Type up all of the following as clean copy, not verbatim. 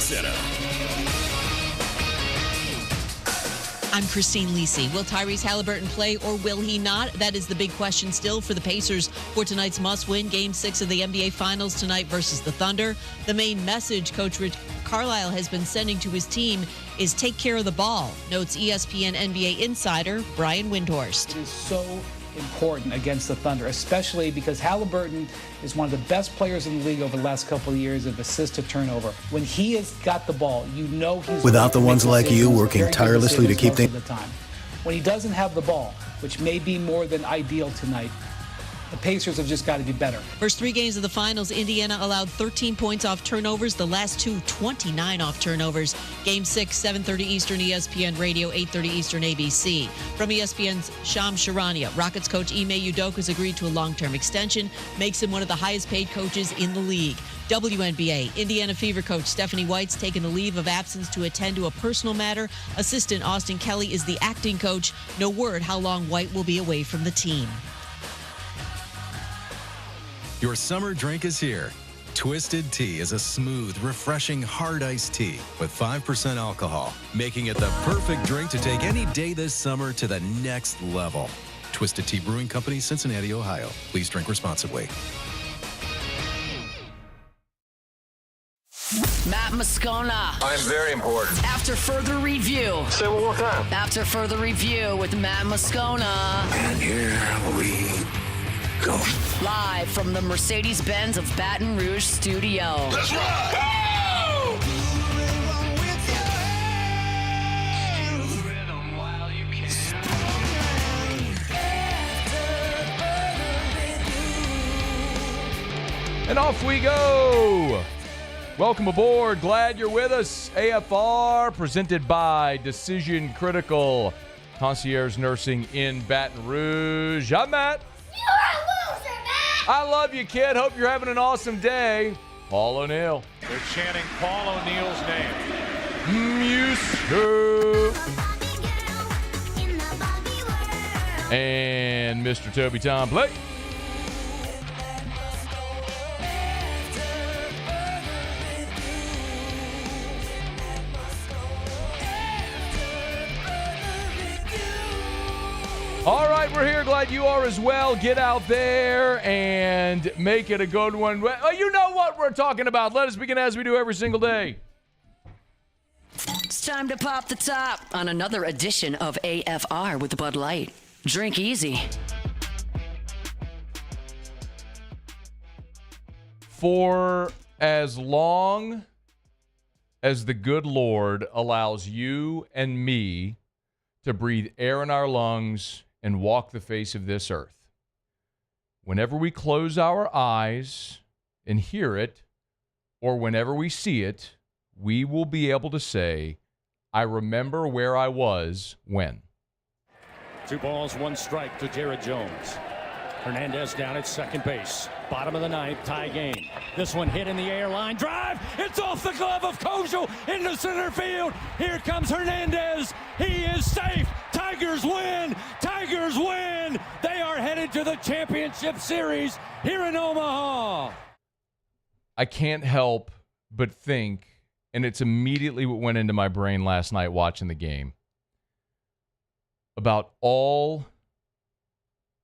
Center. I'm Christine Lisi. Will Tyrese Halliburton play or will he not? That is the big question still for the Pacers for tonight's must-win Game 6 of the NBA Finals tonight versus the Thunder. The main message Coach Rich Carlisle has been sending to his team is take care of the ball, notes ESPN NBA insider Brian Windhorst. It is so important against the Thunder, especially because Halliburton is one of the best players in the league over the last couple of years of assist to turnover. When he has got the ball, you know he's without the ones like you working tirelessly to keep things. When he doesn't have the ball, which may be more than ideal tonight, the Pacers have just got to be better. First 3 games of the finals, Indiana allowed 13 points off turnovers. The last 2, 29 off turnovers. Game 6, 7:30 Eastern, ESPN Radio, 8:30 Eastern, ABC. From ESPN's Shams Charania, Rockets coach Ime Udoka has agreed to a long-term extension, makes him one of the highest-paid coaches in the league. WNBA, Indiana Fever coach Stephanie White's taken a leave of absence to attend to a personal matter. Assistant Austin Kelly is the acting coach. No word how long White will be away from the team. Your summer drink is here. Twisted Tea is a smooth, refreshing, hard iced tea with 5% alcohol, making it the perfect drink to take any day this summer to the next level. Twisted Tea Brewing Company, Cincinnati, Ohio. Please drink responsibly. Matt Moscona. I'm very important. After further review. Say it one more time. After further review with Matt Moscona. And here we go. Live from the Mercedes-Benz of Baton Rouge studio. Let's rock! Go! And off we go. Welcome aboard. Glad you're with us. AFR presented by Decision Critical Concierge Nursing in Baton Rouge. I'm Matt. You're a loser, Matt. I love you, kid. Hope you're having an awesome day. Paul O'Neill. They're chanting Paul O'Neill's name. And Mr. Toby Tom Blake. All right, we're here. Glad you are as well. Get out there and make it a good one. Well, you know what we're talking about. Let us begin as we do every single day. It's time to pop the top on another edition of AFR with Bud Light. Drink easy. For as long as the good Lord allows you and me to breathe air in our lungs and walk the face of this earth, whenever we close our eyes and hear it, or whenever we see it, we will be able to say, I remember where I was when. 2 balls, 1 strike to Jared Jones. Hernandez down at second base. Bottom of the 9th, tie game. This one hit in the air, line drive. It's off the glove of Kojal into center field. Here comes Hernandez. He is safe. Tigers win. Tigers win. They are headed to the championship series here in Omaha. I can't help but think, and it's immediately what went into my brain last night watching the game, about all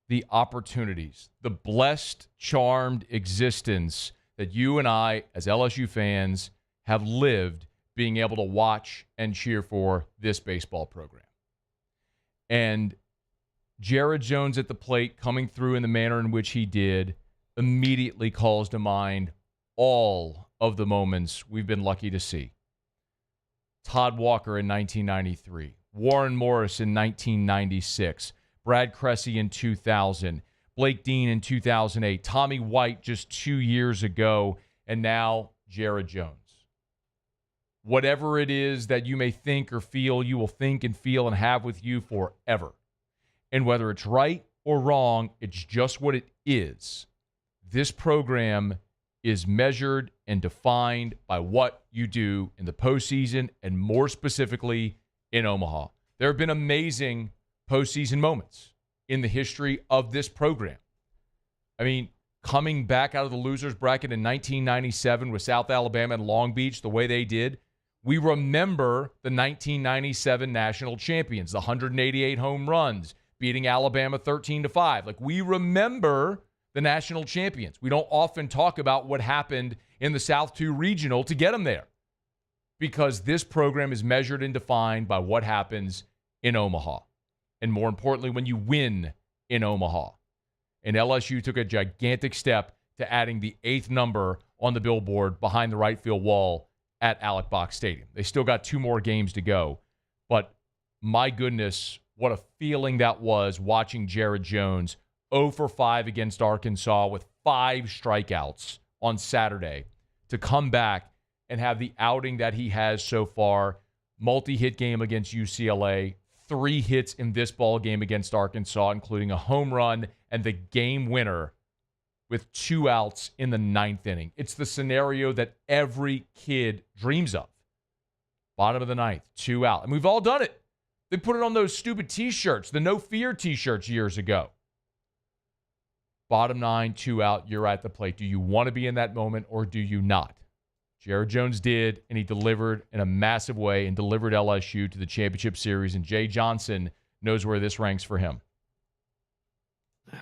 the opportunities, the blessed, charmed existence that you and I, as LSU fans, have lived being able to watch and cheer for this baseball program. And Jared Jones at the plate coming through in the manner in which he did immediately calls to mind all of the moments we've been lucky to see. Todd Walker in 1993, Warren Morris in 1996, Brad Cressy in 2000, Blake Dean in 2008, Tommy White just 2 years ago, and now Jared Jones. Whatever it is that you may think or feel, you will think and feel and have with you forever. And whether it's right or wrong, it's just what it is. This program is measured and defined by what you do in the postseason, and more specifically in Omaha. There have been amazing postseason moments in the history of this program. I mean, coming back out of the losers bracket in 1997 with South Alabama and Long Beach the way they did, We remember the 1997 national champions, the 188 home runs, beating Alabama 13-5. Like, we remember the national champions. We don't often talk about what happened in the South 2 Regional to get them there, because this program is measured and defined by what happens in Omaha. And more importantly, when you win in Omaha. And LSU took a gigantic step to adding the 8th number on the billboard behind the right field wall at Alec Box Stadium. They still got 2 more games to go. But my goodness, what a feeling that was watching Jared Jones 0 for 5 against Arkansas with 5 strikeouts on Saturday to come back and have the outing that he has so far. Multi-hit game against UCLA, 3 hits in this ball game against Arkansas, including a home run and the game winner with 2 outs in the 9th inning. It's the scenario that every kid dreams of. Bottom of the 9th, 2 out. And we've all done it. They put it on those stupid T-shirts, the No Fear T-shirts years ago. Bottom 9, 2 out, you're at the plate. Do you want to be in that moment or do you not? Jared Jones did, and he delivered in a massive way and delivered LSU to the championship series, and Jay Johnson knows where this ranks for him.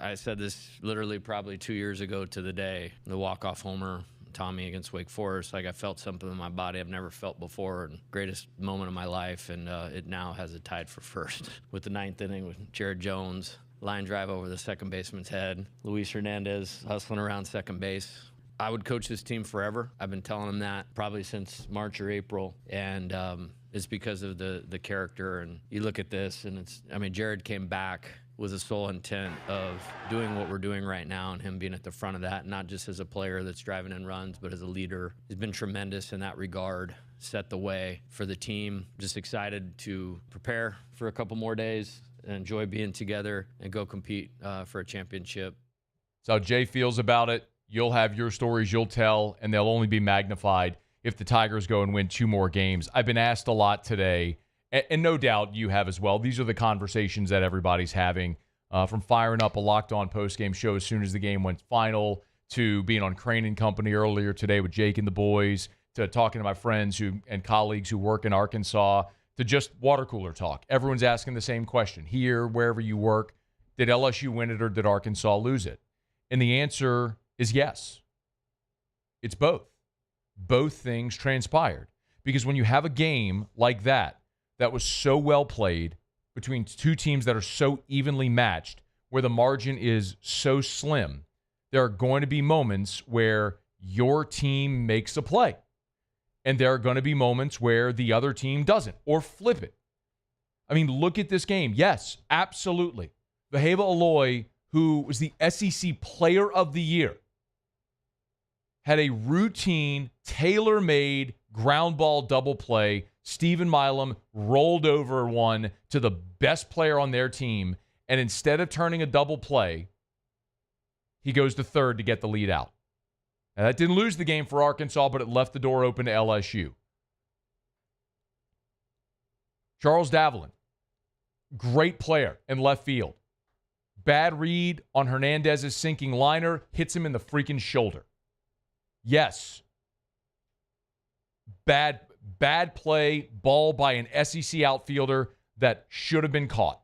I said this literally probably 2 years ago to the day, the walk-off homer, Tommy against Wake Forest. Like, I felt something in my body I've never felt before, and greatest moment of my life, and it now has it tied for first with the 9th inning with Jared Jones. Line drive over the second baseman's head. Luis Hernandez hustling around second base. I would coach this team forever. I've been telling them that probably since March or April, and it's because of the character. And you look at this, and Jared came back with the sole intent of doing what we're doing right now, and him being at the front of that, not just as a player that's driving in runs, but as a leader. He's been tremendous in that regard, set the way for the team. Just excited to prepare for a couple more days, and enjoy being together, and go compete for a championship. That's how Jay feels about it. You'll have your stories you'll tell, and they'll only be magnified if the Tigers go and win 2 more games. I've been asked a lot today, and no doubt you have as well. These are the conversations that everybody's having, from firing up a Locked On postgame show as soon as the game went final, to being on Crane and Company earlier today with Jake and the boys, to talking to my friends and colleagues who work in Arkansas, to just water cooler talk. Everyone's asking the same question. Here, wherever you work, did LSU win it or did Arkansas lose it? And the answer is yes. It's both. Both things transpired. Because when you have a game like that was so well played between 2 teams that are so evenly matched, where the margin is so slim, there are going to be moments where your team makes a play. And there are going to be moments where the other team doesn't, or flip it. I mean, look at this game. Yes, absolutely. Vaheva Aloy, who was the SEC Player of the Year, had a routine, tailor-made ground ball double play. Stephen Milam rolled over one to the best player on their team, and instead of turning a double play, he goes to third to get the lead out. Now, that didn't lose the game for Arkansas, but it left the door open to LSU. Charles Davelin, great player in left field. Bad read on Hernandez's sinking liner, hits him in the freaking shoulder. Yes. Bad play, ball by an SEC outfielder that should have been caught.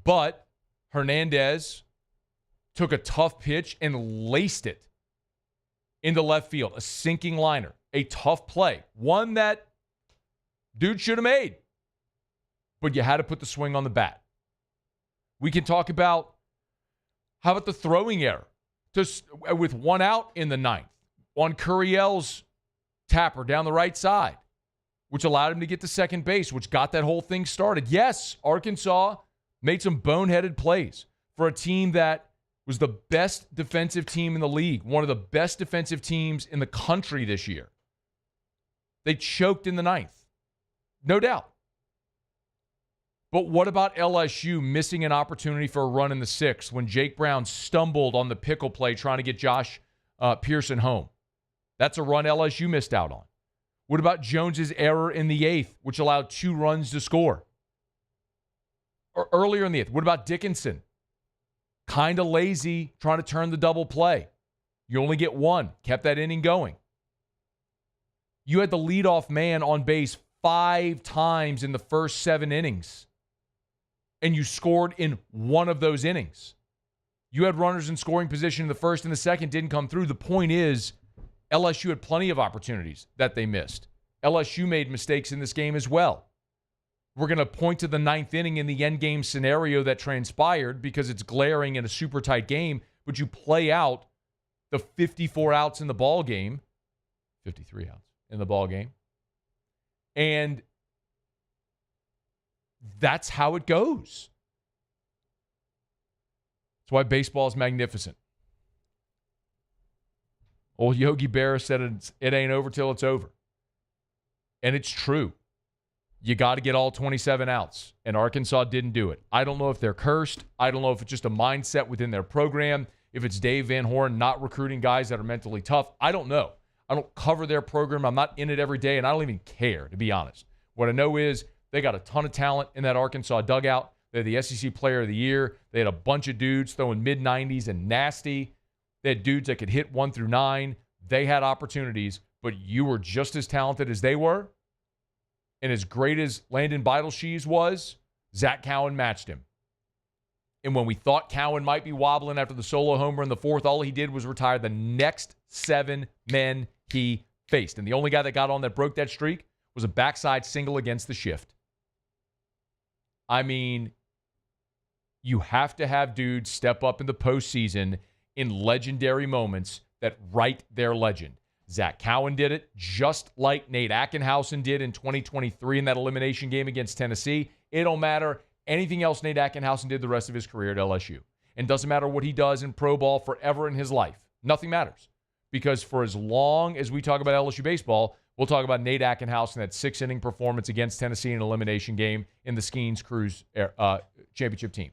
But Hernandez took a tough pitch and laced it into left field. A sinking liner. A tough play. One that dude should have made. But you had to put the swing on the bat. We can talk about, how about the throwing error? Just with 1 out in the 9th on Curiel's tapper down the right side, which allowed him to get to second base, which got that whole thing started. Yes, Arkansas made some boneheaded plays for a team that was the best defensive team in the league, one of the best defensive teams in the country this year. They choked in the 9th, no doubt. But what about LSU missing an opportunity for a run in the 6th when Jake Brown stumbled on the pickle play trying to get Josh Pearson home? That's a run LSU missed out on. What about Jones's error in the 8th, which allowed 2 runs to score? Or earlier in the 8th, what about Dickinson? Kind of lazy, trying to turn the double play. You only get 1. Kept that inning going. You had the leadoff man on base 5 times in the first 7 innings, and you scored in one of those innings. You had runners in scoring position in the first and the second, didn't come through. The point is, LSU had plenty of opportunities that they missed. LSU made mistakes in this game as well. We're going to point to the 9th inning in the endgame scenario that transpired because it's glaring in a super tight game, but you play out the 54 outs in the ball game, 53 outs in the ball game, and that's how it goes. That's why baseball is magnificent. Old Yogi Berra said it ain't over till it's over. And it's true. You got to get all 27 outs, and Arkansas didn't do it. I don't know if they're cursed. I don't know if it's just a mindset within their program, if it's Dave Van Horn not recruiting guys that are mentally tough. I don't know. I don't cover their program. I'm not in it every day, and I don't even care, to be honest. What I know is they got a ton of talent in that Arkansas dugout. They're the SEC Player of the Year. They had a bunch of dudes throwing mid-90s and nasty. They had dudes that could hit 1 through 9. They had opportunities, but you were just as talented as they were. And as great as Landon Beidelshees was, Zach Cowan matched him. And when we thought Cowan might be wobbling after the solo homer in the 4th, all he did was retire the next 7 men he faced. And the only guy that got on that broke that streak was a backside single against the shift. I mean, you have to have dudes step up in the postseason in legendary moments that write their legend. Zach Cowan did it just like Nate Ackenhausen did in 2023 in that elimination game against Tennessee. It don't matter anything else Nate Ackenhausen did the rest of his career at LSU. And doesn't matter what he does in pro ball forever in his life. Nothing matters. Because for as long as we talk about LSU baseball, we'll talk about Nate Ackenhausen, that 6-inning performance against Tennessee in an elimination game in the Skeens Cruise championship team.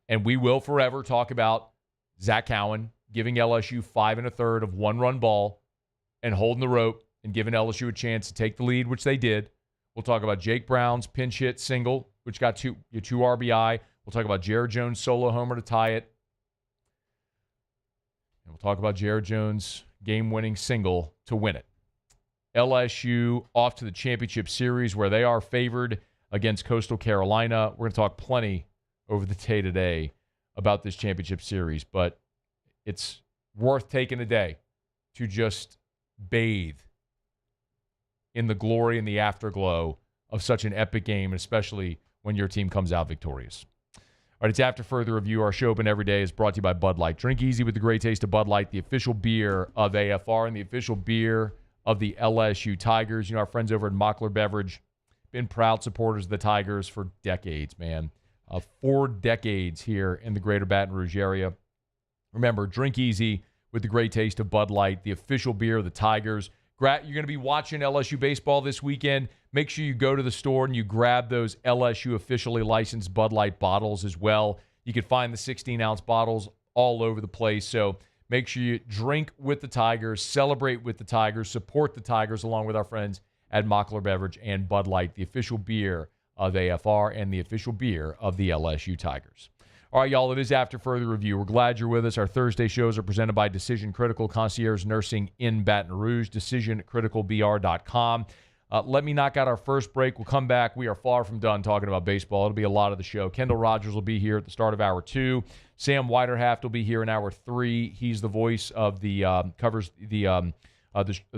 And we will forever talk about Zach Cowan giving LSU 5 1/3 of 1-run ball and holding the rope and giving LSU a chance to take the lead, which they did. We'll talk about Jake Brown's pinch hit single, which got 2 RBI. We'll talk about Jared Jones' solo homer to tie it. And we'll talk about Jared Jones' game-winning single to win it. LSU off to the championship series where they are favored against Coastal Carolina. We're going to talk plenty over the day today about this championship series, but it's worth taking a day to just bathe in the glory and the afterglow of such an epic game, especially when your team comes out victorious. All right, it's After Further Review. Our show open every day is brought to you by Bud Light. Drink easy with the great taste of Bud Light, the official beer of AFR and the official beer of the LSU Tigers. You know, our friends over at Mockler Beverage, been proud supporters of the Tigers for decades, man. 4 decades here in the greater Baton Rouge area. Remember, drink easy with the great taste of Bud Light, the official beer of the Tigers. You're going to be watching LSU baseball this weekend. Make sure you go to the store and you grab those LSU officially licensed Bud Light bottles as well. You can find the 16-ounce bottles all over the place. So make sure you drink with the Tigers, celebrate with the Tigers, support the Tigers along with our friends at Mockler Beverage and Bud Light, the official beer of AFR and the official beer of the LSU Tigers. All right, y'all, it is After Further Review. We're glad you're with us. Our Thursday shows are presented by Decision Critical Concierge Nursing in Baton Rouge, decisioncriticalbr.com. Let me knock out our first break. We'll come back. We are far from done talking about baseball. It'll be a lot of the show. Kendall Rogers will be here at the start of Hour 2. Sam Weiderhaft will be here in Hour 3. He's the voice of the covers the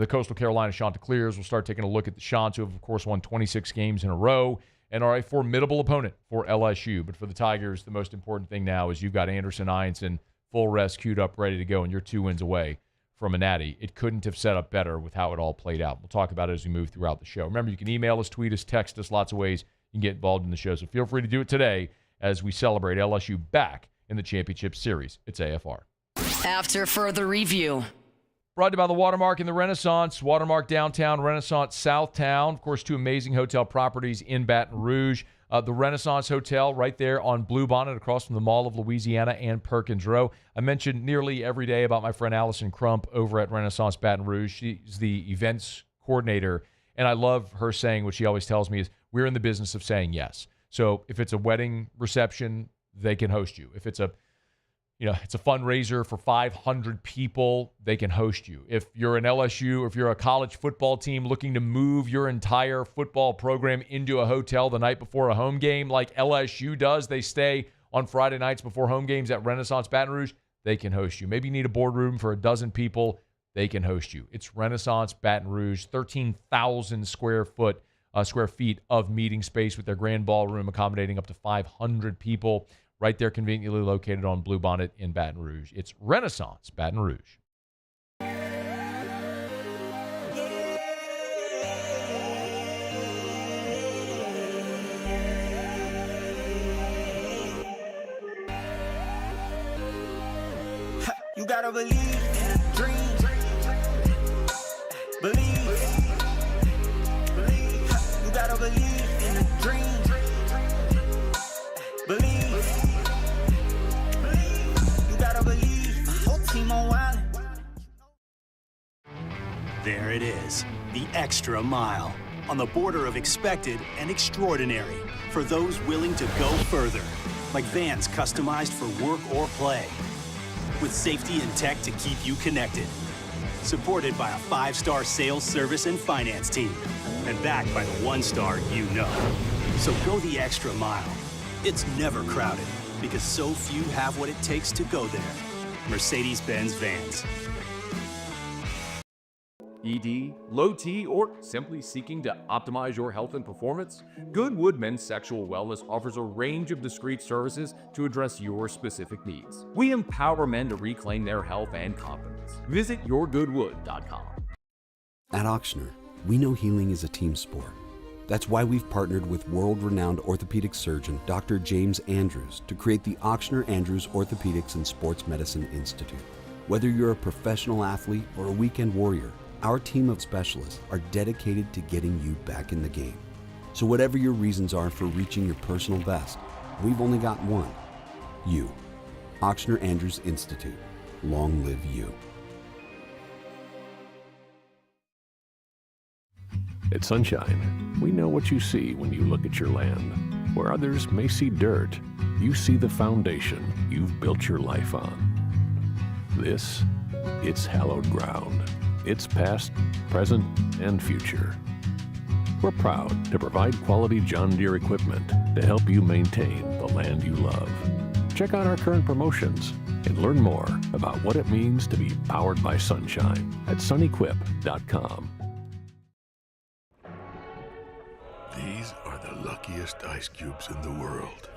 Coastal Carolina Chanticleers. We'll start taking a look at the Chants, who have, of course, won 26 games in a row and are a formidable opponent for LSU. But for the Tigers, the most important thing now is you've got Anderson Ianson full rest, queued up, ready to go, and you're 2 wins away from a natty. It couldn't have set up better with how it all played out. We'll talk about it as we move throughout the show. Remember, you can email us, tweet us, text us, lots of ways you can get involved in the show. So feel free to do it today as we celebrate LSU back in the championship series. It's AFR. After Further Review. Brought to you by the Watermark and the Renaissance. Watermark Downtown, Renaissance Southtown. Of course, 2 amazing hotel properties in Baton Rouge. The Renaissance Hotel right there on Bluebonnet across from the Mall of Louisiana and Perkins Row. I mentioned nearly every day about my friend Allison Crump over at Renaissance Baton Rouge. She's the events coordinator, and I love her saying what she always tells me is, we're in the business of saying yes. So if it's a wedding reception, they can host you. If it's a it's a fundraiser for 500 people. They can host you. If you're an LSU, if you're a college football team looking to move your entire football program into a hotel the night before a home game like LSU does, they stay on Friday nights before home games at Renaissance Baton Rouge, they can host you. Maybe you need a boardroom for a dozen people, they can host you. It's Renaissance Baton Rouge, 13,000 square feet of meeting space with their grand ballroom accommodating up to 500 people. Right there, conveniently located on Bluebonnet in Baton Rouge. It's Renaissance Baton Rouge. You gotta believe in a dream. Believe. You gotta believe in a dream. Believe. There it is, the extra mile, on the border of expected and extraordinary for those willing to go further, like vans customized for work or play, with safety and tech to keep you connected, supported by a 5-star sales, service, and finance team, and backed by the 1-star you know. So go the extra mile. It's never crowded, because so few have what it takes to go there. Mercedes-Benz Vans. ED, low T, or simply seeking to optimize your health and performance? Goodwood Men's Sexual Wellness offers a range of discreet services to address your specific needs. We empower men to reclaim their health and confidence. Visit yourgoodwood.com. At Auctioner, we know healing is a team sport. That's why we've partnered with world-renowned orthopedic surgeon Dr. James Andrews to create the Auctioner Andrews Orthopedics and Sports Medicine Institute. Whether you're a professional athlete or a weekend warrior, our team of specialists are dedicated to getting you back in the game. So whatever your reasons are for reaching your personal best, we've only got one. You. Auctioner Andrews Institute. Long live you. At Sunshine, we know what you see when you look at your land. Where others may see dirt, you see the foundation you've built your life on. This, it's hallowed ground. It's past, present, and future. We're proud to provide quality John Deere equipment to help you maintain the land you love. Check out our current promotions and learn more about what it means to be powered by sunshine at sunequip.com. These are the luckiest ice cubes in the world.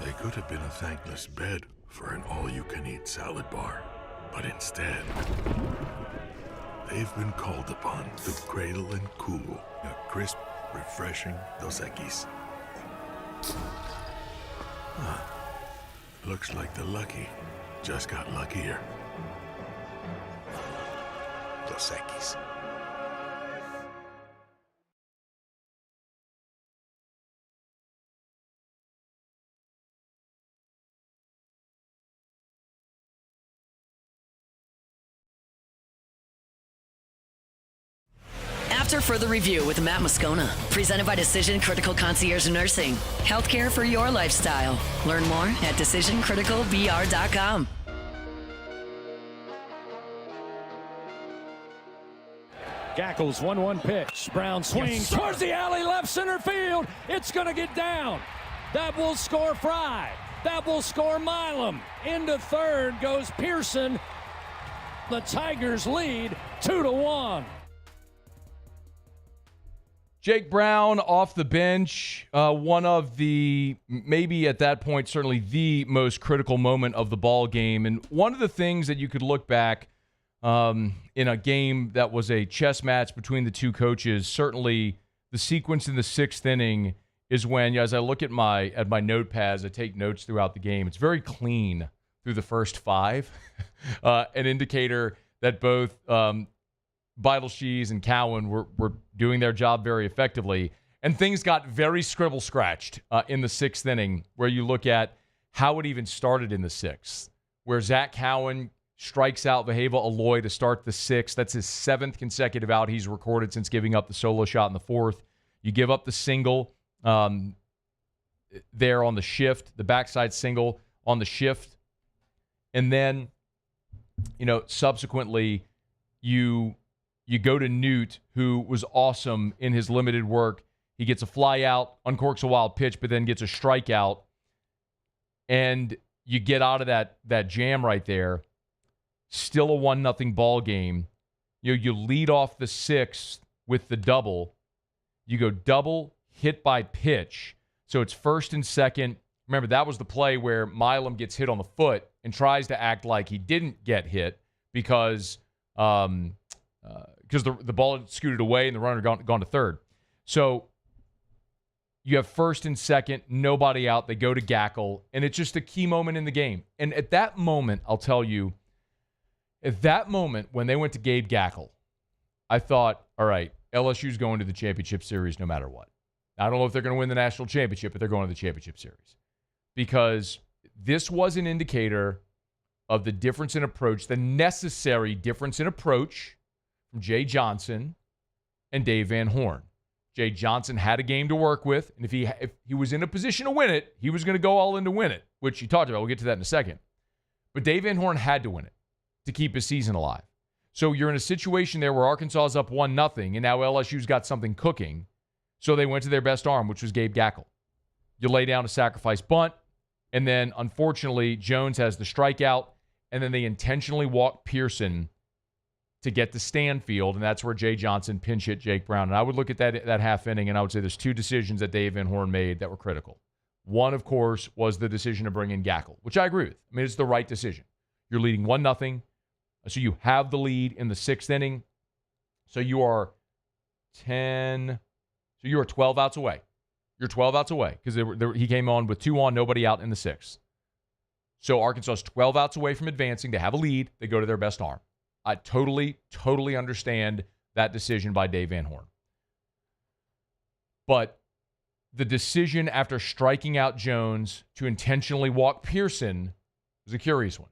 They could have been a thankless bed for an all-you-can-eat salad bar, but instead, they've been called upon to cradle and cool a crisp, refreshing Dos Equis. Looks like the lucky just got luckier. Dos Equis. After further review with Matt Moscona, presented by Decision Critical Concierge Nursing. Healthcare for your lifestyle. Learn more at decisioncriticalbr.com. Gackles 1-1 pitch. Brown swings towards the alley, left center field. It's going to get down. That will score Fry. That will score Milam. Into third goes Pearson. The Tigers lead 2-1. Jake Brown off the bench, one of the, maybe at that point, certainly the most critical moment of the ball game. And one of the things that you could look back in a game that was a chess match between the two coaches, certainly the sequence in the sixth inning is when, as I look at my notepads, I take notes throughout the game. It's very clean through the first five, an indicator that both Beidelshees and Cowan were doing their job very effectively. And things got very scribble-scratched in the sixth inning, where you look at how it even started in the sixth, where Zach Cowan strikes out Vaheva Aloy to start the sixth. That's his seventh consecutive out he's recorded since giving up the solo shot in the fourth. You give up the single there on the shift, the backside single on the shift. And then, subsequently, you go to Newt, who was awesome in his limited work. He gets a fly out, uncorks a wild pitch, but then gets a strikeout. And you get out of that jam right there. Still a 1-0 ball game. You lead off the 6th with the double. You go double, hit by pitch. So it's first and second. Remember, that was the play where Milam gets hit on the foot and tries to act like he didn't get hit because the ball had scooted away and the runner gone to third. So you have first and second, nobody out. They go to Gackle, and it's just a key moment in the game. And at that moment, I'll tell you, at that moment when they went to Gabe Gackle, I thought, all right, LSU's going to the championship series no matter what. I don't know if they're going to win the national championship, but they're going to the championship series. Because this was an indicator of the difference in approach, the necessary difference in approach from Jay Johnson and Dave Van Horn. Jay Johnson had a game to work with, and if he was in a position to win it, he was going to go all in to win it, which he talked about. We'll get to that in a second. But Dave Van Horn had to win it to keep his season alive. So you're in a situation there where Arkansas is up 1-0, and now LSU's got something cooking. So they went to their best arm, which was Gabe Gackle. You lay down a sacrifice bunt, and then, unfortunately, Jones has the strikeout, and then they intentionally walk Pearson to get to Stanfield, and that's where Jay Johnson pinch hit Jake Brown. And I would look at that half inning, and I would say there's 2 decisions that Dave Van Horn made that were critical. One, of course, was the decision to bring in Gackle, which I agree with. I mean, it's the right decision. You're leading 1-0, so you have the lead in the 6th inning. So you are 12 outs away. You're 12 outs away because he came on with 2 on, nobody out in the 6th. So Arkansas is 12 outs away from advancing. They have a lead. They go to their best arm. I totally understand that decision by Dave Van Horn. But the decision after striking out Jones to intentionally walk Pearson was a curious one.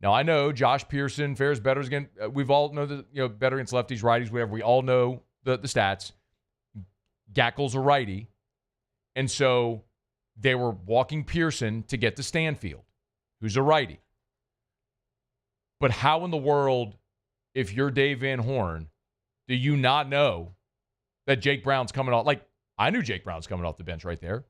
Now, I know Josh Pearson fares better against, we've all know that, better against lefties, righties, whatever. We all know the stats. Gackle's a righty. And so they were walking Pearson to get to Stanfield, who's a righty. But how in the world, if you're Dave Van Horn, do you not know that Jake Brown's coming off? Like, I knew Jake Brown's coming off the bench right there.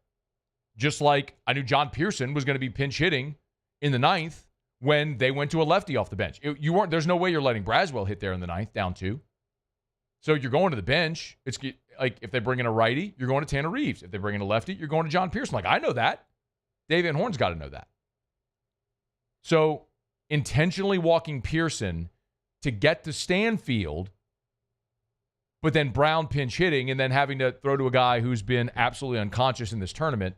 Just like I knew John Pearson was going to be pinch hitting in the 9th when they went to a lefty off the bench. There's no way you're letting Braswell hit there in the 9th, down 2. So you're going to the bench. It's like if they bring in a righty, you're going to Tanner Reeves. If they bring in a lefty, you're going to John Pearson. Like, I know that. Dave Van Horn's got to know that. So intentionally walking Pearson to get to Stanfield, but then Brown pinch hitting and then having to throw to a guy who's been absolutely unconscious in this tournament.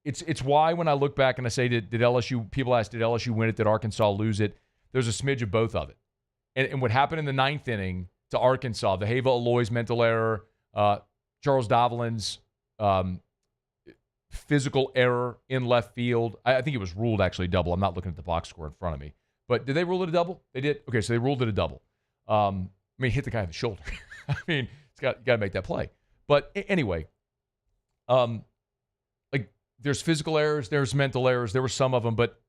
It's why when I look back and I say, did LSU, people ask, did LSU win it? Did Arkansas lose it? There's a smidge of both of it. And what happened in the 9th inning to Arkansas, the Hava Aloy's mental error, Charles Davlin's physical error in left field. I think it was ruled actually double. I'm not looking at the box score in front of me. But did they rule it a double? They did? Okay, so they ruled it a double. Hit the guy in the shoulder. You got to make that play. But anyway, there's physical errors, there's mental errors, there were some of them, but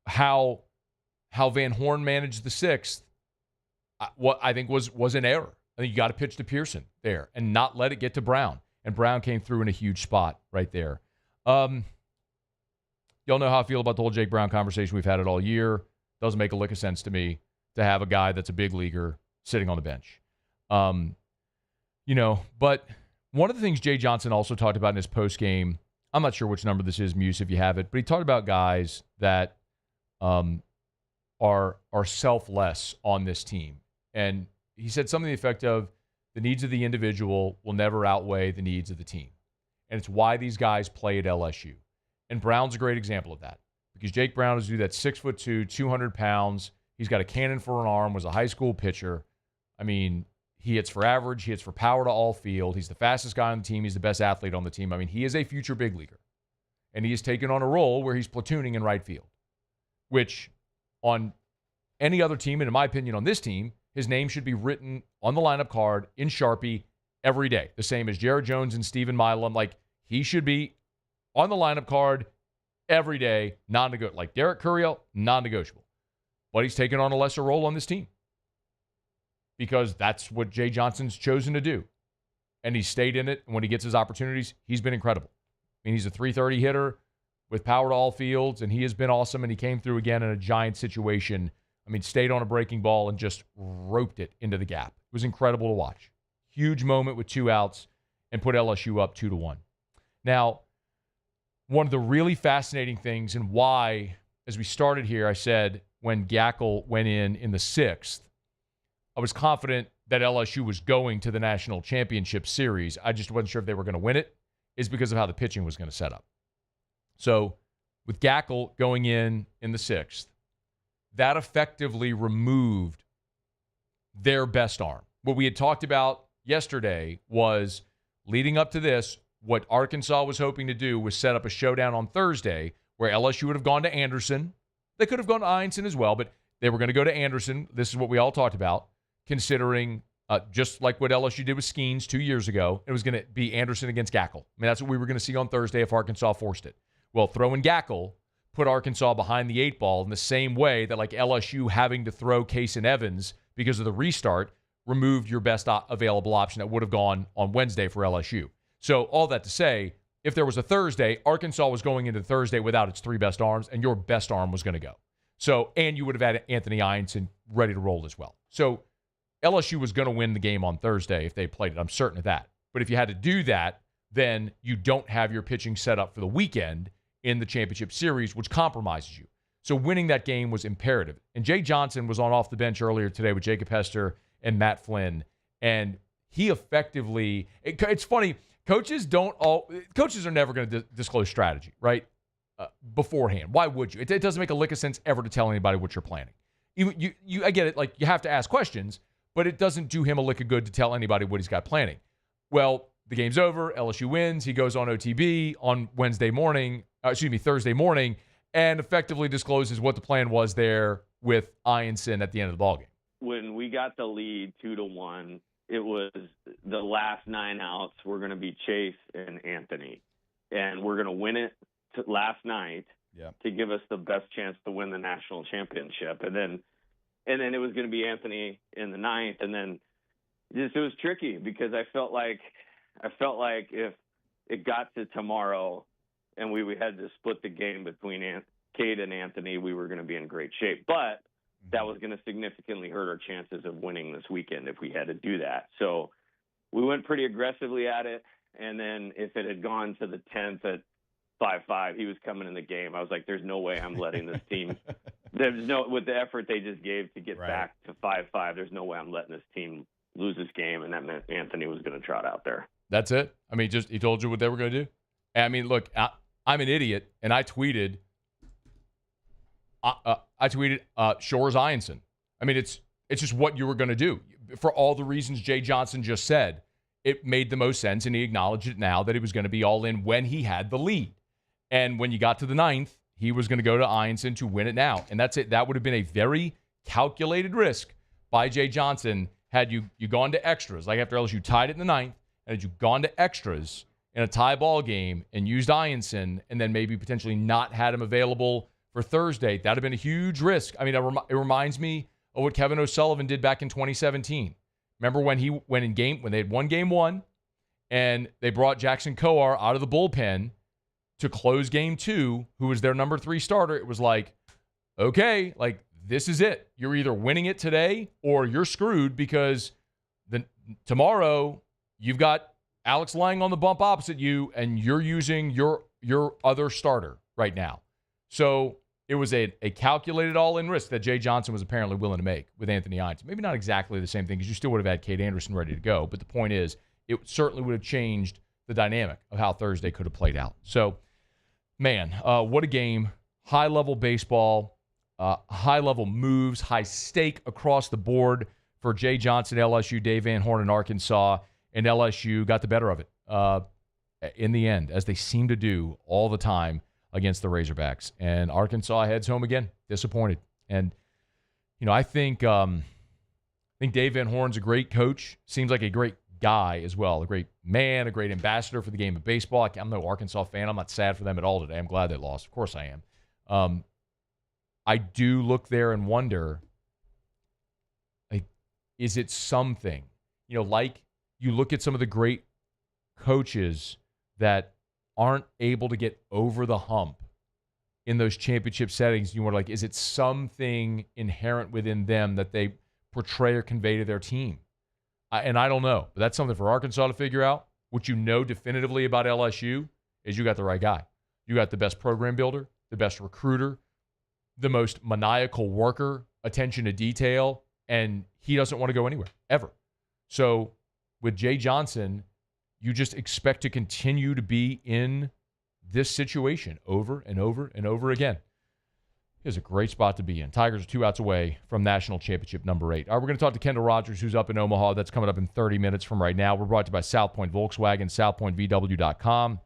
how Van Horn managed the 6th, what I think was an error. I think you got to pitch to Pearson there and not let it get to Brown. And Brown came through in a huge spot right there. Y'all know how I feel about the whole Jake Brown conversation. We've had it all year. Doesn't make a lick of sense to me to have a guy that's a big leaguer sitting on the bench. But one of the things Jay Johnson also talked about in his postgame, I'm not sure which number this is, Muse, if you have it, but he talked about guys that are selfless on this team. And he said something to the effect of, the needs of the individual will never outweigh the needs of the team. And it's why these guys play at LSU. And Brown's a great example of that. Because Jake Brown is that 6'2", 200 pounds. He's got a cannon for an arm, was a high school pitcher. I mean, he hits for average. He hits for power to all field. He's the fastest guy on the team. He's the best athlete on the team. I mean, he is a future big leaguer. And he has taken on a role where he's platooning in right field, which on any other team, and in my opinion on this team, his name should be written on the lineup card in Sharpie every day. The same as Jared Jones and Stephen Milam. Like, he should be on the lineup card every day, non-negotiable. Like Derek Curiel, non-negotiable. But he's taken on a lesser role on this team because that's what Jay Johnson's chosen to do. And he stayed in it. And when he gets his opportunities, he's been incredible. I mean, he's a .330 hitter with power to all fields, and he has been awesome, and he came through again in a giant situation. I mean, stayed on a breaking ball and just roped it into the gap. It was incredible to watch. Huge moment with 2 outs and put LSU up 2-1. Now, one of the really fascinating things and why, as we started here, I said when Gackle went in the 6th, I was confident that LSU was going to the national championship series. I just wasn't sure if they were going to win it, is because of how the pitching was going to set up. So with Gackle going in the 6th, that effectively removed their best arm. What we had talked about yesterday was leading up to this, what Arkansas was hoping to do was set up a showdown on Thursday where LSU would have gone to Anderson. They could have gone to Einstein as well, but they were going to go to Anderson. This is what we all talked about, considering just like what LSU did with Skeens 2 years ago, it was going to be Anderson against Gackle. I mean, that's what we were going to see on Thursday if Arkansas forced it. Well, throwing Gackle put Arkansas behind the 8 ball in the same way that like LSU having to throw Case and Evans because of the restart removed your best available option that would have gone on Wednesday for LSU. So all that to say, if there was a Thursday, Arkansas was going into Thursday without its 3 best arms, and your best arm was going to go. So, and you would have had Anthony Einstein ready to roll as well. So LSU was going to win the game on Thursday if they played it. I'm certain of that. But if you had to do that, then you don't have your pitching set up for the weekend in the championship series, which compromises you. So winning that game was imperative. And Jay Johnson was on off the bench earlier today with Jacob Hester and Matt Flynn. And he effectively, it's funny, coaches are never going to disclose strategy, right? Beforehand. Why would you? It doesn't make a lick of sense ever to tell anybody what you're planning. I get it. Like, you have to ask questions, but it doesn't do him a lick of good to tell anybody what he's got planning. Well, the game's over. LSU wins. He goes on OTB on Thursday morning, and effectively discloses what the plan was there with Einstein at the end of the ballgame. When we got the lead 2-1, it was the last 9 outs were going to be Chase and Anthony, and we're going to win it last night to give us the best chance to win the national championship. And then it was going to be Anthony in the 9th. And then it was tricky because I felt like if it got to tomorrow and we had to split the game between Cade and Anthony, we were going to be in great shape. But that was going to significantly hurt our chances of winning this weekend if we had to do that. So we went pretty aggressively at it. And then if it had gone to the 10th at 5-5, he was coming in the game. I was like, there's no way I'm letting this team with the effort they just gave to get back to 5-5, there's no way I'm letting this team lose this game. And that meant Anthony was going to trot out there. That's it. I mean, he told you what they were going to do. I mean, look, I'm an idiot, and I tweeted Shore's Einstein. I mean, it's just what you were going to do. For all the reasons Jay Johnson just said, it made the most sense, and he acknowledged it now that he was going to be all in when he had the lead. And when you got to the 9th, he was going to go to Einstein to win it now. And that's it. That would have been a very calculated risk by Jay Johnson had you gone to extras. Like after LSU tied it in the 9th, and had you gone to extras in a tie ball game and used Einstein and then maybe potentially not had him available for Thursday, that would have been a huge risk. I mean, it reminds me of what Kevin O'Sullivan did back in 2017. Remember when they had won game 1 and they brought Jackson Coar out of the bullpen to close game 2, who was their number 3 starter. It was like, okay, like this is it. You're either winning it today or you're screwed because tomorrow you've got Alex lying on the bump opposite you and you're using your other starter right now. So it was a calculated all-in risk that Jay Johnson was apparently willing to make with Anthony Einstein. Maybe not exactly the same thing because you still would have had Cade Anderson ready to go. But the point is, it certainly would have changed the dynamic of how Thursday could have played out. So, man, what a game. High-level baseball, high-level moves, high stake across the board for Jay Johnson, LSU, Dave Van Horn in Arkansas, and LSU got the better of it in the end, as they seem to do all the time against the Razorbacks. And Arkansas heads home again, disappointed. And, I think Dave Van Horn's a great coach, seems like a great guy as well, a great man, a great ambassador for the game of baseball. I'm no Arkansas fan. I'm not sad for them at all today. I'm glad they lost. Of course I am. I do look there and wonder, like, is it something? Like you look at some of the great coaches that aren't able to get over the hump in those championship settings. You wonder, like, is it something inherent within them that they portray or convey to their team? And I don't know, but that's something for Arkansas to figure out. What you know definitively about LSU is you got the right guy. You got the best program builder, the best recruiter, the most maniacal worker, attention to detail, and he doesn't want to go anywhere, ever. So with Jay Johnson, you just expect to continue to be in this situation over and over and over again. It's a great spot to be in. Tigers are 2 outs away from national championship number 8. All right, we're going to talk to Kendall Rogers, who's up in Omaha. That's coming up in 30 minutes from right now. We're brought to you by South Point Volkswagen, southpointvw.com.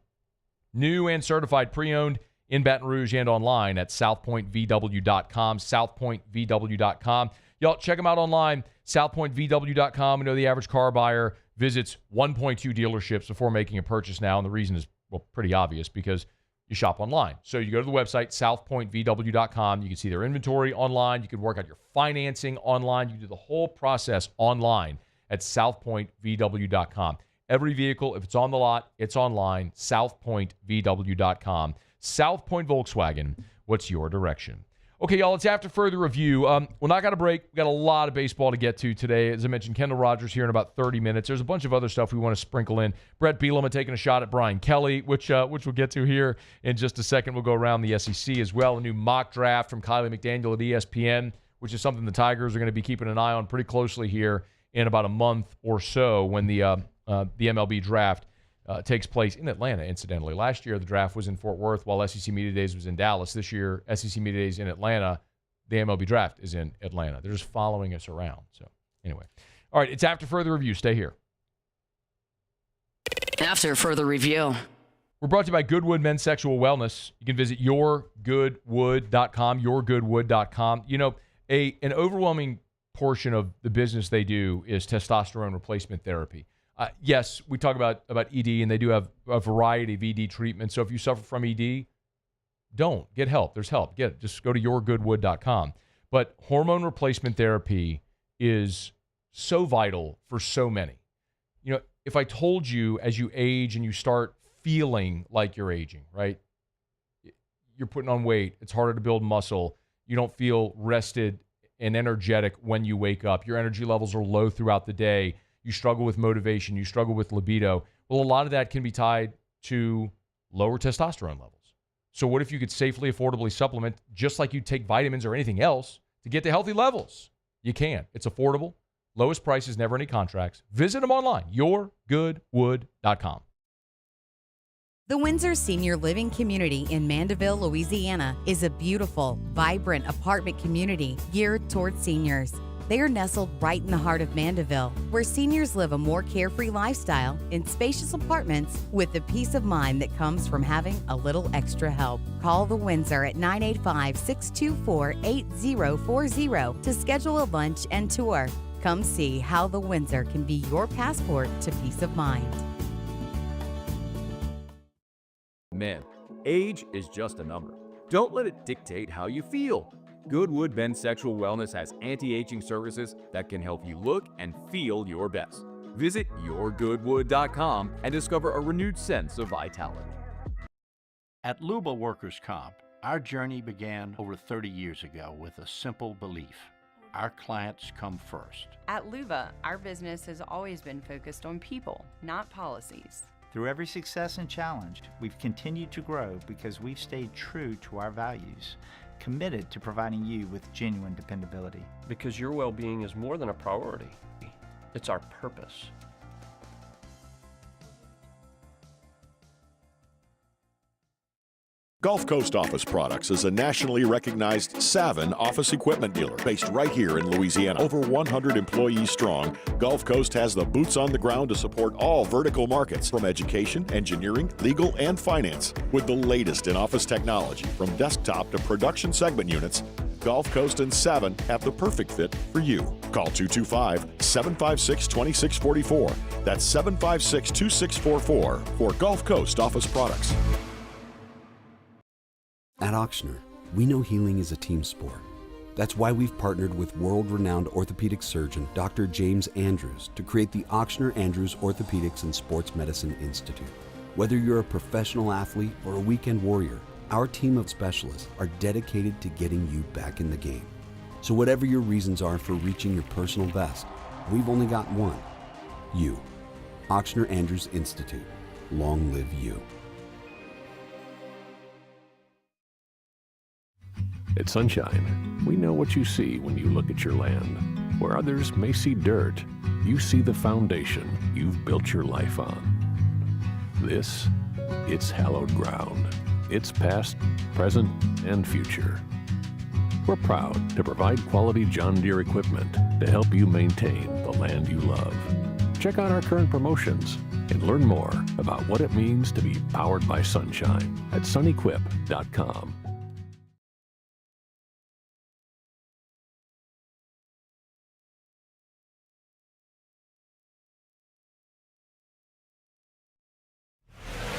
New and certified pre-owned in Baton Rouge and online at southpointvw.com, southpointvw.com. Y'all, check them out online, southpointvw.com. We know the average car buyer visits 1.2 dealerships before making a purchase now, and the reason is, well, pretty obvious, because you shop online. So you go to the website, southpointvw.com. You can see their inventory online. You can work out your financing online. You can do the whole process online at southpointvw.com. Every vehicle, if it's on the lot, it's online, southpointvw.com. South Point Volkswagen, what's your direction? Okay, y'all, it's after further review. We're not got a break. We've got a lot of baseball to get to today. As I mentioned, Kendall Rogers here in about 30 minutes. There's a bunch of other stuff we want to sprinkle in. Brett Bielema taking a shot at Brian Kelly, which we'll get to here in just a second. We'll go around the SEC as well. A new mock draft from Kylie McDaniel at ESPN, which is something the Tigers are going to be keeping an eye on pretty closely here in about a month or so when the MLB draft takes place in Atlanta, incidentally. Last year, the draft was in Fort Worth, while SEC Media Days was in Dallas. This year, SEC Media Days in Atlanta. The MLB draft is in Atlanta. They're just following us around. So, anyway. All right, it's after further review. Stay here. After further review. We're brought to you by Goodwood Men's Sexual Wellness. You can visit yourgoodwood.com, yourgoodwood.com. An overwhelming portion of the business they do is testosterone replacement therapy. Yes, we talk about ED, and they do have a variety of ED treatments. So if you suffer from ED, don't. Get help. There's help. Get it. Just go to yourgoodwood.com. But hormone replacement therapy is so vital for so many. If I told you as you age and you start feeling like you're aging, right? You're putting on weight. It's harder to build muscle. You don't feel rested and energetic when you wake up. Your energy levels are low throughout the day. You struggle with motivation. You struggle with libido. Well, a lot of that can be tied to lower testosterone levels. So what if you could safely, affordably supplement just like you take vitamins or anything else to get to healthy levels? You can. It's affordable. Lowest prices, never any contracts. Visit them online, yourgoodwood.com. The Windsor Senior Living Community in Mandeville, Louisiana is a beautiful, vibrant apartment community geared toward seniors. They are nestled right in the heart of Mandeville, where seniors live a more carefree lifestyle in spacious apartments with the peace of mind that comes from having a little extra help. Call the Windsor at 985-624-8040 to schedule a lunch and tour. Come see how the Windsor can be your passport to peace of mind. Men, age is just a number. Don't let it dictate how you feel. Goodwood Men's Sexual Wellness has anti-aging services that can help you look and feel your best. Visit yourgoodwood.com and discover a renewed sense of vitality. At Luba Workers' Comp, our journey began over 30 years ago with a simple belief: our clients come first. At Luba, our business has always been focused on people, not policies. Through every success and challenge, we've continued to grow because we've stayed true to our values, committed to providing you with genuine dependability. Because your well-being is more than a priority. It's our purpose. Gulf Coast Office Products is a nationally recognized Savin office equipment dealer based right here in Louisiana. Over 100 employees strong, Gulf Coast has the boots on the ground to support all vertical markets from education, engineering, legal, and finance. With the latest in office technology from desktop to production segment units, Gulf Coast and Savin have the perfect fit for you. Call 225-756-2644. That's 756-2644 for Gulf Coast office products. At Auctioner, we know healing is a team sport. That's why we've partnered with world-renowned orthopedic surgeon Dr. James Andrews to create the Auctioner Andrews Orthopedics and Sports Medicine Institute. Whether you're a professional athlete or a weekend warrior, our team of specialists are dedicated to getting you back in the game. So whatever your reasons are for reaching your personal best, we've only got one: you. Auctioner Andrews Institute. Long live you. At Sunshine, we know what you see when you look at your land. Where others may see dirt, you see the foundation you've built your life on. This, it's hallowed ground. It's past, present, and future. We're proud to provide quality John Deere equipment to help you maintain the land you love. Check out our current promotions and learn more about what it means to be powered by sunshine at sunequip.com.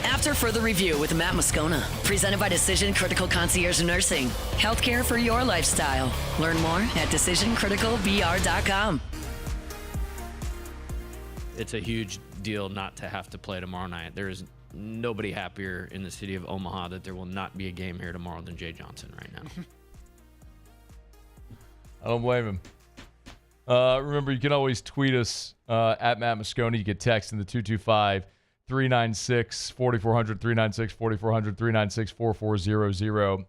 After further review with Matt Moscona, presented by Decision Critical Concierge Nursing. Healthcare for your lifestyle. Learn more at decisioncriticalbr.com. It's a huge deal not to have to play tomorrow night. There is nobody happier in the city of Omaha that there will not be a game here tomorrow than Jay Johnson right now. I don't blame him. Remember, you can always tweet us at Matt Moscona. You can text in the 225-396-4400, 396-4400, 396-4400.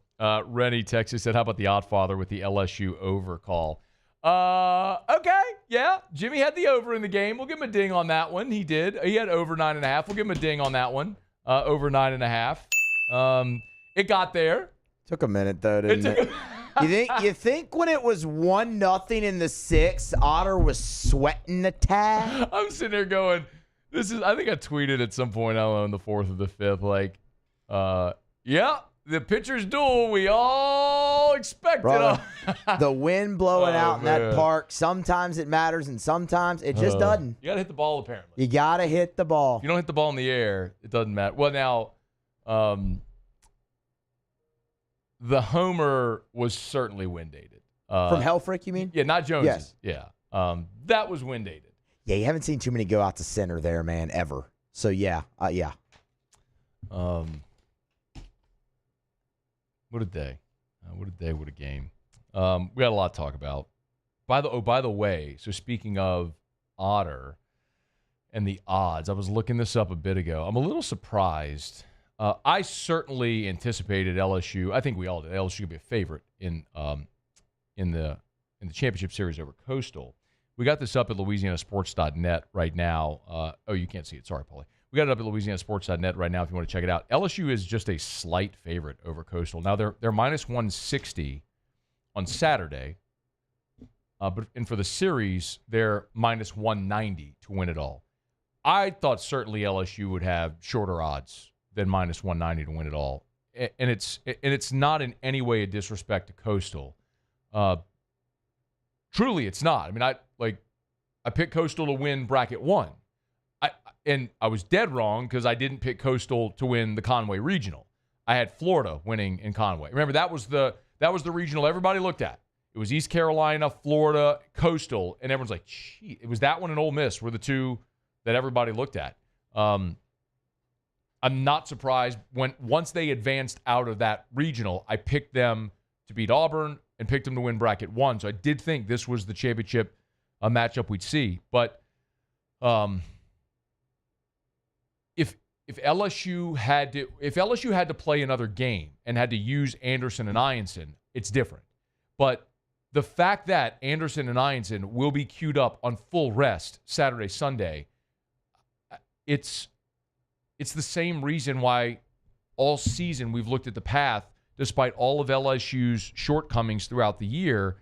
Rennie texted, said, how about the Oddfather with the LSU over call? Okay, yeah. Jimmy had the over in the game. We'll give him a ding on that one. He did. He had over 9.5. We'll give him a ding on that one. Over 9.5. It got there. Took a minute, though, didn't it? You think when it was 1-0 in the sixth, Otter was sweating the tag? I'm sitting there going, I think I tweeted at some point, I don't know, in the fourth or the fifth, like, yeah, the pitcher's duel we all expected. Bro, the wind blowing out in that park, sometimes it matters and sometimes it just doesn't. You got to hit the ball, apparently. You got to hit the ball. If you don't hit the ball in the air, it doesn't matter. Well, now, the homer was certainly wind-dated. From Helfrich, you mean? Yeah, not Jones's. Yes. Yeah. That was wind-dated. Yeah, you haven't seen too many go out to center there, man, ever. So, yeah. What a day. What a day, what a game. We got a lot to talk about. By the way, so speaking of Otter and the odds, I was looking this up a bit ago. I'm a little surprised. I certainly anticipated LSU. I think we all did. LSU would be a favorite in the championship series over Coastal. We got this up at LouisianaSports.net right now. You can't see it. Sorry, Paulie. We got it up at LouisianaSports.net right now if you want to check it out. LSU is just a slight favorite over Coastal. Now, they're minus 160 on Saturday. And for the series, they're minus 190 to win it all. I thought certainly LSU would have shorter odds than minus 190 to win it all. And it's not in any way a disrespect to Coastal. Truly, it's not. I mean, I picked Coastal to win bracket 1. And I was dead wrong because I didn't pick Coastal to win the Conway Regional. I had Florida winning in Conway. Remember, that was the regional everybody looked at. It was East Carolina, Florida, Coastal, and everyone's like, gee, it was that one and Ole Miss were the two that everybody looked at. I'm not surprised once they advanced out of that regional, I picked them to beat Auburn and picked them to win bracket 1. So I did think this was the championship matchup we'd see. But if LSU had to play another game and had to use Anderson and Ianson, it's different. But the fact that Anderson and Ianson will be queued up on full rest Saturday, Sunday, it's the same reason why all season we've looked at the path, despite all of LSU's shortcomings throughout the year,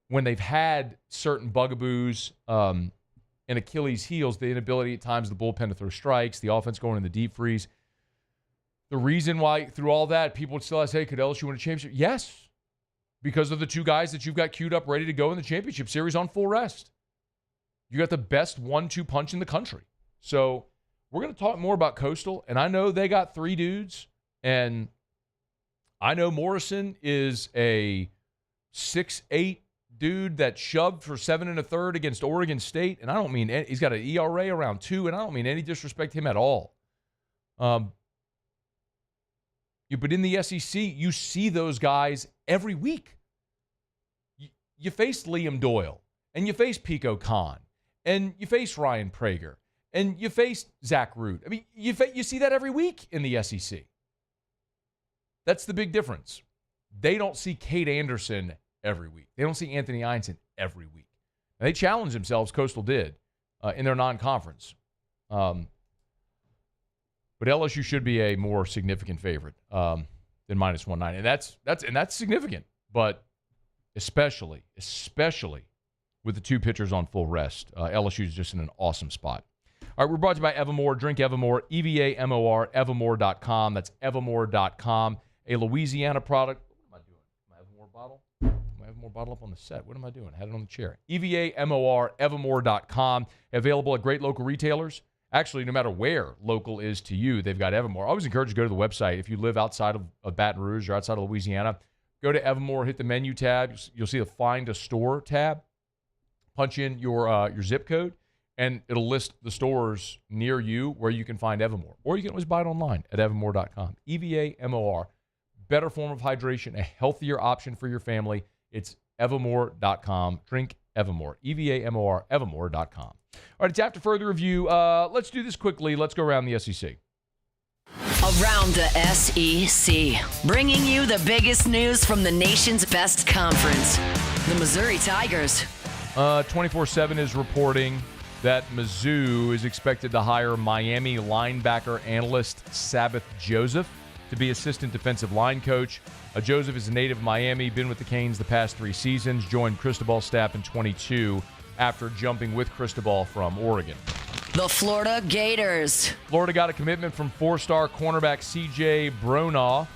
when they've had certain bugaboos and Achilles' heels, the inability at times of the bullpen to throw strikes, the offense going in the deep freeze. The reason why, through all that, people would still ask, hey, could LSU win a championship? Yes. because of the two guys that you've got queued up ready to go in the championship series on full rest. You got the best 1-2 punch in the country. So we're going to talk more about Coastal, and I know they got 3 dudes, and I know Morrison is a 6'8" dude that shoved for 7 1/3 against Oregon State, and I don't mean he's got an ERA around 2, and I don't mean any disrespect to him at all. But in the SEC, you see those guys every week. You face Liam Doyle, and you face Pico Khan, and you face Ryan Prager, and you face Zach Root. I mean, you see that every week in the SEC. That's the big difference. They don't see Cade Anderson every week. They don't see Anthony Einson every week. And they challenged themselves, Coastal did, in their non-conference. But LSU should be a more significant favorite than -190. And that's significant, but especially with the 2 pitchers on full rest. LSU is just in an awesome spot. All right, we're brought to you by Evermore. Drink Evermore, EVAMOR, Evermore.com. That's Evermore.com, a Louisiana product. What am I doing? Am I Evermore bottle? I have more bottle up on the set. What am I doing? I had it on the chair. EVAMOR, Evermore.com. Available at great local retailers. Actually, no matter where local is to you, they've got Evermore. I always encourage you to go to the website. If you live outside of Baton Rouge or outside of Louisiana, go to Evermore, hit the menu tab. You'll see the Find a Store tab. Punch in your zip code, and it'll list the stores near you where you can find Evermore. Or you can always buy it online at Evermore.com. EVAMOR. Better form of hydration, a healthier option for your family. It's Evermore.com. Drink Evermore. EVAMOR, Evermore.com. All right, it's after further review. Let's do this quickly. Let's go around the SEC. Around the SEC, bringing you the biggest news from the nation's best conference, the Missouri Tigers. 24/7 is reporting that Mizzou is expected to hire Miami linebacker analyst Sabbath Joseph to be assistant defensive line coach. Joseph is a native of Miami, been with the Canes the past 3 seasons, joined Cristobal's staff in 22 after jumping with Cristobal from Oregon. The Florida Gators. Florida got a commitment from 4-star cornerback C.J. Bronaugh.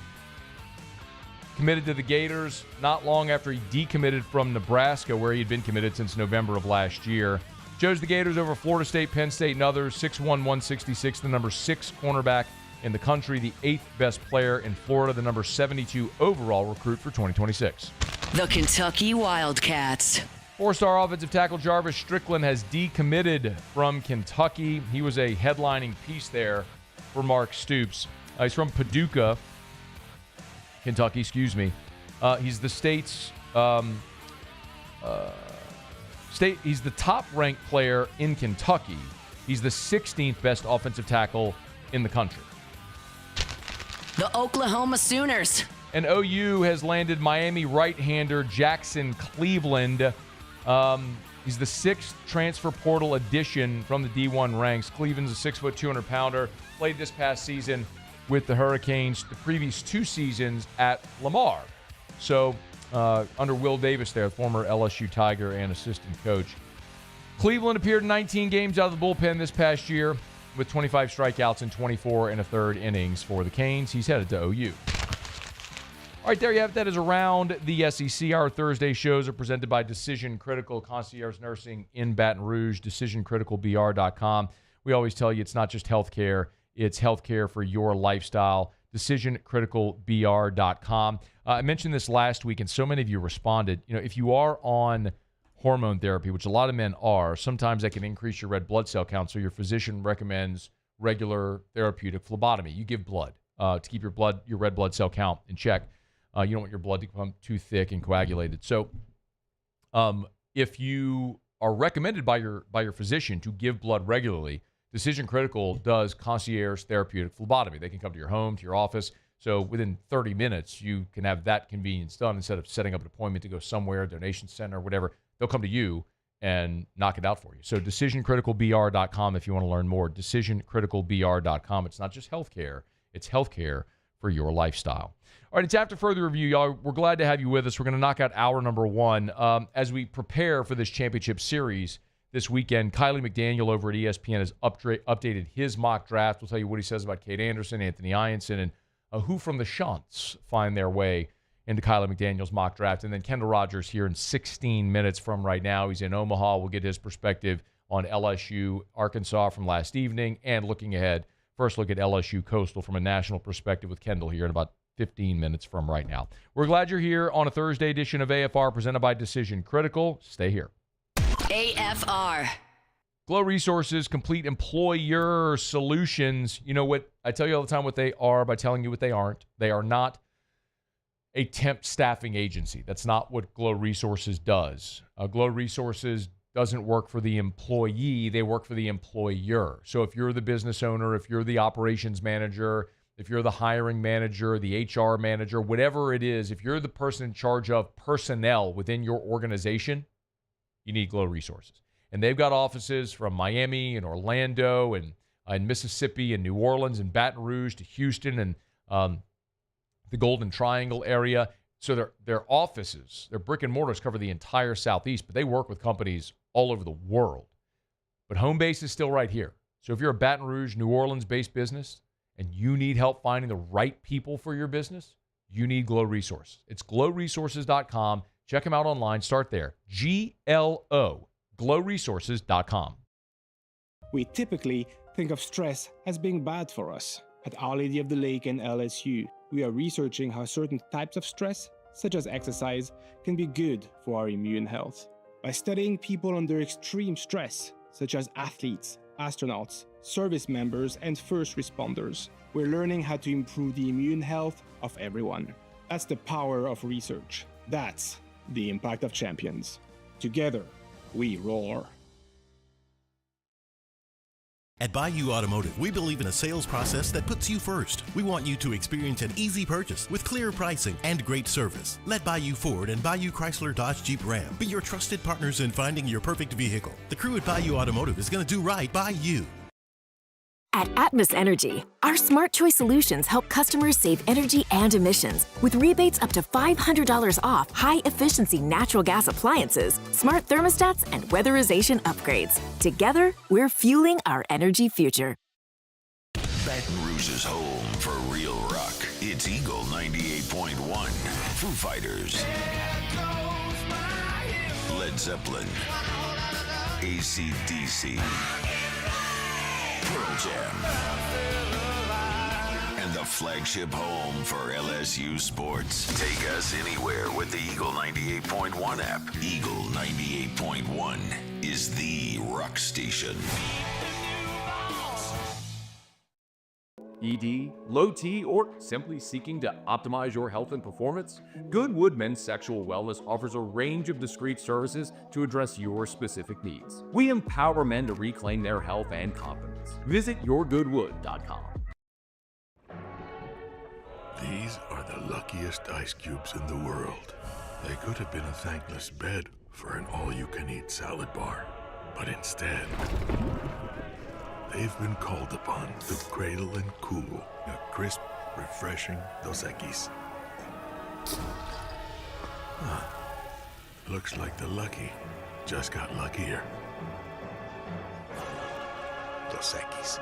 Committed to the Gators not long after he decommitted from Nebraska, where he had been committed since November of last year. Chose the Gators over Florida State, Penn State, and others. 6'1", 166, the number 6 cornerback in the country, the 8th best player in Florida, the number 72 overall recruit for 2026. The Kentucky Wildcats. 4-star offensive tackle Jarvis Strickland has decommitted from Kentucky. He was a headlining piece there for Mark Stoops. He's from Paducah, Kentucky, excuse me. He's the state's he's the top-ranked player in Kentucky. He's the 16th best offensive tackle in the country. The Oklahoma Sooners. And OU has landed Miami right-hander Jackson Cleveland. He's the 6th transfer portal addition from the D1 ranks. Cleveland's a 6', 200-pounder. Played this past season with the Hurricanes, the previous 2 seasons at Lamar. So under Will Davis there, former LSU Tiger and assistant coach. Cleveland appeared in 19 games out of the bullpen this past year with 25 strikeouts in 24 1/3 innings for the Canes. He's headed to OU. All right, there you have it. That is around the SEC. Our Thursday shows are presented by Decision Critical Concierge Nursing in Baton Rouge, DecisionCriticalBR.com. We always tell you it's not just healthcare, it's healthcare for your lifestyle. DecisionCriticalBR.com. I mentioned this last week, and so many of you responded. You know, if you are on hormone therapy, which a lot of men are, sometimes that can increase your red blood cell count, so your physician recommends regular therapeutic phlebotomy. You give blood to keep your red blood cell count in check. You don't want your blood to become too thick and coagulated. So if you are recommended by your physician to give blood regularly, Decision Critical does concierge therapeutic phlebotomy. They can come to your home, to your office. So within 30 minutes, you can have that convenience done instead of setting up an appointment to go somewhere, a donation center, whatever. They'll come to you and knock it out for you. So DecisionCriticalBR.com if you want to learn more. DecisionCriticalBR.com. It's not just healthcare. It's healthcare for your lifestyle. All right, it's after further review, y'all. We're glad to have you with us. We're going to knock out hour number 1. As we prepare for this championship series this weekend, Kylie McDaniel over at ESPN has updated his mock draft. We'll tell you what he says about Cade Anderson, Anthony Einson, and who from the Shants find their way into Kyler McDaniel's mock draft. And then Kendall Rogers here in 16 minutes from right now. He's in Omaha. We'll get his perspective on LSU, Arkansas from last evening, and looking ahead. First look at LSU Coastal from a national perspective with Kendall here in about 15 minutes from right now. We're glad you're here on a Thursday edition of AFR presented by Decision Critical. Stay here. AFR. Glow Resources, complete employer solutions. You know what? I tell you all the time what they are by telling you what they aren't. They are not a temp staffing agency. That's not what Glow Resources does. Glow Resources doesn't work for the employee. They work for the employer. So if you're the business owner, if you're the operations manager, if you're the hiring manager, the HR manager, whatever it is, if you're the person in charge of personnel within your organization, you need Glow Resources. And they've got offices from Miami and Orlando and Mississippi and New Orleans and Baton Rouge to Houston and the Golden Triangle area. So their offices, their brick and mortars cover the entire Southeast, but they work with companies all over the world. But home base is still right here. So if you're a Baton Rouge, New Orleans-based business and you need help finding the right people for your business, you need Glow Resources. It's glowresources.com. Check them out online. Start there. GLO. glowresources.com. We typically think of stress as being bad for us. At Our Lady of the Lake and LSU, we are researching how certain types of stress, such as exercise, can be good for our immune health. By studying people under extreme stress, such as athletes, astronauts, service members, and first responders, we're learning how to improve the immune health of everyone. That's the power of research. That's the impact of champions. Together, we roar. At Bayou Automotive, we believe in a sales process that puts you first. We want you to experience an easy purchase with clear pricing and great service. Let Bayou Ford and Bayou Chrysler Dodge Jeep Ram be your trusted partners in finding your perfect vehicle. The crew at Bayou Automotive is going to do right by you. At Atmos Energy, our Smart Choice solutions help customers save energy and emissions with rebates up to $500 off high-efficiency natural gas appliances, smart thermostats, and weatherization upgrades. Together, we're fueling our energy future. Baton Rouge's home for real rock. It's Eagle 98.1. Foo Fighters. Led Zeppelin. AC/DC. Pearl Jam. And the flagship home for LSU sports. Take us anywhere with the Eagle 98.1 app. Eagle 98.1 is the rock station. ED, low T, or simply seeking to optimize your health and performance? Goodwood Men's Sexual Wellness offers a range of discreet services to address your specific needs. We empower men to reclaim their health and confidence. Visit yourgoodwood.com. These are the luckiest ice cubes in the world. They could have been a thankless bed for an all-you-can-eat salad bar. But instead, they've been called upon to cradle and cool a crisp, refreshing Dos Equis. Looks like the lucky just got luckier. Dos Equis.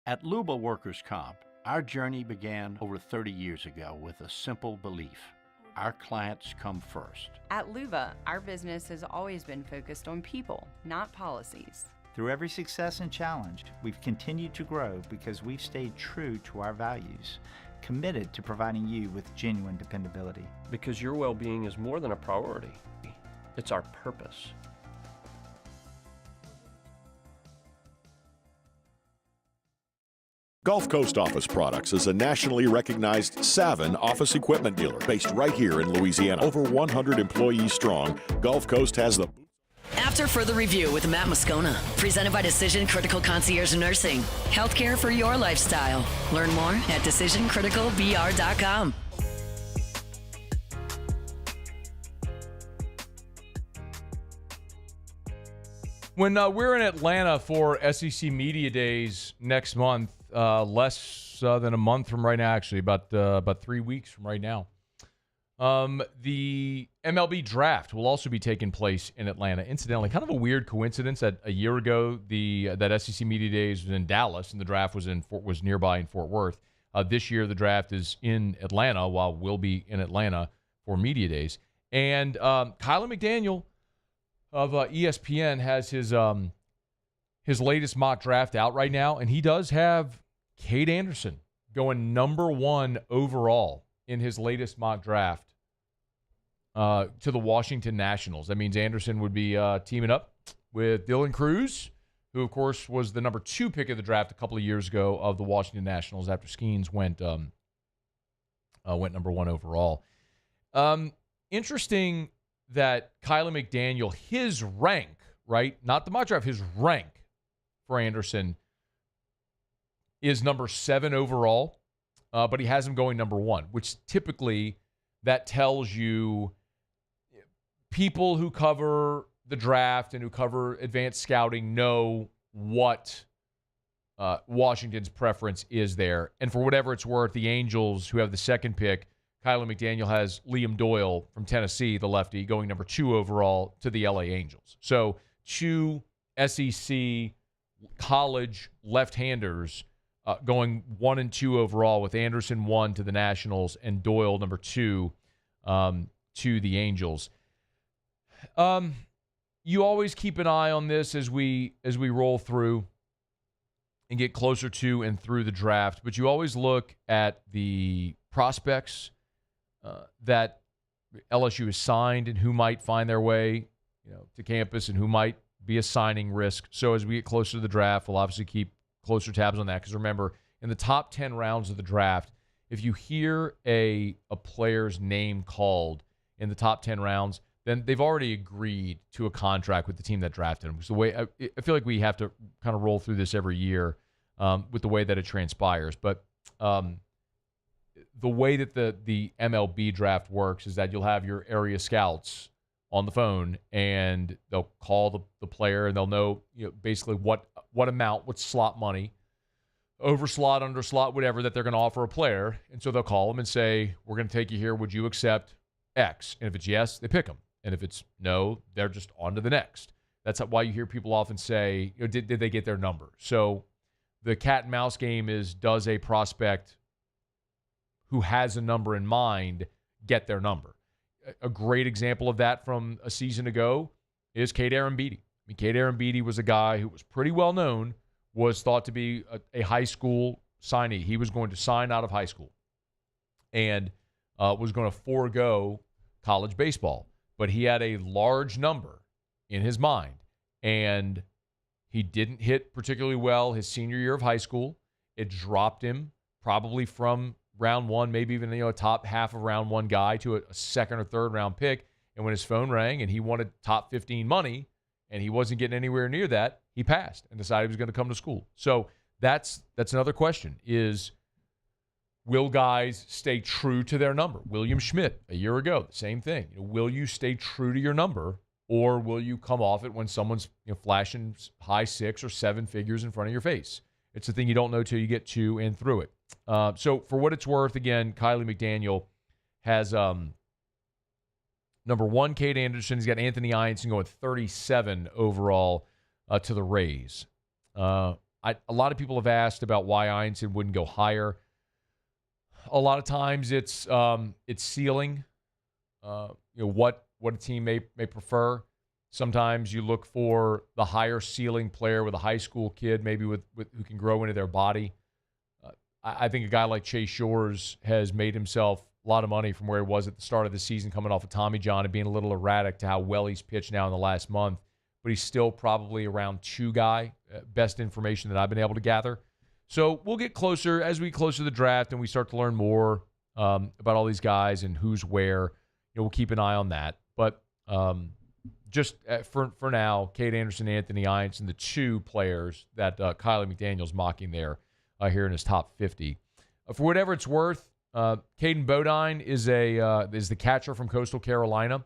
At Luba Workers' Comp, our journey began over 30 years ago with a simple belief. Our clients come first. At Luba, our business has always been focused on people, not policies. Through every success and challenge, we've continued to grow because we've stayed true to our values, committed to providing you with genuine dependability. Because your well-being is more than a priority. It's our purpose. Gulf Coast Office Products is a nationally recognized Savin office equipment dealer based right here in Louisiana. Over 100 employees strong, Gulf Coast has the... After further review with Matt Moscona, presented by Decision Critical Concierge Nursing. Healthcare for your lifestyle. Learn more at decisioncriticalbr.com. When we're in Atlanta for SEC Media Days next month, less than a month from right now, actually, about 3 weeks from right now, the MLB draft will also be taking place in Atlanta. Incidentally, kind of a weird coincidence that a year ago that SEC Media Days was in Dallas and the draft was nearby in Fort Worth. This year, the draft is in Atlanta, while we'll be in Atlanta for media days. And Kyler McDaniel of ESPN has his latest mock draft out right now, and he does have Cade Anderson going number 1 overall in his latest mock draft to the Washington Nationals. That means Anderson would be teaming up with Dylan Cruz, who, of course, was the number 2 pick of the draft a couple of years ago of the Washington Nationals after Skeens went number 1 overall. Interesting that Kyler McDaniel, his rank, right, not the mock draft, his rank for Anderson is number 7 overall, but he has him going number 1, which typically that tells you people who cover the draft and who cover advanced scouting know what Washington's preference is there. And for whatever it's worth, the Angels, who have the 2nd pick, Kyler McDaniel has Liam Doyle from Tennessee, the lefty, going number 2 overall to the LA Angels. So 2 SEC college left-handers going 1 and 2 overall, with Anderson 1 to the Nationals and Doyle number 2 to the Angels. You always keep an eye on this as we roll through and get closer to and through the draft, but you always look at the prospects that LSU has signed and who might find their way, to campus and who might be a signing risk. So as we get closer to the draft, we'll obviously keep closer tabs on that, because remember, in the top 10 rounds of the draft, if you hear a player's name called in the top 10 rounds, then they've already agreed to a contract with the team that drafted him. So the way I feel like we have to kind of roll through this every year with the way that it transpires. But the way that the MLB draft works is that you'll have your area scouts on the phone, and they'll call the player, and they'll know, basically what amount, what slot money, over slot, under slot, whatever, that they're going to offer a player. And so they'll call them and say, we're going to take you here. Would you accept X? And if it's yes, they pick them. And if it's no, they're just on to the next. That's why you hear people often say, did they get their number? So the cat and mouse game is, does a prospect who has a number in mind get their number? A great example of that from a season ago is Cade Arrambide. Cade Arrambide was a guy who was pretty well known, was thought to be a high school signee. He was going to sign out of high school and was going to forego college baseball. But he had a large number in his mind, and he didn't hit particularly well his senior year of high school. It dropped him probably from round 1, maybe even a top half of round 1 guy to a 2nd or 3rd round pick. And when his phone rang and he wanted top 15 money and he wasn't getting anywhere near that, he passed and decided he was going to come to school. So that's another question is, will guys stay true to their number? William Schmidt, a year ago, the same thing. Will you stay true to your number, or will you come off it when someone's flashing high 6 or 7 figures in front of your face? It's the thing you don't know till you get to and through it. So for what it's worth, again, Kylie McDaniel has number 1, Cade Anderson. He's got Anthony Ianson going 37 overall to the Rays. A lot of people have asked about why Ianson wouldn't go higher. A lot of times it's ceiling, what a team may prefer. Sometimes you look for the higher ceiling player with a high school kid, maybe with who can grow into their body. I think a guy like Chase Shores has made himself a lot of money from where he was at the start of the season, coming off of Tommy John and being a little erratic to how well he's pitched now in the last month. But he's still probably a round 2 guy, best information that I've been able to gather. So we'll get closer as we get closer to the draft and we start to learn more about all these guys and who's where. We'll keep an eye on that. But just for now, Cade Anderson, Anthony Ianson, the 2 players that Kylie McDaniel's mocking there here in his top 50. For whatever it's worth, Caden Bodine is the catcher from Coastal Carolina,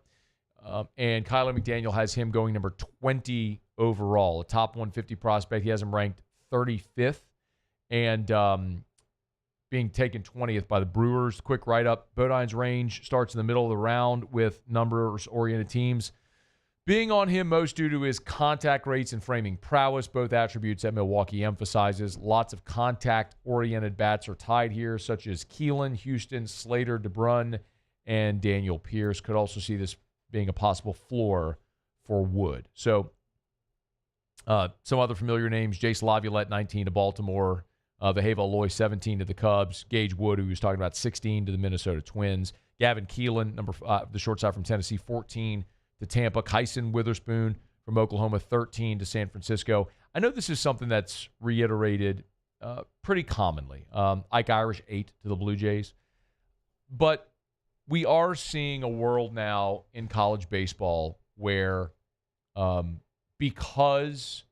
and Kylie McDaniel has him going number 20 overall, a top 150 prospect. He has him ranked 35th. And being taken 20th by the Brewers. Quick write-up. Bodine's range starts in the middle of the round with numbers-oriented teams. being on him most due to his contact rates and framing prowess, both attributes that Milwaukee emphasizes. Lots of contact-oriented bats are tied here, such as Keelan, Houston, Slater, DeBrun, and Daniel Pierce. Could also see this being a possible floor for Wood. So some other familiar names: Jace Laviolette, 19 to Baltimore. Vaheva Aloy, 17 to the Cubs. Gage Wood, who was talking about, 16 to the Minnesota Twins. Gavin Keelan, the shortstop from Tennessee, 14 to Tampa. Kyson Witherspoon from Oklahoma, 13 to San Francisco. I know this is something that's reiterated pretty commonly. Ike Irish, 8 to the Blue Jays. But we are seeing a world now in college baseball where because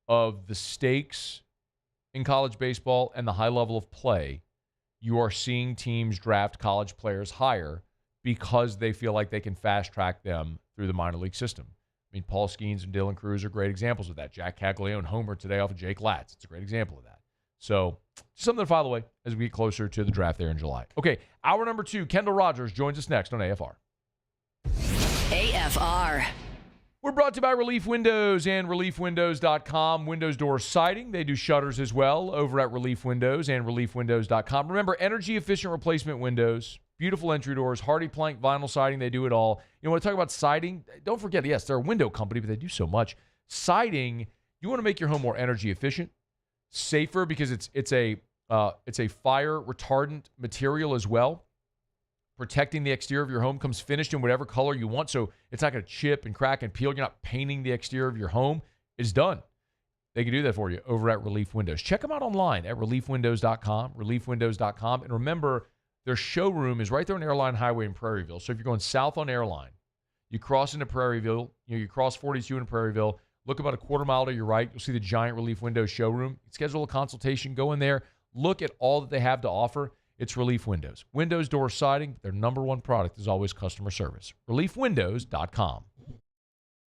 of the stakes in college baseball and the high level of play, you are seeing teams draft college players higher because they feel like they can fast-track them through the minor league system. I mean, Paul Skeens and Dylan Cruz are great examples of that. Jack Caglione homer today off of Jake Latz. It's a great example of that. So, something to follow away as we get closer to the draft there in July. Okay, hour number 2, Kendall Rogers joins us next on AFR. AFR. We're brought to you by Relief Windows and ReliefWindows.com. Windows door siding. They do shutters as well over at Relief Windows and ReliefWindows.com. Remember, energy-efficient replacement windows, beautiful entry doors, hardy plank, vinyl siding. They do it all. You want to talk about siding? Don't forget, yes, they're a window company, but they do so much. Siding, you want to make your home more energy efficient, safer, because it's a fire retardant material as well. Protecting the exterior of your home, comes finished in whatever color you want, so it's not going to chip and crack and peel. You're not painting the exterior of your home. It's done. They can do that for you over at Relief Windows. Check them out online at reliefwindows.com, reliefwindows.com. And remember, their showroom is right there on Airline Highway in Prairieville. So if you're going south on Airline, you cross into Prairieville, you cross 42 in Prairieville, look about a quarter mile to your right, you'll see the giant Relief Windows showroom. Schedule a consultation, go in there, look at all that they have to offer. It's Relief Windows. Windows, door siding, their number one product is always customer service. ReliefWindows.com.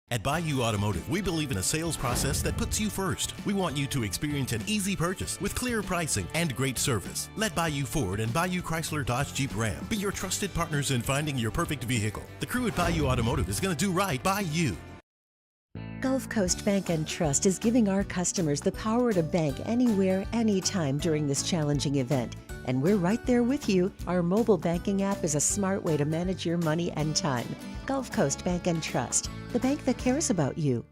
At Bayou Automotive, we believe in a sales process that puts you first. We want you to experience an easy purchase with clear pricing and great service. Let Bayou Ford and Bayou Chrysler Dodge Jeep Ram be your trusted partners in finding your perfect vehicle. The crew at Bayou Automotive is going to do right by you. Gulf Coast Bank and Trust is giving our customers the power to bank anywhere, anytime during this challenging event. And we're right there with you. Our mobile banking app is a smart way to manage your money and time. Gulf Coast Bank and Trust, the bank that cares about you.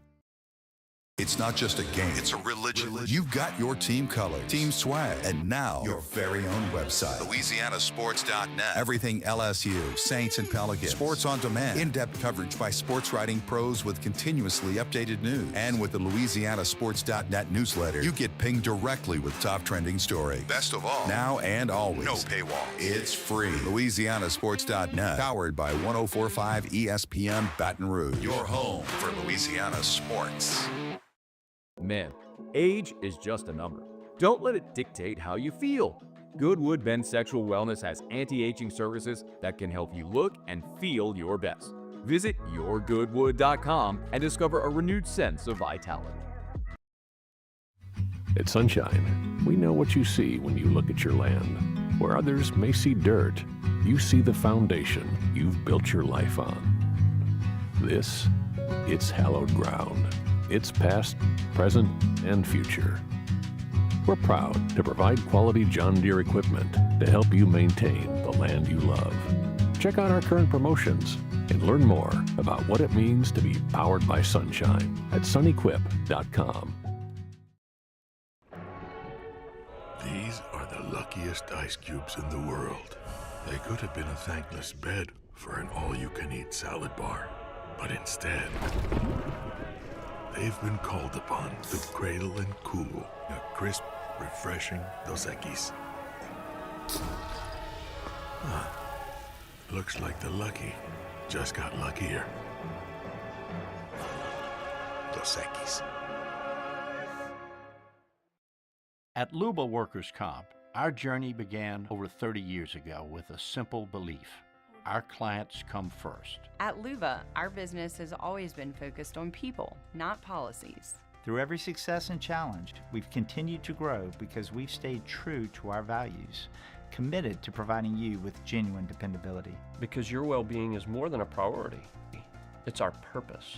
It's not just a game, it's a religion. You've got your team colors, team swag, and now your very own website. LouisianaSports.net. Everything LSU, Saints, and Pelicans. Sports on demand. In-depth coverage by sports writing pros with continuously updated news. And with the LouisianaSports.net newsletter, you get pinged directly with top trending stories. Best of all, now and always, no paywall. It's free. LouisianaSports.net. Powered by 104.5 ESPN Baton Rouge. Your home for Louisiana sports. Man, age is just a number. Don't let it dictate how you feel. Goodwood Men's Sexual Wellness has anti-aging services that can help you look and feel your best. Visit yourgoodwood.com and discover a renewed sense of vitality. At Sunshine, we know what you see when you look at your land. Where others may see dirt, you see the foundation you've built your life on. This, it's hallowed ground. It's past, present, and future. We're proud to provide quality John Deere equipment to help you maintain the land you love. Check out our current promotions and learn more about what it means to be powered by sunshine at sunequip.com. These are the luckiest ice cubes in the world. They could have been a thankless bed for an all-you-can-eat salad bar. But instead, they've been called upon to cradle and cool a crisp, refreshing Dos Equis. Looks like the lucky just got luckier. Dos Equis. At Luba Workers' Comp, our journey began over 30 years ago with a simple belief. Our clients come first. At Luba, our business has always been focused on people, not policies. Through every success and challenge, we've continued to grow because we've stayed true to our values, committed to providing you with genuine dependability. Because your well-being is more than a priority. It's our purpose.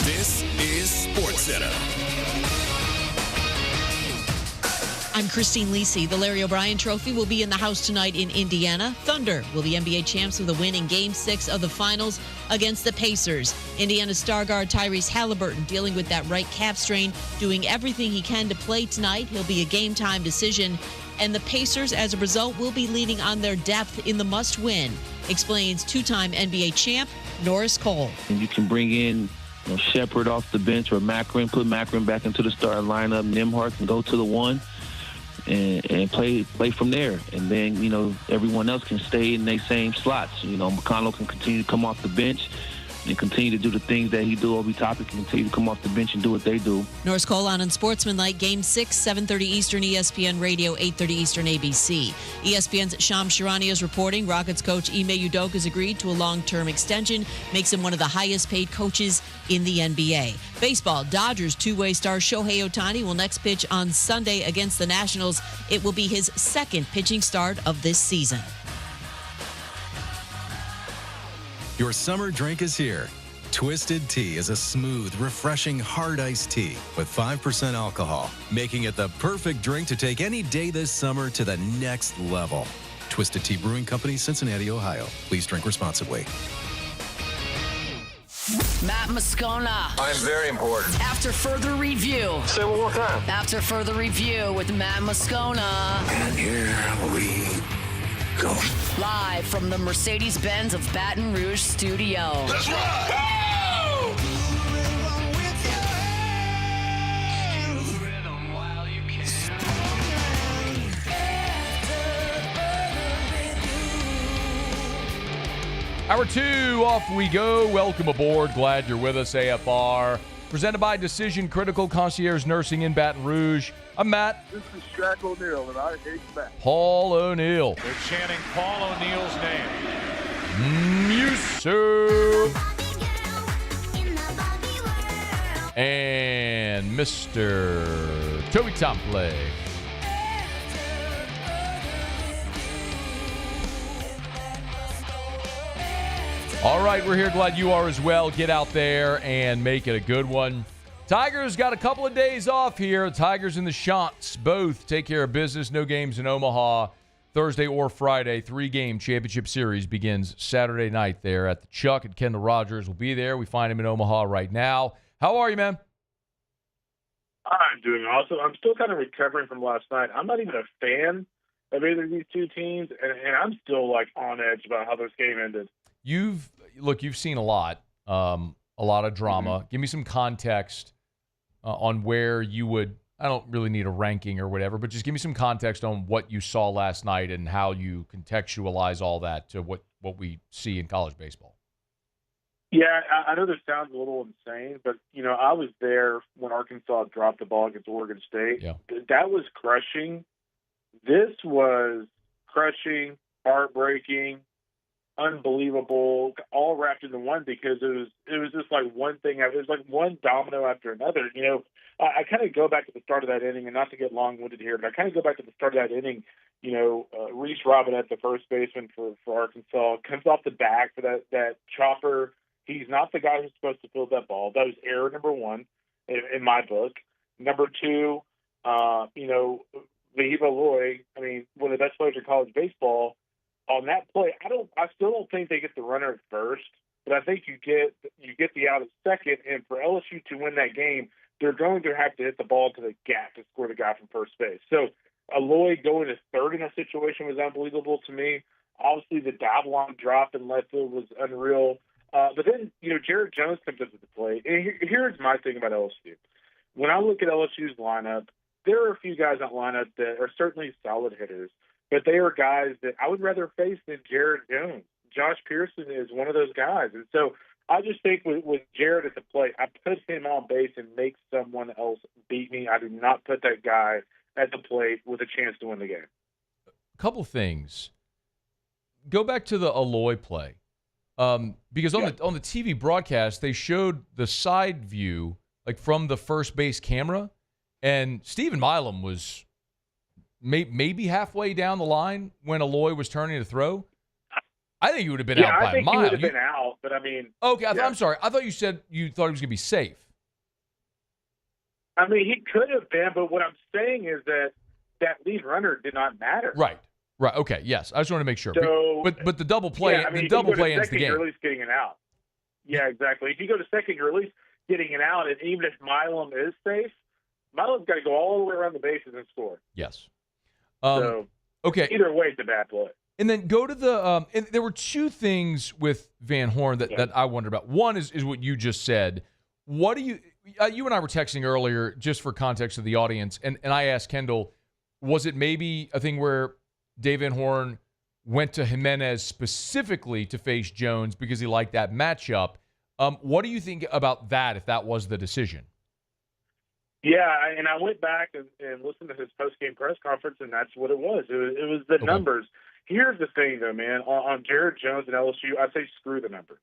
This is SportsCenter. I'm Christine Lisi. The Larry O'Brien Trophy will be in the house tonight in Indiana. Thunder will be NBA champs with a win in Game 6 of the Finals against the Pacers. Indiana star guard Tyrese Halliburton dealing with that right calf strain, doing everything he can to play tonight. He'll be a game-time decision. And the Pacers, as a result, will be leaning on their depth in the must-win, explains two-time NBA champ Norris Cole. And you can bring in Shepard off the bench or Macrin, put Macrin back into the starting lineup. Nembhard can go to the one and play from there. And then, everyone else can stay in their same slots. McConnell can continue to come off the bench and continue to do the things that he do. Obi Toppin can continue to come off the bench and do what they do. Norris Cole on Unsportsmanlike, Game 6, 7:30 Eastern, ESPN Radio, 8:30 Eastern, ABC. ESPN's Sham Sharania is reporting Rockets coach Ime Udoka has agreed to a long-term extension, makes him one of the highest-paid coaches in the NBA. Baseball, Dodgers two-way star Shohei Ohtani will next pitch on Sunday against the Nationals. It will be his second pitching start of this season. Your summer drink is here. Twisted Tea is a smooth, refreshing, hard iced tea with 5% alcohol, making it the perfect drink to take any day this summer to the next level. Twisted Tea Brewing Company, Cincinnati, Ohio. Please drink responsibly. Matt Moscona. I'm very important. After further review. Say it one more time. After further review with Matt Moscona. And here we go. Live from the Mercedes-Benz of Baton Rouge studio. That's right! Hour 2, off we go. Welcome aboard. Glad you're with us, AFR. Presented by Decision Critical Concierge Nursing in Baton Rouge. I'm Matt. This is Shaq O'Neal, and I hate Matt. Paul O'Neal. They're chanting Paul O'Neal's name. Musu. And Mr. Toby Tomplay. All right, we're here. Glad you are as well. Get out there and make it a good one. Tigers got a couple of days off here. Tigers and the Chants both take care of business. No games in Omaha Thursday or Friday. 3-game championship series begins Saturday night there at the Chuck, and Kendall Rogers will be there. We find him in Omaha right now. How are you, man? I'm doing awesome. I'm still kind of recovering from last night. I'm not even a fan of either of these two teams, and I'm still on edge about how this game ended. You've seen a lot of drama. Mm-hmm. Give me some context on where you would. I don't really need a ranking or whatever, but just give me some context on what you saw last night and how you contextualize all that to what we see in college baseball. Yeah, I know this sounds a little insane, but I was there when Arkansas dropped the ball against Oregon State. Yeah. That was crushing. This was crushing, heartbreaking, unbelievable, all wrapped into one, because it was just one thing. It was like one domino after another. I kind of go back to the start of that inning, and not to get long-winded here, but I kind of go back to the start of that inning. Reese Robinette, the first baseman for Arkansas, comes off the back for that chopper. He's not the guy who's supposed to field that ball. That was error number one in my book. Number two, Vahiva Loy, one of the best players in college baseball. On that play, I still don't think they get the runner at first, but I think you get the out at second. And for LSU to win that game, they're going to have to hit the ball to the gap to score the guy from first base. So Aloy going to third in that situation was unbelievable to me. Obviously, the dive line drop in left field was unreal. But then, Jared Jones comes up to the plate. And here's my thing about LSU. When I look at LSU's lineup, there are a few guys in that lineup that are certainly solid hitters, but they are guys that I would rather face than Jared Jones. Josh Pearson is one of those guys. And so I just think with Jared at the plate, I put him on base and make someone else beat me. I do not put that guy at the plate with a chance to win the game. Couple things. Go back to the Aloy play. Because on the TV broadcast, they showed the side view, like from the first base camera, and Stephen Milam was maybe halfway down the line when Aloy was turning to throw. I think he would have been out by a mile. He would have been out, but I mean... Okay, I'm sorry. I thought you said you thought he was going to be safe. I mean, he could have been, but what I'm saying is that lead runner did not matter. Right. Okay, yes. I just want to make sure. So, but the double play, the double play ends the game. You're at least getting it out. Yeah, exactly. If you go to second, you're at least getting it out, and even if Milam is safe, Milam's got to go all the way around the bases and score. Yes. Okay. Either way, it's a bad play. And then go to the and there were two things with Van Horn that I wondered about. One is what you just said. What do you and I were texting earlier, just for context of the audience, and I asked Kendall, was it maybe a thing where Dave Van Horn went to Jimenez specifically to face Jones because he liked that matchup? What do you think about that, if that was the decision? Yeah, and I went back and listened to his post-game press conference, and that's what it was. It was the numbers. Here's the thing, though, man. On Jared Jones and LSU, I say screw the numbers.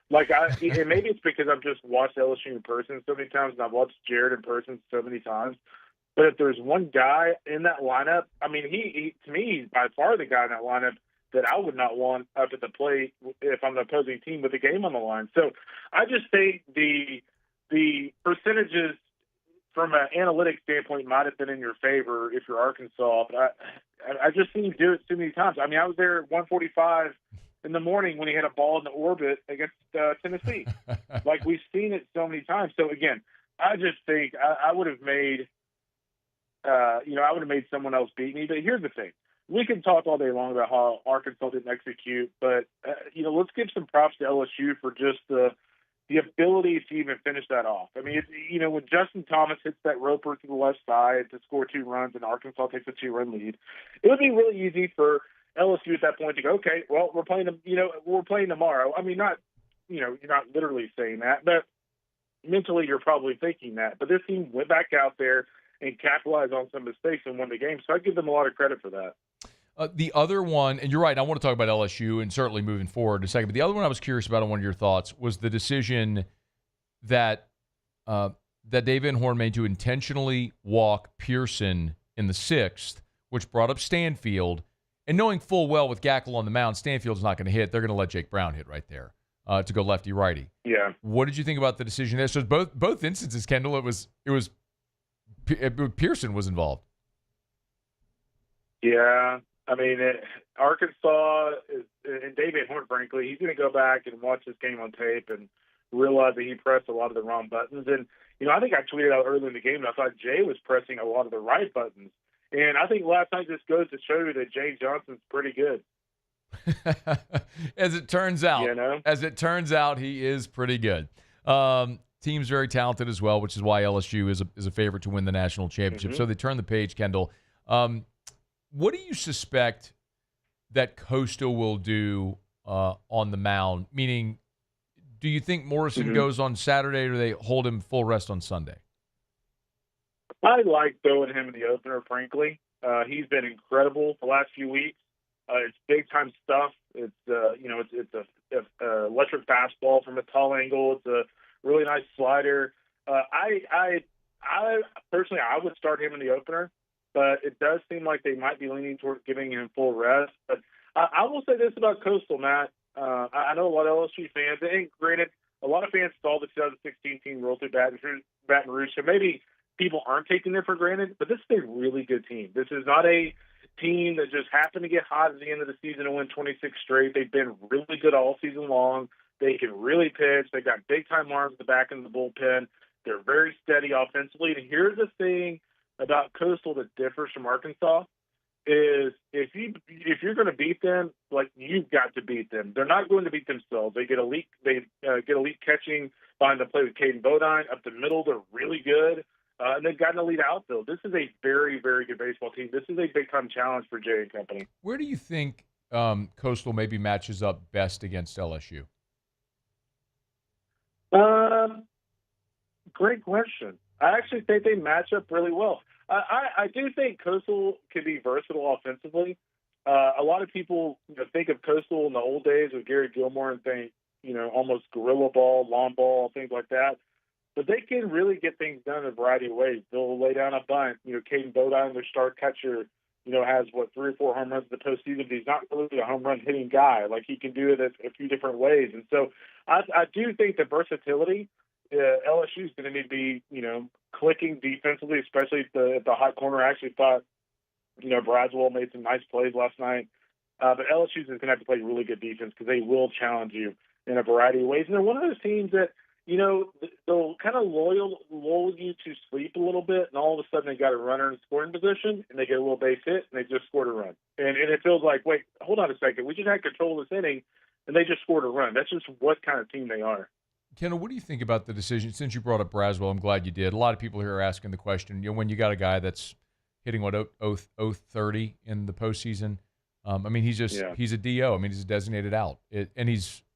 Like, and maybe it's because I've just watched LSU in person so many times, and I've watched Jared in person so many times. But if there's one guy in that lineup, I mean, he to me, he's by far the guy in that lineup that I would not want up at the plate if I'm the opposing team with the game on the line. So I just think the percentages from an analytics standpoint might have been in your favor if you're Arkansas. But I just seen him do it too many times. I mean, I was there at 1:45 in the morning when he had a ball in the orbit against Tennessee. Like, we've seen it so many times. So, again, I just think I would have made I would have made someone else beat me. But here's the thing. We can talk all day long about how Arkansas didn't execute, but, let's give some props to LSU for just the ability to even finish that off. I mean, when Justin Thomas hits that roper to the left side to score 2 runs and Arkansas takes a 2-run lead, it would be really easy for LSU at that point to go, okay, well, we're playing tomorrow. I mean, you're not literally saying that, but mentally you're probably thinking that. But this team went back out there and capitalized on some mistakes and won the game. So I give them a lot of credit for that. The other one, and you're right, I want to talk about LSU and certainly moving forward in a second, but the other one I was curious about on one of your thoughts was the decision that Dave Van Horn made to intentionally walk Pearson in the 6th, which brought up Stanfield, and knowing full well with Gackle on the mound, Stanfield's not going to hit. They're going to let Jake Brown hit right there to go lefty-righty. Yeah. What did you think about the decision there? So both instances, Kendall, it was Pearson was involved. Yeah. I mean, Arkansas and Dave Van Horn, frankly, he's going to go back and watch this game on tape and realize that he pressed a lot of the wrong buttons. And, I think I tweeted out earlier in the game and I thought Jay was pressing a lot of the right buttons. And I think last night just goes to show you that Jay Johnson's pretty good. As it turns out, he is pretty good. Team's very talented as well, which is why LSU is a favorite to win the national championship. Mm-hmm. So they turn the page, Kendall. What do you suspect that Coastal will do on the mound? Meaning, do you think Morrison goes on Saturday, or do they hold him full rest on Sunday? I like throwing him in the opener, frankly. He's been incredible the last few weeks. It's big-time stuff. It's it's a electric fastball from a tall angle. It's a really nice slider. I personally, I would start him in the opener. But it does seem like they might be leaning towards giving him full rest. But I will say this about Coastal, Matt. I know a lot of LSU fans, and granted, a lot of fans saw the 2016 team roll through Baton Rouge, so maybe people aren't taking it for granted, but this is a really good team. This is not a team that just happened to get hot at the end of the season and win 26 straight. They've been really good all season long. They can really pitch. They got big-time arms at the back end of the bullpen. They're very steady offensively. And here's the thing about Coastal that differs from Arkansas is if you're going to beat them, like, you've got to beat them. They're not going to beat themselves. They get elite catching behind the plate with Caden Bodine. Up the middle, they're really good. And they've got an elite outfield. This is a very, very good baseball team. This is a big-time challenge for Jay and company. Where do you think Coastal maybe matches up best against LSU? Great question. I actually think they match up really well. I do think Coastal can be versatile offensively. A lot of people think of Coastal in the old days with Gary Gilmore and think, almost gorilla ball, long ball, things like that. But they can really get things done in a variety of ways. They'll lay down a bunt. Caden Bodine, their star catcher, has 3 or 4 home runs in the postseason, but he's not really a home run hitting guy. Like, he can do it a few different ways. And so I do think the versatility, LSU is going to need to be, clicking defensively, especially at the hot corner. I actually thought, Braswell made some nice plays last night. But LSU is going to have to play really good defense because they will challenge you in a variety of ways. And they're one of those teams that, they'll kind of lull you to sleep a little bit, and all of a sudden they got a runner in scoring position, and they get a little base hit, and they just scored a run. And it feels like, wait, hold on a second. We just had control of this inning, and they just scored a run. That's just what kind of team they are. Kendall, what do you think about the decision? Since you brought up Braswell, I'm glad you did. A lot of people here are asking the question, when you got a guy that's hitting, 030 in the postseason, he's a DO. He's a designated out.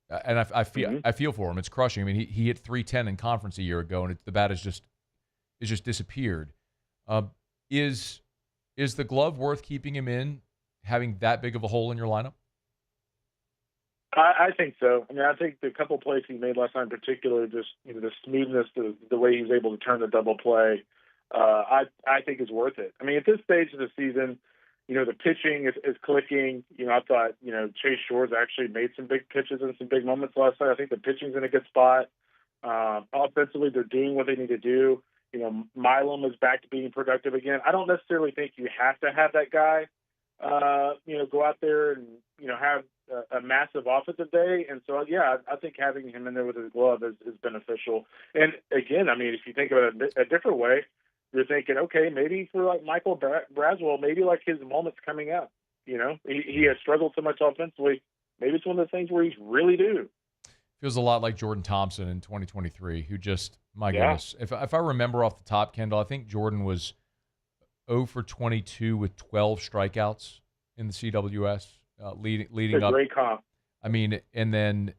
I feel for him. It's crushing. He hit 310 in conference a year ago, and the bat has just disappeared. Is the glove worth keeping him in, having that big of a hole in your lineup? I think so. I think the couple plays he made last night in particular, just the smoothness, the way he was able to turn the double play, I think is worth it. At this stage of the season, the pitching is clicking. I thought, Chase Shores actually made some big pitches and some big moments last night. I think the pitching's in a good spot. Offensively, they're doing what they need to do. Milam is back to being productive again. I don't necessarily think you have to have that guy, go out there and, have a massive offensive day. And so, I think having him in there with his glove is beneficial. And again, if you think about it a different way, you're thinking, okay, maybe for like Michael Braswell, maybe like his moment's coming up. He has struggled so much offensively. Maybe it's one of the things where he's really due. Feels a lot like Jordan Thompson in 2023, who just, my goodness. If I remember off the top, Kendall, I think Jordan was 0 for 22 with 12 strikeouts in the CWS, leading up. Great comp. And then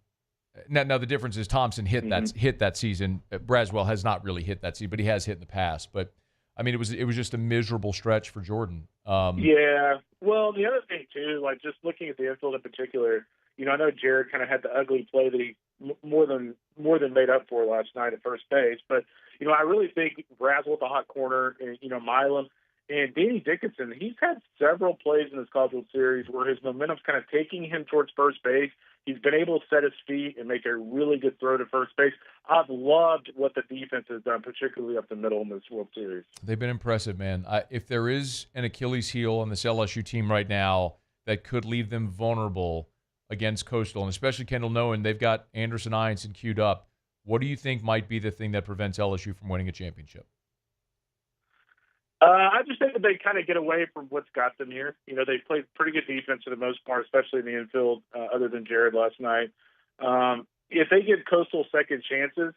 now the difference is Thompson hit that season. Braswell has not really hit that season, but he has hit in the past. But it was just a miserable stretch for Jordan. Yeah. Well, the other thing too, like just looking at the infield in particular, I know Jared kind of had the ugly play that he more than made up for last night at first base. But I really think Braswell at the hot corner, and Milam and Danny Dickinson, he's had several plays in this College World Series where his momentum's kind of taking him towards first base. He's been able to set his feet and make a really good throw to first base. I've loved what the defense has done, particularly up the middle in this World Series. They've been impressive, man. If there is an Achilles heel on this LSU team right now that could leave them vulnerable against Coastal, and especially Kendall, knowing they've got Anderson Ianson queued up, what do you think might be the thing that prevents LSU from winning a championship? I just think that they kind of get away from what's got them here. They played pretty good defense for the most part, especially in the infield, other than Jared last night. If they give Coastal second chances,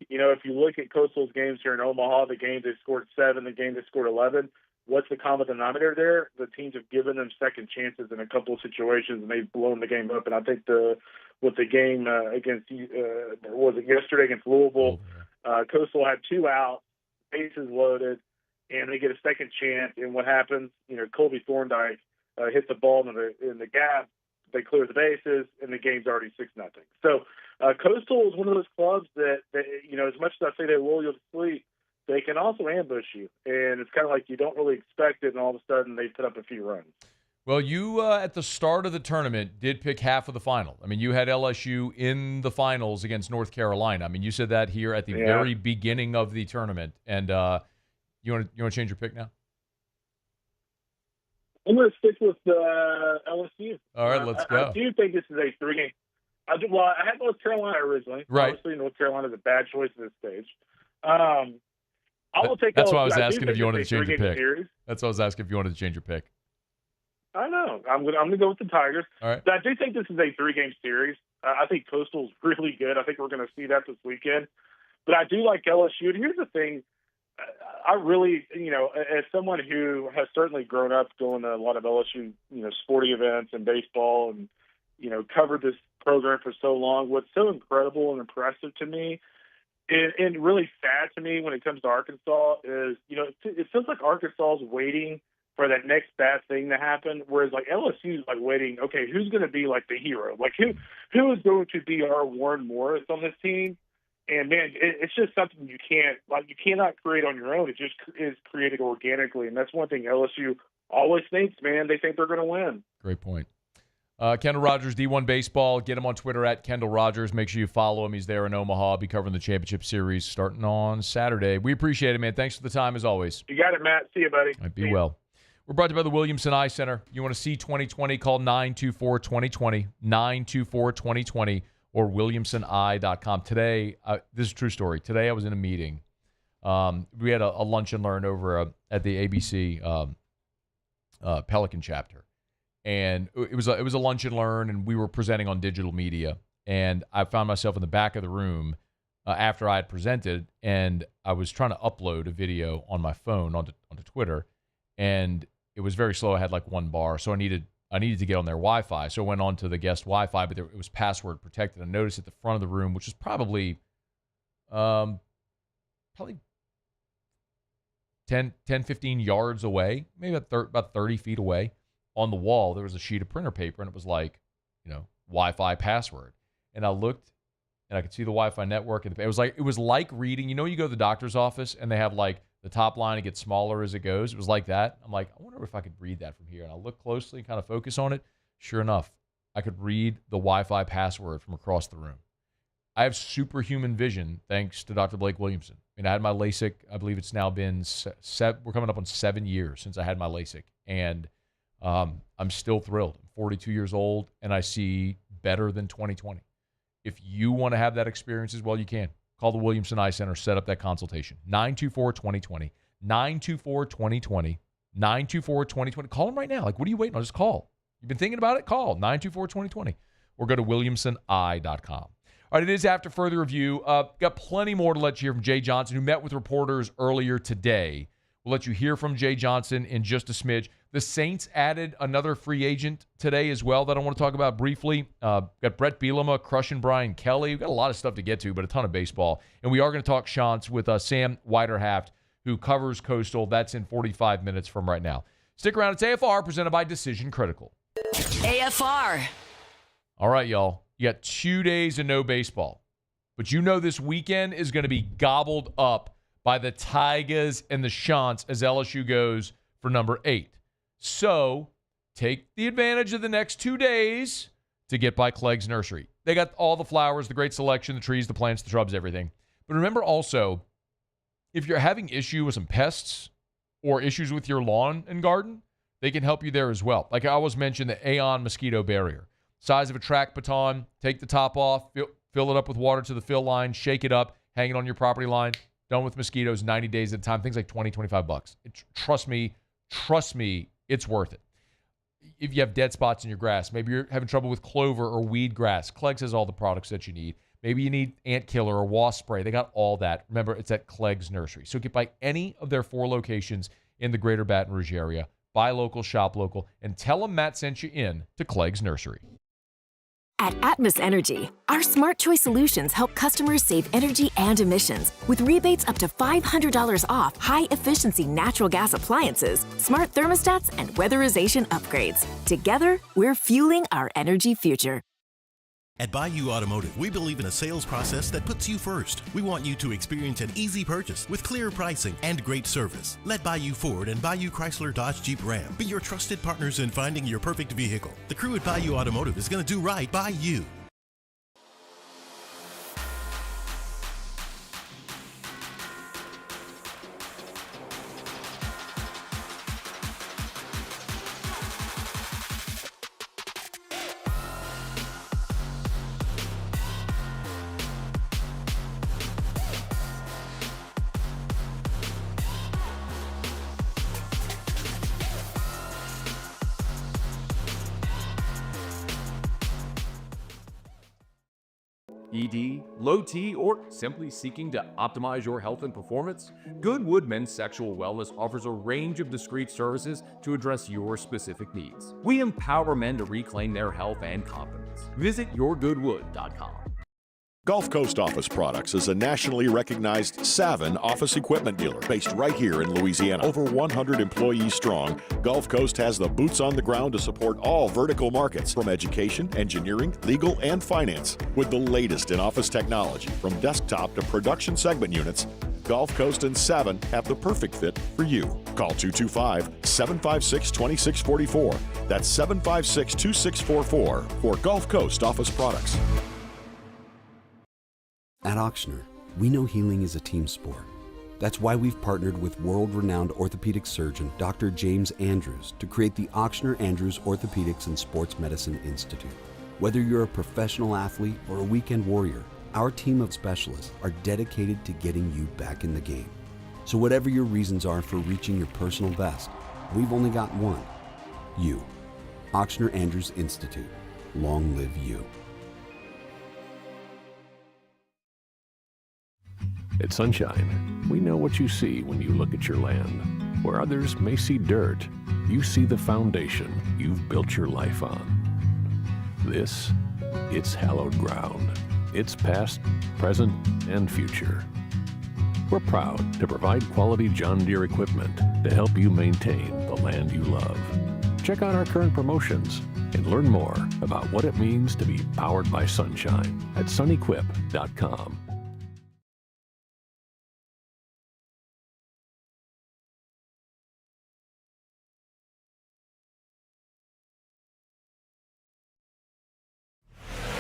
if you look at Coastal's games here in Omaha, the games they scored 7, the game they scored 11, what's the common denominator there? The teams have given them second chances in a couple of situations, and they've blown the game up. And I think with the game against was it yesterday against Louisville, Coastal had 2 outs, bases loaded, and they get a second chance. And what happens? Colby Thorndike hits the ball in the gap. They clear the bases, and the game's already 6-0. So Coastal is one of those clubs that as much as I say they lull you to sleep, they can also ambush you. And it's kind of like you don't really expect it, and all of a sudden they put up a few runs. Well, you, at the start of the tournament, did pick half of the final. You had LSU in the finals against North Carolina. You said that here at the very beginning of the tournament. And you want to change your pick now? I'm going to stick with LSU. All right, let's go. I do think this is a 3-game. I had North Carolina originally. Right. Obviously, North Carolina is a bad choice at this stage. I will take. That's LSU. why I was asking if you wanted to change your pick. Series. That's why I was asking if you wanted to change your pick. I know. I'm going to go with the Tigers. All right. But I do think this is a 3-game series. I think Coastal's really good. I think we're going to see that this weekend. But I do like LSU. And here's the thing. I really, as someone who has certainly grown up going to a lot of LSU, sporting events and baseball and, covered this program for so long. What's so incredible and impressive to me and really sad to me when it comes to Arkansas is, it feels like Arkansas is waiting for that next bad thing to happen, whereas like LSU is like waiting, okay, who's going to be like the hero? Like who is going to be our Warren Morris on this team? And man, it's just something you cannot create on your own. It just is created organically, and that's one thing LSU always thinks. Man, they think they're going to win. Great point. Kendall Rogers, D1 Baseball. Get him on Twitter at Kendall Rogers. Make sure you follow him. He's there in Omaha. I'll be covering the championship series starting on Saturday. We appreciate it, man. Thanks for the time as always. You got it, Matt. See you, buddy. All right, be well. We're brought to you by the Williamson Eye Center. You want to see 2020, call 924-2020, 924-2020, or williamsoneye.com. Today, this is a true story. Today I was in a meeting. We had a lunch and learn over at the ABC Pelican chapter. And it was a lunch and learn, and we were presenting on digital media. And I found myself in the back of the room after I had presented, and I was trying to upload a video on my phone onto Twitter, and it was very slow. I had like one bar, so I needed to get on their Wi-Fi. So I went on to the guest Wi-Fi, but it was password protected. I noticed at the front of the room, which is probably 10, 15 yards away, maybe about 30 feet away, on the wall, there was a sheet of printer paper, and it was like, Wi-Fi password. And I looked, and I could see the Wi-Fi network, and it was like reading. You go to the doctor's office, and they have like the top line, it gets smaller as it goes. It was like that. I'm like, I wonder if I could read that from here. And I look closely, kind of focus on it. Sure enough, I could read the Wi-Fi password from across the room. I have superhuman vision thanks to Dr. Blake Williamson. I had my LASIK. I believe it's now been we're coming up on 7 years since I had my LASIK, and I'm still thrilled. I'm 42 years old, and I see better than 20/20. If you want to have that experience as well, you can. Call the Williamson Eye Center. Set up that consultation. 924-2020. 924-2020. 924-2020. Call them right now. Like, what are you waiting on? Just call. You've been thinking about it? Call 924-2020. Or go to williamsoneye.com. All right, it is after further review. Got plenty more to let you hear from Jay Johnson, who met with reporters earlier today. We'll let you hear from Jay Johnson in just a smidge. The Saints added another free agent today as well that I want to talk about briefly. Got Brett Bielema, crushing Brian Kelly. We've got a lot of stuff to get to, but a ton of baseball. And we are going to talk Chants with Sam Weiderhaft, who covers Coastal. That's in 45 minutes from right now. Stick around. It's AFR, presented by Decision Critical. AFR. All right, y'all. You got 2 days of no baseball. But this weekend is going to be gobbled up by the Tigers and the Chants as LSU goes for number 8. So take the advantage of the next 2 days to get by Clegg's Nursery. They got all the flowers, the great selection, the trees, the plants, the shrubs, everything. But remember also, if you're having issue with some pests or issues with your lawn and garden, they can help you there as well. Like I always mention, the Aeon mosquito barrier. Size of a track baton, take the top off, fill it up with water to the fill line, shake it up, hang it on your property line. Done with mosquitoes 90 days at a time. Things like $20, $25. Trust me, it's worth it. If you have dead spots in your grass, maybe you're having trouble with clover or weed grass, Clegg's has all the products that you need. Maybe you need ant killer or wasp spray. They got all that. Remember, it's at Clegg's Nursery. So get by any of their 4 locations in the greater Baton Rouge area. Buy local, shop local, and tell them Matt sent you in to Clegg's Nursery. At Atmos Energy, our smart choice solutions help customers save energy and emissions with rebates up to $500 off high-efficiency natural gas appliances, smart thermostats, and weatherization upgrades. Together, we're fueling our energy future. At Bayou Automotive, we believe in a sales process that puts you first. We want you to experience an easy purchase with clear pricing and great service. Let Bayou Ford and Bayou Chrysler Dodge Jeep Ram be your trusted partners in finding your perfect vehicle. The crew at Bayou Automotive is going to do right by you. ED, low T, or simply seeking to optimize your health and performance, Goodwood Men's Sexual Wellness offers a range of discreet services to address your specific needs. We empower men to reclaim their health and confidence. Visit yourgoodwood.com. Gulf Coast Office Products is a nationally recognized Savin office equipment dealer based right here in Louisiana. Over 100 employees strong, Gulf Coast has the boots on the ground to support all vertical markets, from education, engineering, legal, and finance. With the latest in office technology, from desktop to production segment units, Gulf Coast and Savin have the perfect fit for you. Call 225-756-2644. That's 756-2644 for Gulf Coast Office Products. At Ochsner, we know healing is a team sport. That's why we've partnered with world-renowned orthopedic surgeon Dr. James Andrews to create the Ochsner Andrews Orthopedics and Sports Medicine Institute. Whether you're a professional athlete or a weekend warrior, our team of specialists are dedicated to getting you back in the game. So whatever your reasons are for reaching your personal best, we've only got one: you. Ochsner Andrews Institute. Long live you. At Sunshine, we know what you see when you look at your land. Where others may see dirt, you see the foundation you've built your life on. This, it's hallowed ground. It's past, present, and future. We're proud to provide quality John Deere equipment to help you maintain the land you love. Check out our current promotions and learn more about what it means to be powered by sunshine at sunequip.com.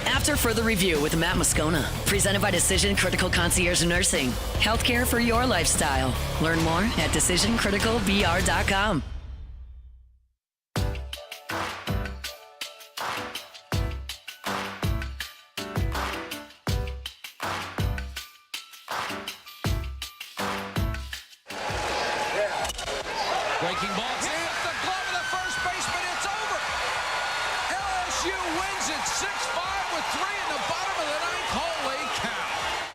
After further review with Matt Moscona, presented by Decision Critical Concierge Nursing. Healthcare for your lifestyle. Learn more at decisioncriticalbr.com. Breaking ball. Hit the glove of the first baseman. It's over. LSU wins it 6-5 with 3 in the bottom of the ninth. Holy cow.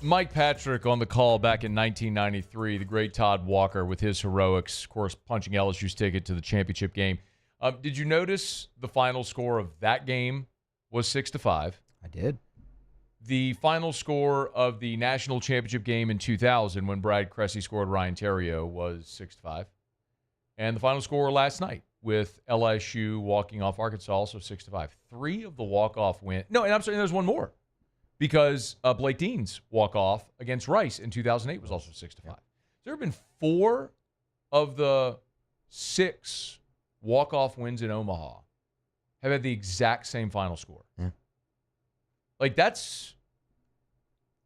Mike Patrick on the call back in 1993. The great Todd Walker with his heroics, of course, punching LSU's ticket to the championship game. Did you notice the final score of that game was 6-5? I did. The final score of the national championship game in 2000, when Brad Cressy scored Ryan Terrio, was 6-5. And the final score last night with LSU walking off Arkansas, also 6-5. 3 of the walk-off wins. No, and I'm sorry, there's one more. Because Blake Dean's walk-off against Rice in 2008 was also 6-5. There have been 4 of the 6 walk-off wins in Omaha have had the exact same final score. Yeah. Like, that's...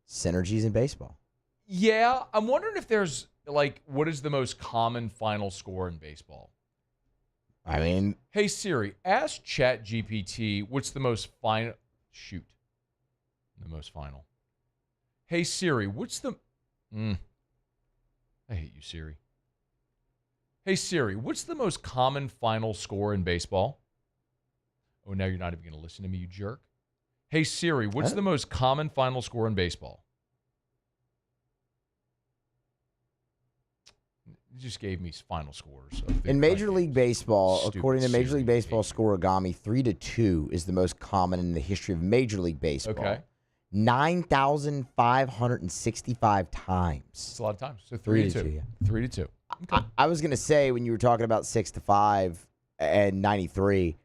synergies in baseball. Yeah, I'm wondering if there's, like, what is the most common final score in baseball? I mean... Hey, Siri, ask ChatGPT what's the most final... Shoot. The most final. Hey, Siri, what's the... I hate you, Siri. Hey, Siri, what's the most common final score in baseball? Oh, now you're not even going to listen to me, you jerk. Hey, Siri, what's the most common final score in baseball? You just gave me final scores. In Major League Baseball, according to Major League Baseball scoregami, 3-2 is the most common in the history of Major League Baseball. Okay. 9,565 times. It's a lot of times. So 3-2. Yeah. 3-2. Okay. I was going to say, when you were talking about 6-5 and 93,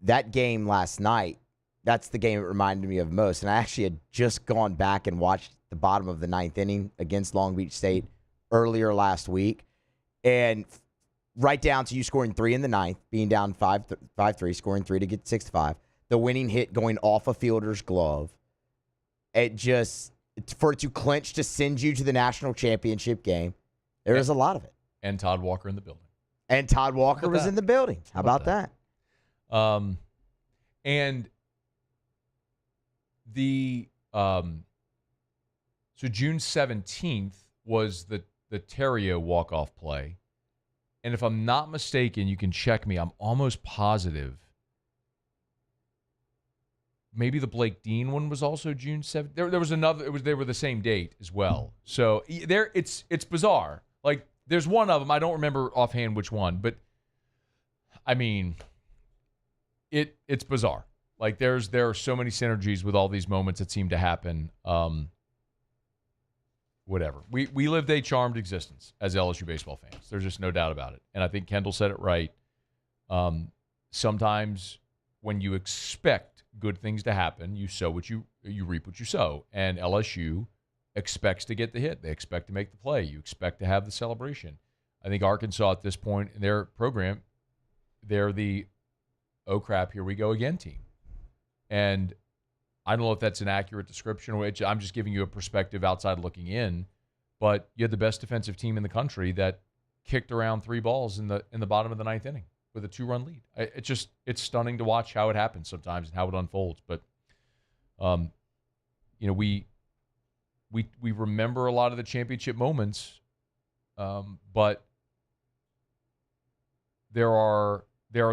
that game last night, that's the game it reminded me of most. And I actually had just gone back and watched the bottom of the 9th inning against Long Beach State earlier last week. And right down to you scoring 3 in the 9th, being down 5-3, scoring 3 to get 6-5. The winning hit going off a fielder's glove. It just, for it to clinch to send you to the national championship game, there is a lot of it. And Todd Walker in the building. And Todd Walker was in the building. How about that? And the so June 17th was the Terrio walk-off play. And if I'm not mistaken, you can check me, I'm almost positive maybe the Blake Dean one was also June 7th. There was another. They were the same date as well. So it's bizarre. Like there's one of them. I don't remember offhand which one, but I mean, it's bizarre. Like there are so many synergies with all these moments that seem to happen. Whatever. We lived a charmed existence as LSU baseball fans. There's just no doubt about it. And I think Kendall said it right. Sometimes when you expect good things to happen, you sow what you reap what you sow. And LSU expects to get the hit. They expect to make the play. You expect to have the celebration. I think Arkansas at this point in their program, they're the oh crap, here we go again team. And I don't know if that's an accurate description, which I'm just giving you a perspective outside looking in, but you had the best defensive team in the country that kicked around 3 balls in the bottom of the 9th inning with a 2-run lead. It's stunning to watch how it happens sometimes and how it unfolds. But, we remember a lot of the championship moments, but there are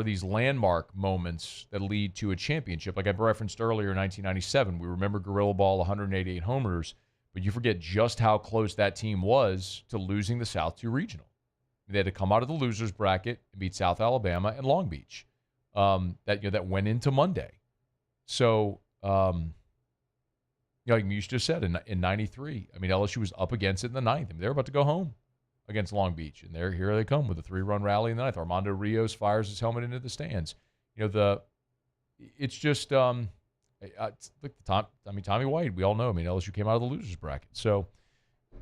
these landmark moments that lead to a championship. Like I referenced earlier in 1997, we remember Gorilla Ball, 188 homers, but you forget just how close that team was to losing the South 2 Regional. They had to come out of the losers bracket and beat South Alabama and Long Beach. That went into Monday. So, like you just said, in 93, I mean, LSU was up against it in the 9th. I mean, they were about to go home against Long Beach, and here they come with a 3-run rally in the 9th. Armando Rios fires his helmet into the stands. It's just it's like Tommy White. We all know. I mean, LSU came out of the losers bracket. So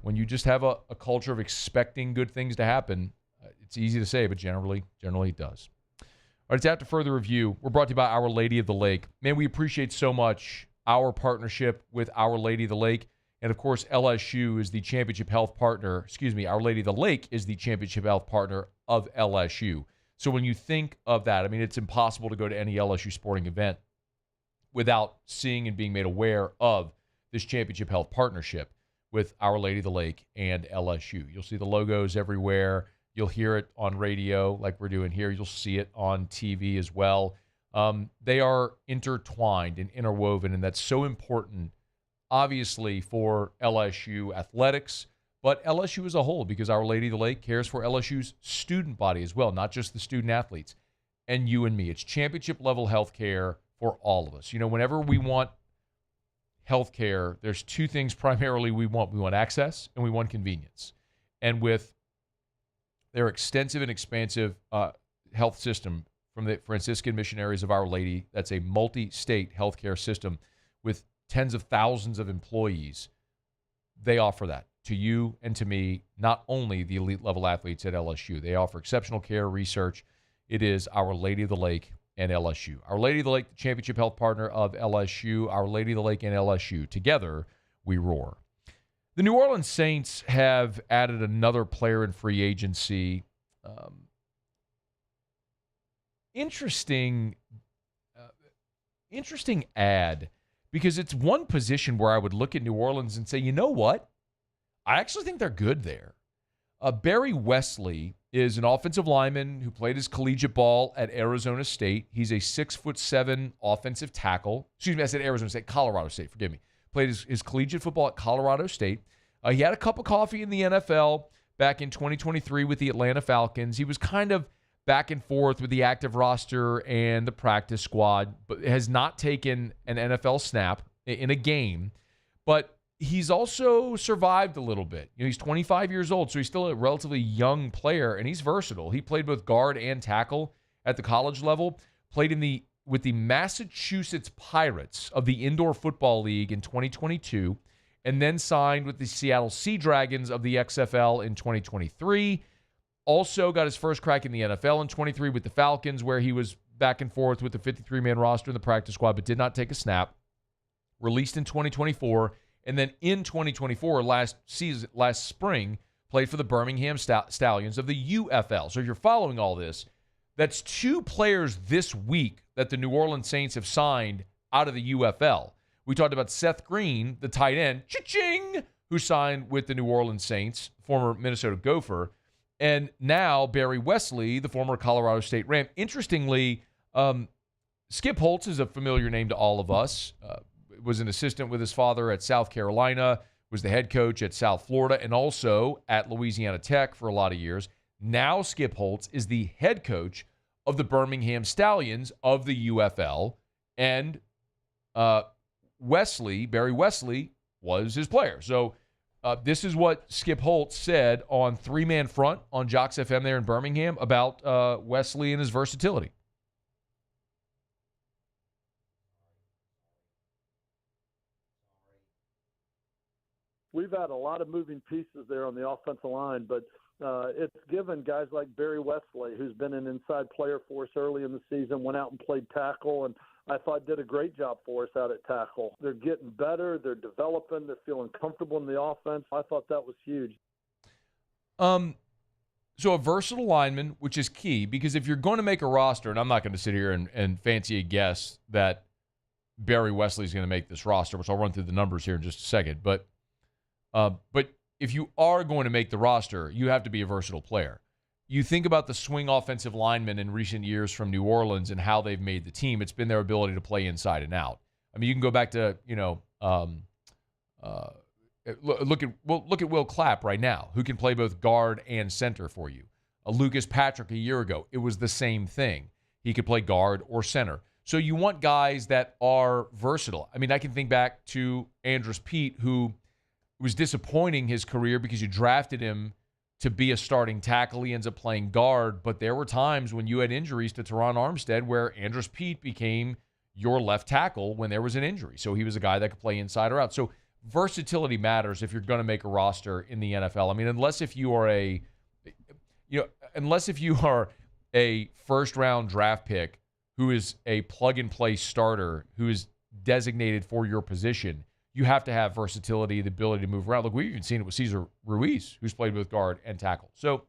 when you just have a culture of expecting good things to happen, it's easy to say, but generally it does. All right, it's After Further Review. We're brought to you by Our Lady of the Lake. Man, we appreciate so much our partnership with Our Lady of the Lake. And, of course, LSU is the championship health partner. Our Lady of the Lake is the championship health partner of LSU. So when you think of that, I mean, it's impossible to go to any LSU sporting event without seeing and being made aware of this championship health partnership with Our Lady of the Lake and LSU. You'll see the logos everywhere. You'll hear it on radio like we're doing here. You'll see it on TV as well. They are intertwined and interwoven, and that's so important, obviously, for LSU athletics, but LSU as a whole, because Our Lady of the Lake cares for LSU's student body as well, not just the student athletes, and you and me. It's championship-level health care for all of us. Whenever we want health care, there's 2 things primarily we want. We want access, and we want convenience. And with their extensive and expansive health system from the Franciscan Missionaries of Our Lady, that's a multi-state healthcare system with tens of thousands of employees, they offer that to you and to me, not only the elite level athletes at LSU. They offer exceptional care, research. It is Our Lady of the Lake and LSU. Our Lady of the Lake, the championship health partner of LSU. Our Lady of the Lake and LSU. Together, we roar. The New Orleans Saints have added another player in free agency. Interesting ad, because it's one position where I would look at New Orleans and say, you know what? I actually think they're good there. Barry Wesley is an offensive lineman who played his collegiate ball at Arizona State. He's a 6'7" offensive tackle. Excuse me, I said Arizona State, Colorado State, forgive me. Played his collegiate football at Colorado State. He had a cup of coffee in the NFL back in 2023 with the Atlanta Falcons. He was kind of back and forth with the active roster and the practice squad, but has not taken an NFL snap in a game. But he's also survived a little bit. He's 25 years old, so he's still a relatively young player, and he's versatile. He played both guard and tackle at the college level, played with the Massachusetts Pirates of the Indoor Football League in 2022, and then signed with the Seattle Sea Dragons of the XFL in 2023. Also got his first crack in the NFL in 23 with the Falcons, where he was back and forth with the 53-man roster in the practice squad, but did not take a snap. Released in 2024, and then in 2024, last spring, played for the Birmingham Stallions of the UFL. So if you're following all this, that's 2 players this week that the New Orleans Saints have signed out of the UFL. We talked about Seth Green, the tight end, cha-ching, who signed with the New Orleans Saints, former Minnesota Gopher. And now Barry Wesley, the former Colorado State Ram. Interestingly, Skip Holtz is a familiar name to all of us. Was an assistant with his father at South Carolina, was the head coach at South Florida, and also at Louisiana Tech for a lot of years. Now Skip Holtz is the head coach of the Birmingham Stallions of the UFL, and Barry Wesley, was his player. So this is what Skip Holtz said on Three Man Front on Jocks FM there in Birmingham about Wesley and his versatility. We've had a lot of moving pieces there on the offensive line, but it's given guys like Barry Wesley, who's been an inside player for us early in the season, went out and played tackle, and I thought did a great job for us out at tackle. They're getting better. They're developing. They're feeling comfortable in the offense. I thought that was huge. So a versatile lineman, which is key, because if you're going to make a roster, and I'm not going to sit here and fancy a guess that Barry Wesley is going to make this roster, which I'll run through the numbers here in just a second, but if you are going to make the roster, you have to be a versatile player. You think about the swing offensive linemen in recent years from New Orleans and how they've made the team. It's been their ability to play inside and out. I mean, you can go back to, look at Will Clapp right now, who can play both guard and center for you. Lucas Patrick a year ago, it was the same thing. He could play guard or center. So you want guys that are versatile. I mean, I can think back to Andrus Peat, who was disappointing his career because you drafted him to be a starting tackle. He ends up playing guard, but there were times when you had injuries to Teron Armstead where Andrus Peat became your left tackle when there was an injury. So he was a guy that could play inside or out. So versatility matters if you're going to make a roster in the NFL. I mean, unless if you are a first-round draft pick who is a plug-and-play starter who is designated for your position, you have to have versatility, the ability to move around. Look, we've even seen it with Cesar Ruiz, who's played both guard and tackle. So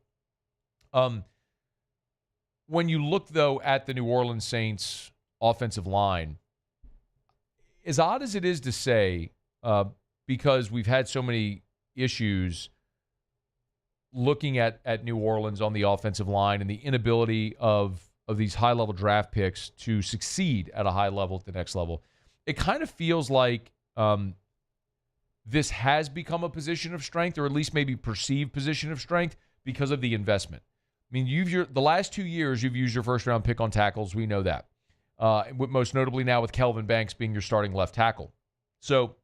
when you look, though, at the New Orleans Saints offensive line, as odd as it is to say, because we've had so many issues looking at New Orleans on the offensive line and the inability of these high-level draft picks to succeed at a high level at the next level, it kind of feels like this has become a position of strength, or at least maybe perceived position of strength, because of the investment. I mean, the last 2 years you've used your first-round pick on tackles. We know that. Most notably now with Kelvin Banks being your starting left tackle. So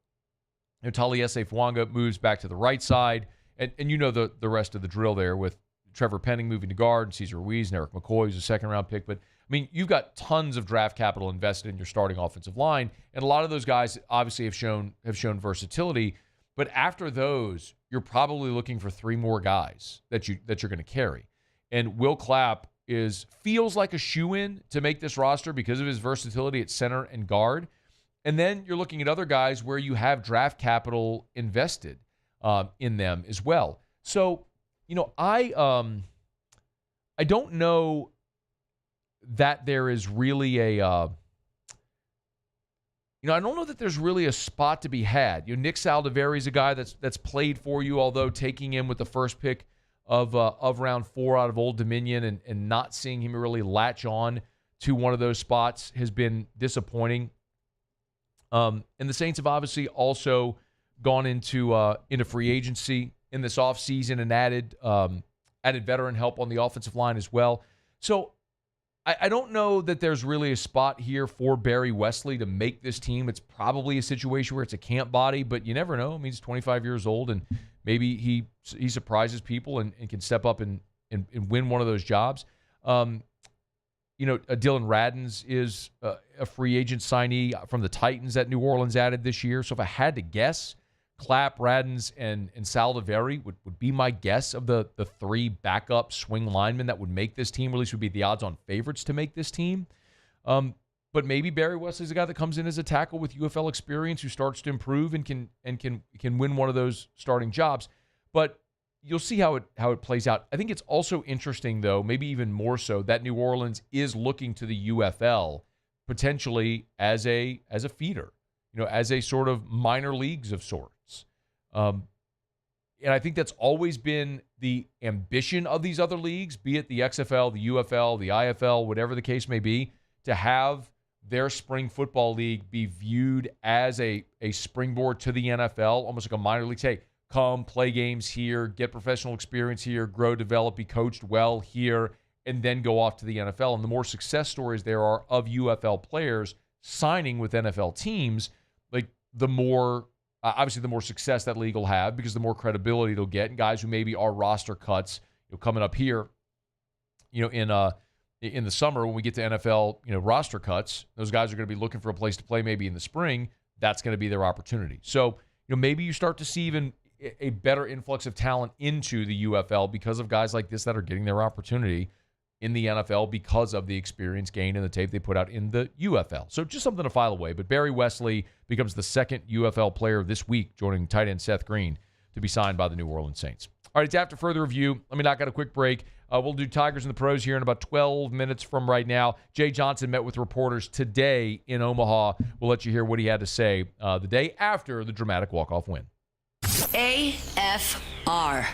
Taliesin Fuanga moves back to the right side, and you know the rest of the drill there with Trevor Penning moving to guard, and Cesar Ruiz and Eric McCoy, who's a second-round pick. But I mean, you've got tons of draft capital invested in your starting offensive line, and a lot of those guys obviously have shown versatility. But after those, you're probably looking for three more guys that you're going to carry. And Will Clapp feels like a shoo-in to make this roster because of his versatility at center and guard. And then you're looking at other guys where you have draft capital invested in them as well. So, I don't know that there is really I don't know that there's really a spot to be had. Nick Saldiveri is a guy that's played for you, although taking him with the first pick of round 4 out of Old Dominion and not seeing him really latch on to one of those spots has been disappointing. And the Saints have obviously also gone into free agency in this offseason and added veteran help on the offensive line as well. So I don't know that there's really a spot here for Barry Wesley to make this team. It's probably a situation where it's a camp body, but you never know. I mean, he's 25 years old, and maybe he surprises people and can step up and win one of those jobs. Dylan Radins is a free agent signee from the Titans that New Orleans added this year. So if I had to guess, Clapp, Radins, and Saldiveri would be my guess of the three backup swing linemen that would make this team, or at least would be the odds-on favorites to make this team. But maybe Barry Wesley's a guy that comes in as a tackle with UFL experience who starts to improve and can win one of those starting jobs. But you'll see how it plays out. I think it's also interesting, though, maybe even more so, that New Orleans is looking to the UFL potentially as a feeder, as a sort of minor leagues of sorts. And I think that's always been the ambition of these other leagues, be it the XFL, the UFL, the IFL, whatever the case may be, to have their spring football league be viewed as a springboard to the NFL, almost like a minor league. Say, come play games here, get professional experience here, grow, develop, be coached well here, and then go off to the NFL. And the more success stories there are of UFL players signing with NFL teams, like the more, obviously the more success that league will have because the more credibility they'll get. And guys who maybe are roster cuts, coming up here, in the summer when we get to NFL, roster cuts, those guys are going to be looking for a place to play maybe in the spring. That's going to be their opportunity. So, maybe you start to see even a better influx of talent into the UFL because of guys like this that are getting their opportunity in the NFL because of the experience gained in the tape they put out in the UFL. So just something to file away. But Barry Wesley becomes the second UFL player this week, joining tight end Seth Green to be signed by the New Orleans Saints. All right, it's after further review. Let me knock out a quick break. We'll do Tigers and the Pros here in about 12 minutes from right now. Jay Johnson met with reporters today in Omaha. We'll let you hear what he had to say the day after the dramatic walk-off win. AFR.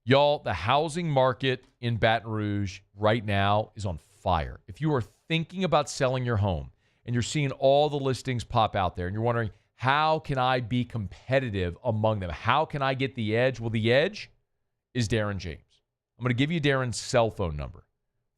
Y'all, the housing market in Baton Rouge right now is on fire. If you are thinking about selling your home and you're seeing all the listings pop out there and you're wondering, how can I be competitive among them? How can I get the edge? Well, the edge is Darren James. I'm going to give you Darren's cell phone number,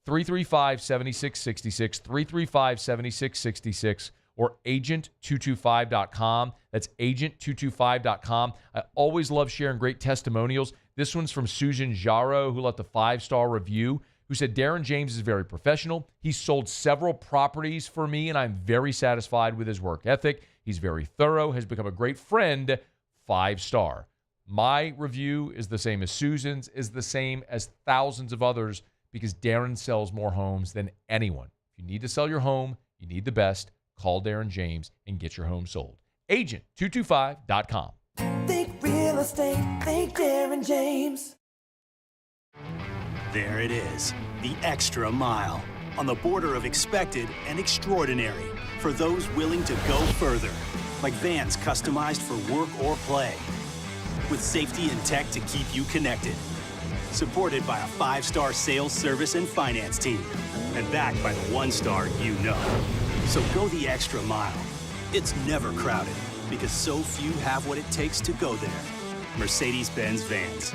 335-7666, 335-7666, or agent225.com. That's agent225.com. I always love sharing great testimonials. This one's from Susan Jarrow, who left a 5-star review, who said, Darren James is very professional. He's sold several properties for me, and I'm very satisfied with his work ethic. He's very thorough, has become a great friend, 5-star. My review is the same as Susan's, is the same as thousands of others, because Darren sells more homes than anyone. If you need to sell your home, you need the best, call Darren James and get your home sold. Agent225.com. Think real estate, think Darren James. There it is, the extra mile, on the border of expected and extraordinary, for those willing to go further, like vans customized for work or play, with safety and tech to keep you connected. Supported by a 5-star sales, service, and finance team. And backed by the 1-star you know. So go the extra mile. It's never crowded, because so few have what it takes to go there. Mercedes-Benz Vans.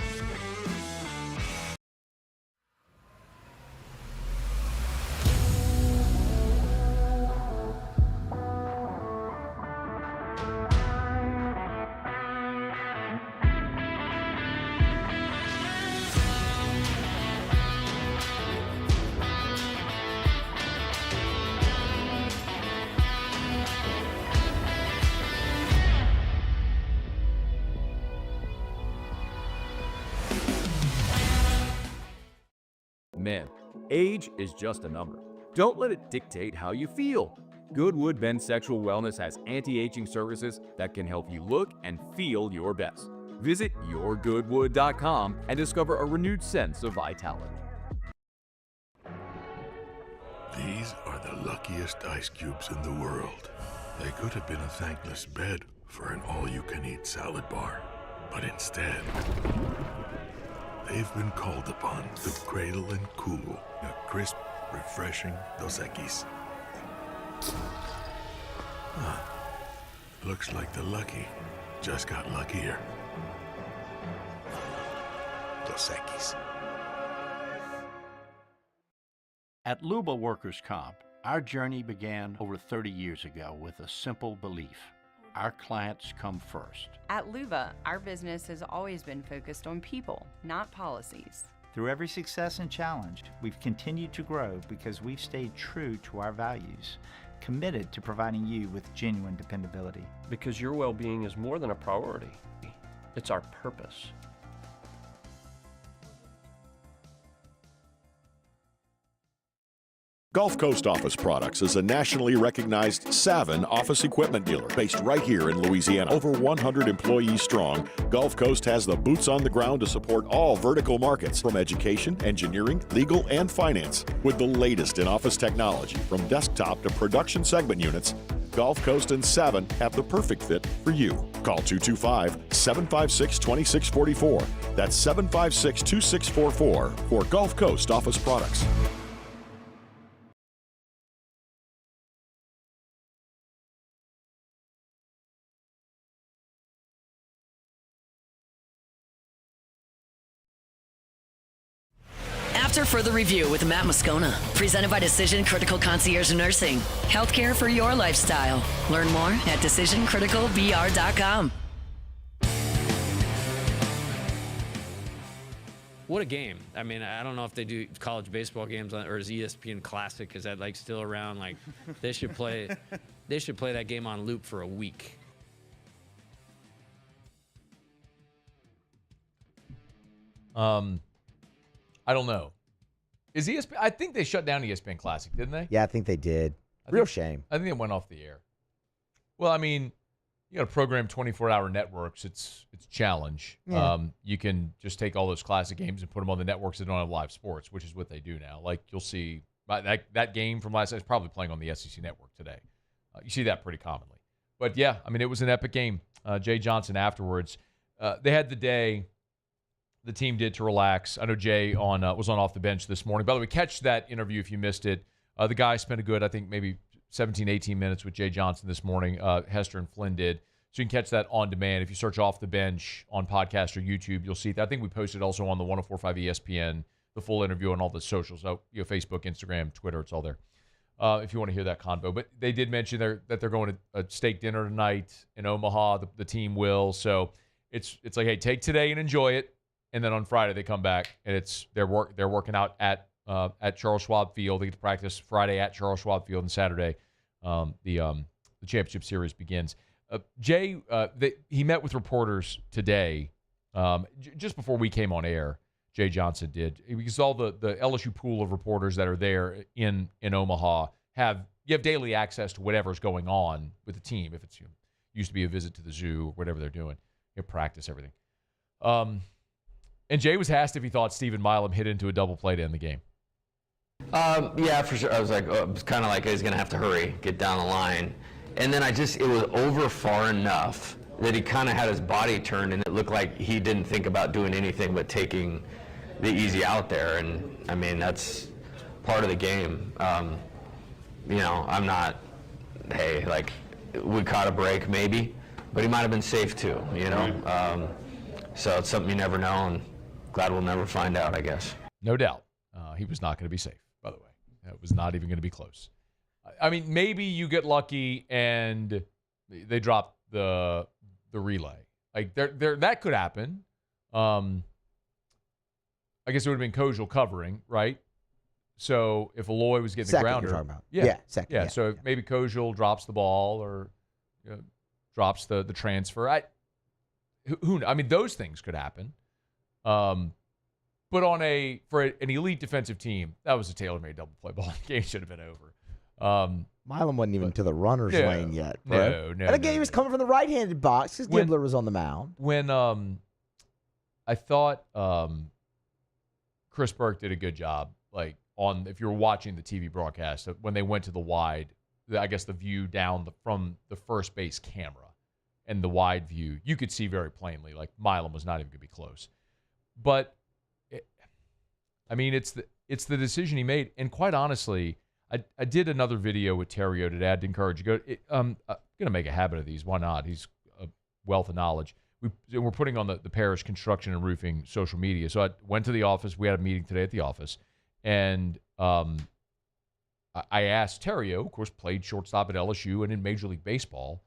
Men, age is just a number. Don't let it dictate how you feel. Goodwood Men's Sexual Wellness has anti-aging services that can help you look and feel your best. Visit yourgoodwood.com and discover a renewed sense of vitality. These are the luckiest ice cubes in the world. They could have been a thankless bed for an all-you-can-eat salad bar. But instead, they've been called upon to cradle and cool a crisp, refreshing Dos Equis. Looks like the lucky just got luckier. Dos Equis. At Luba Workers' Comp, our journey began over 30 years ago with a simple belief. Our clients come first. At Luba, our business has always been focused on people, not policies. Through every success and challenge, we've continued to grow because we've stayed true to our values, committed to providing you with genuine dependability. Because your well-being is more than a priority. It's our purpose. Gulf Coast Office Products is a nationally recognized Savin office equipment dealer based right here in Louisiana. Over 100 employees strong, Gulf Coast has the boots on the ground to support all vertical markets, from education, engineering, legal, and finance. With the latest in office technology, from desktop to production segment units, Gulf Coast and Savin have the perfect fit for you. Call 225-756-2644. That's 756-2644 for Gulf Coast Office Products. Further Review with Matt Moscona, presented by Decision Critical Concierge Nursing. Healthcare for your lifestyle. Learn more at decisioncriticalbr.com. What a game. I mean, I don't know if they do college baseball games or is ESPN Classic, is that like still around? Like they should play that game on loop for a week. I don't know. Is ESPN? I think they shut down ESPN Classic, didn't they? Yeah, I think they did. Real shame. I think it went off the air. Well, I mean, you got to program 24-hour networks. It's a challenge. Yeah. You can just take all those classic games and put them on the networks that don't have live sports, which is what they do now. Like you'll see that game from last night is probably playing on the SEC network today. You see that pretty commonly. But yeah, I mean, it was an epic game. Jay Johnson afterwards, they had the day. The team did to relax. I know Jay was on off the bench this morning. By the way, catch that interview if you missed it. The guy spent a good, I think, maybe 17, 18 minutes with Jay Johnson this morning. Hester and Flynn did. So you can catch that on demand. If you search Off the Bench on podcast or YouTube, you'll see that. I think we posted also on the 104.5 ESPN, the full interview on all the socials. So, Facebook, Instagram, Twitter, it's all there. If you want to hear that convo. But they did mention that they're going to a steak dinner tonight in Omaha. The team will. So it's like, hey, take today and enjoy it. And then on Friday they come back and they're working out at Charles Schwab Field. They get to practice Friday at Charles Schwab Field, and Saturday the championship series begins. Jay, he met with reporters today, just before we came on air. Jay Johnson did, because all the LSU pool of reporters that are there in Omaha have daily access to whatever's going on with the team. If it's used to be a visit to the zoo or whatever they're doing, practice, everything. And Jay was asked if he thought Stephen Milam hit into a double play to end the game. Yeah, for sure. I was like, it was kind of like he's going to have to hurry, get down the line. And then it was over far enough that he kind of had his body turned, and it looked like he didn't think about doing anything but taking the easy out there. And, I mean, that's part of the game. I'm not, hey, like, we caught a break maybe, but he might have been safe too, so it's something you never know, and glad we'll never find out, I guess. No doubt. He was not going to be safe, by the way. It was not even going to be close. I mean, maybe you get lucky and they drop the relay. Like that could happen. I guess it would have been Kojal covering, right? So if Aloy was getting Second, the grounder, you're talking about. yeah, second. yeah. So maybe Kojal drops the ball or drops the transfer. I mean, those things could happen. But for an elite defensive team, that was a tailor-made double play ball. The game should have been over. Milam wasn't even to the runner's lane yet, bro. No. And again, he was coming from the right-handed box because Gibbler was on the mound. When I thought Chris Burke did a good job, like if you're watching the TV broadcast, when they went to the wide, I guess the view down from the first base camera and the wide view, you could see very plainly, like Milam was not even going to be close. But it's the decision he made, and quite honestly, I did another video with Terrio today. I'd encourage you I'm going to make a habit of these. Why not? He's a wealth of knowledge. We're putting on the parish construction and roofing social media. So I went to the office. We had a meeting today at the office, and I asked Terrio, of course, played shortstop at LSU and in Major League Baseball,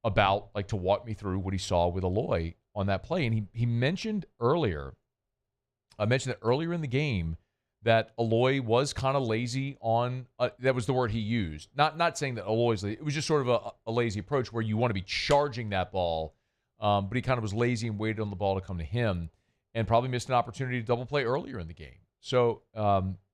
about to walk me through what he saw with Aloy on that play. And he mentioned earlier. I mentioned that earlier in the game that Aloy was kind of lazy on that was the word he used. Not saying that Aloy's lazy. It was just sort of a lazy approach where you want to be charging that ball, but he kind of was lazy and waited on the ball to come to him, and probably missed an opportunity to double play earlier in the game. So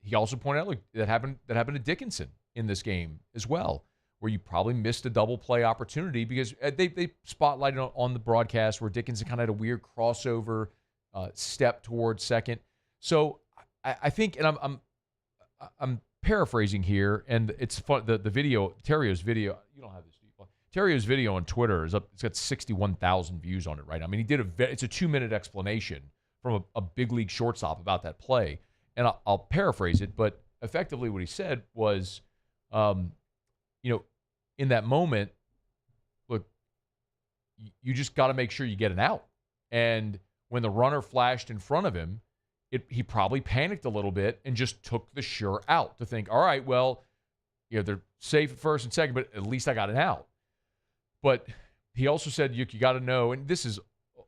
he also pointed out that happened to Dickinson in this game as well, where you probably missed a double play opportunity because they spotlighted on the broadcast where Dickinson kind of had a weird crossover step towards second. So I think, and I'm paraphrasing here, and it's fun. The video, Terrio's video, you don't have this. Terrio's video on Twitter is up. It's got 61,000 views on it right now. I mean, he did it's a 2-minute explanation from a big league shortstop about that play, and I'll paraphrase it, but effectively what he said was, in that moment, look, you just got to make sure you get an out, and when the runner flashed in front of him, he probably panicked a little bit and just took the sure out to think, all right, well, they're safe at first and second, but at least I got an out. But he also said you got to know, and this is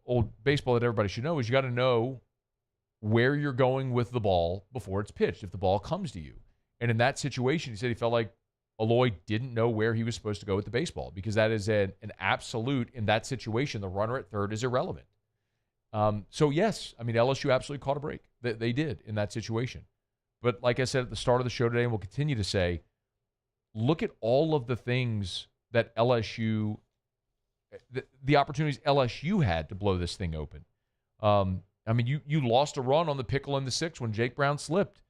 old baseball that everybody should know, is you got to know where you're going with the ball before it's pitched, if the ball comes to you. And in that situation, he said he felt like Eloy didn't know where he was supposed to go with the baseball, because that is an absolute, in that situation, the runner at third is irrelevant. So, yes, I mean, LSU absolutely caught a break. They did in that situation. But like I said at the start of the show today, and we'll continue to say, look at all of the things that LSU, the opportunities LSU had to blow this thing open. I mean, you lost a run on the pickle in the sixth when Jake Brown slipped.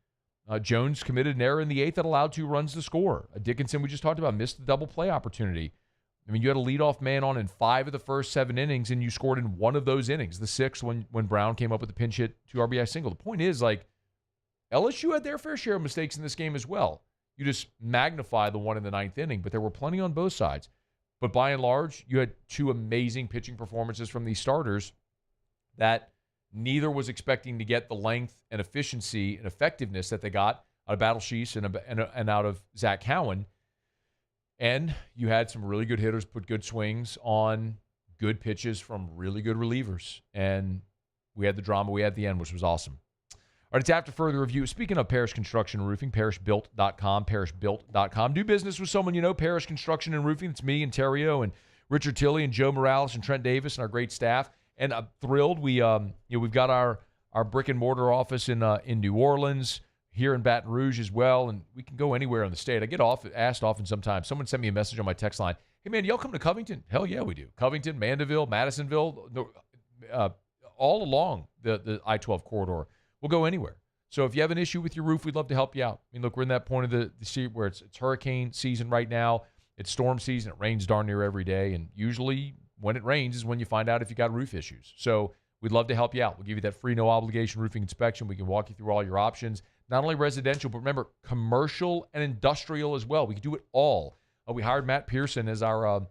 Jones committed an error in the eighth that allowed 2 runs to score. Dickinson, we just talked about, missed the double play opportunity. I mean, you had a leadoff man on in 5 of the first 7 innings, and you scored in 1 of those innings, the 6th when Brown came up with the pinch hit 2 RBI single. The point is, like, LSU had their fair share of mistakes in this game as well. You just magnify the one in the 9th inning, but there were plenty on both sides. But by and large, you had 2 amazing pitching performances from these starters that neither was expecting to get the length and efficiency and effectiveness that they got out of Battle Sheets and out of Zach Cowan. And you had some really good hitters put good swings on good pitches from really good relievers. And we had the drama we had at the end, which was awesome. All right, it's after further review. Speaking of Parrish Construction and Roofing, parrishbuilt.com, parrishbuilt.com. Do business with someone you know, Parrish Construction and Roofing. It's me and Terrio and Richard Tilley and Joe Morales and Trent Davis and our great staff. And I'm thrilled. We've got our brick and mortar office in New Orleans, here in Baton Rouge as well, and we can go anywhere in the state. I get asked often sometimes. Someone sent me a message on my text line. Hey, man, y'all come to Covington? Hell yeah, we do. Covington, Mandeville, Madisonville, all along the I-12 corridor. We'll go anywhere. So if you have an issue with your roof, we'd love to help you out. I mean, look, we're in that point of the sea where it's hurricane season right now. It's storm season. It rains darn near every day, and usually when it rains is when you find out if you got roof issues. So we'd love to help you out. We'll give you that free, no-obligation roofing inspection. We can walk you through all your options. Not only residential, but remember, commercial and industrial as well. We can do it all. We hired Matt Pearson as our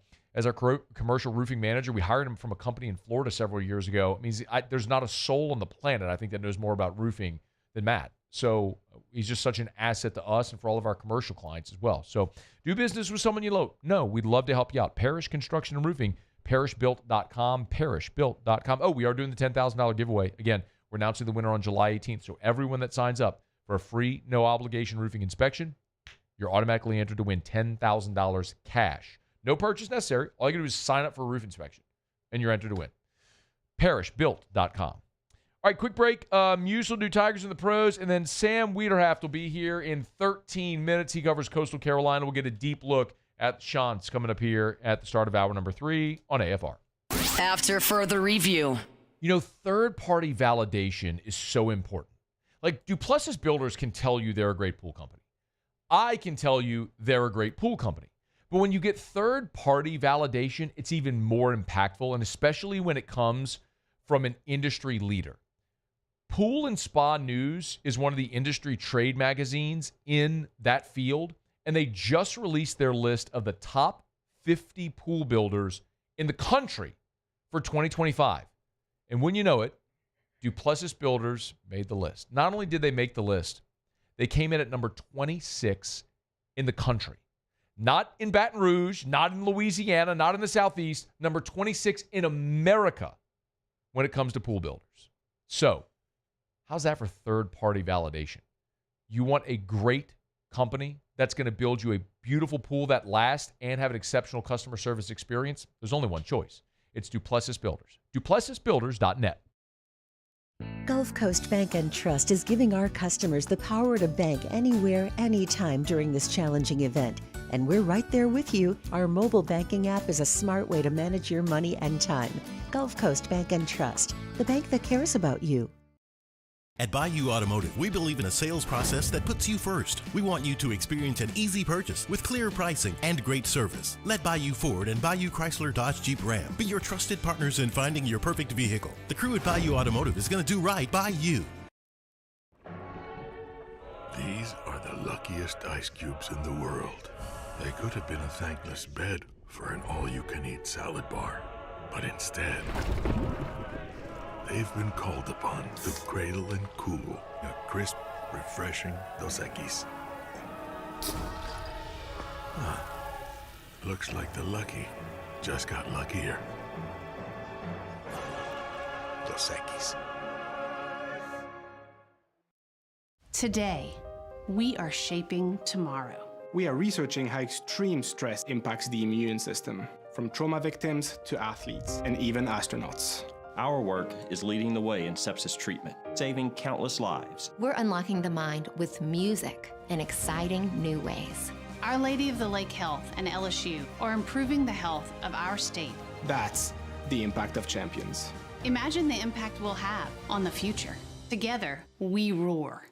commercial roofing manager. We hired him from a company in Florida several years ago. It means there's not a soul on the planet, I think, that knows more about roofing than Matt. So he's just such an asset to us and for all of our commercial clients as well. So do business with someone you know. We'd love to help you out. Parrish Construction and Roofing, parrishbuilt.com, parrishbuilt.com. Oh, we are doing the $10,000 giveaway. Again, we're announcing the winner on July 18th. So everyone that signs up for a free, no-obligation roofing inspection, you're automatically entered to win $10,000 cash. No purchase necessary. All you got to do is sign up for a roof inspection, and you're entered to win. Parrishbuilt.com. All right, quick break. Muse will do Tigers in the Pros, and then Sam Wiederhaft will be here in 13 minutes. He covers Coastal Carolina. We'll get a deep look at Shantz coming up here at the start of hour number 3 on AFR. After further review. You know, third-party validation is so important. Like, Duplessis Builders can tell you they're a great pool company. I can tell you they're a great pool company. But when you get third-party validation, it's even more impactful, and especially when it comes from an industry leader. Pool and Spa News is one of the industry trade magazines in that field, and they just released their list of the top 50 pool builders in the country for 2025. And when you know it, Duplessis Builders made the list. Not only did they make the list, they came in at number 26 in the country. Not in Baton Rouge, not in Louisiana, not in the Southeast, number 26 in America when it comes to pool builders. So, how's that for third-party validation? You want a great company that's going to build you a beautiful pool that lasts and have an exceptional customer service experience? There's only one choice. It's Duplessis Builders. DuplessisBuilders.net. Gulf Coast Bank and Trust is giving our customers the power to bank anywhere, anytime during this challenging event. And we're right there with you. Our mobile banking app is a smart way to manage your money and time. Gulf Coast Bank and Trust, the bank that cares about you. At Bayou Automotive, we believe in a sales process that puts you first. We want you to experience an easy purchase with clear pricing and great service. Let Bayou Ford and Bayou Chrysler Dodge Jeep Ram be your trusted partners in finding your perfect vehicle. The crew at Bayou Automotive is going to do right by you. These are the luckiest ice cubes in the world. They could have been a thankless bed for an all-you-can-eat salad bar. But instead, They've been called upon to cradle and cool a crisp, refreshing Dos Equis. Looks like the lucky just got luckier. Dos Equis. Today, we are shaping tomorrow. We are researching how extreme stress impacts the immune system, from trauma victims to athletes and even astronauts. Our work is leading the way in sepsis treatment, saving countless lives. We're unlocking the mind with music in exciting new ways. Our Lady of the Lake Health and LSU are improving the health of our state. That's the impact of champions. Imagine the impact we'll have on the future. Together, we roar.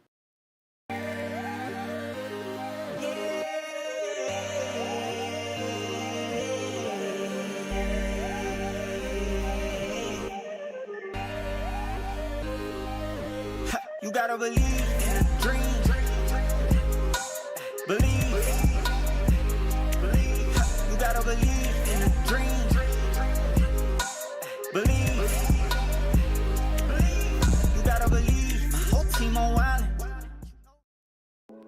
You gotta believe in a dream. Believe. You gotta believe in a dream. Believe. You gotta believe. My whole team on wildin'.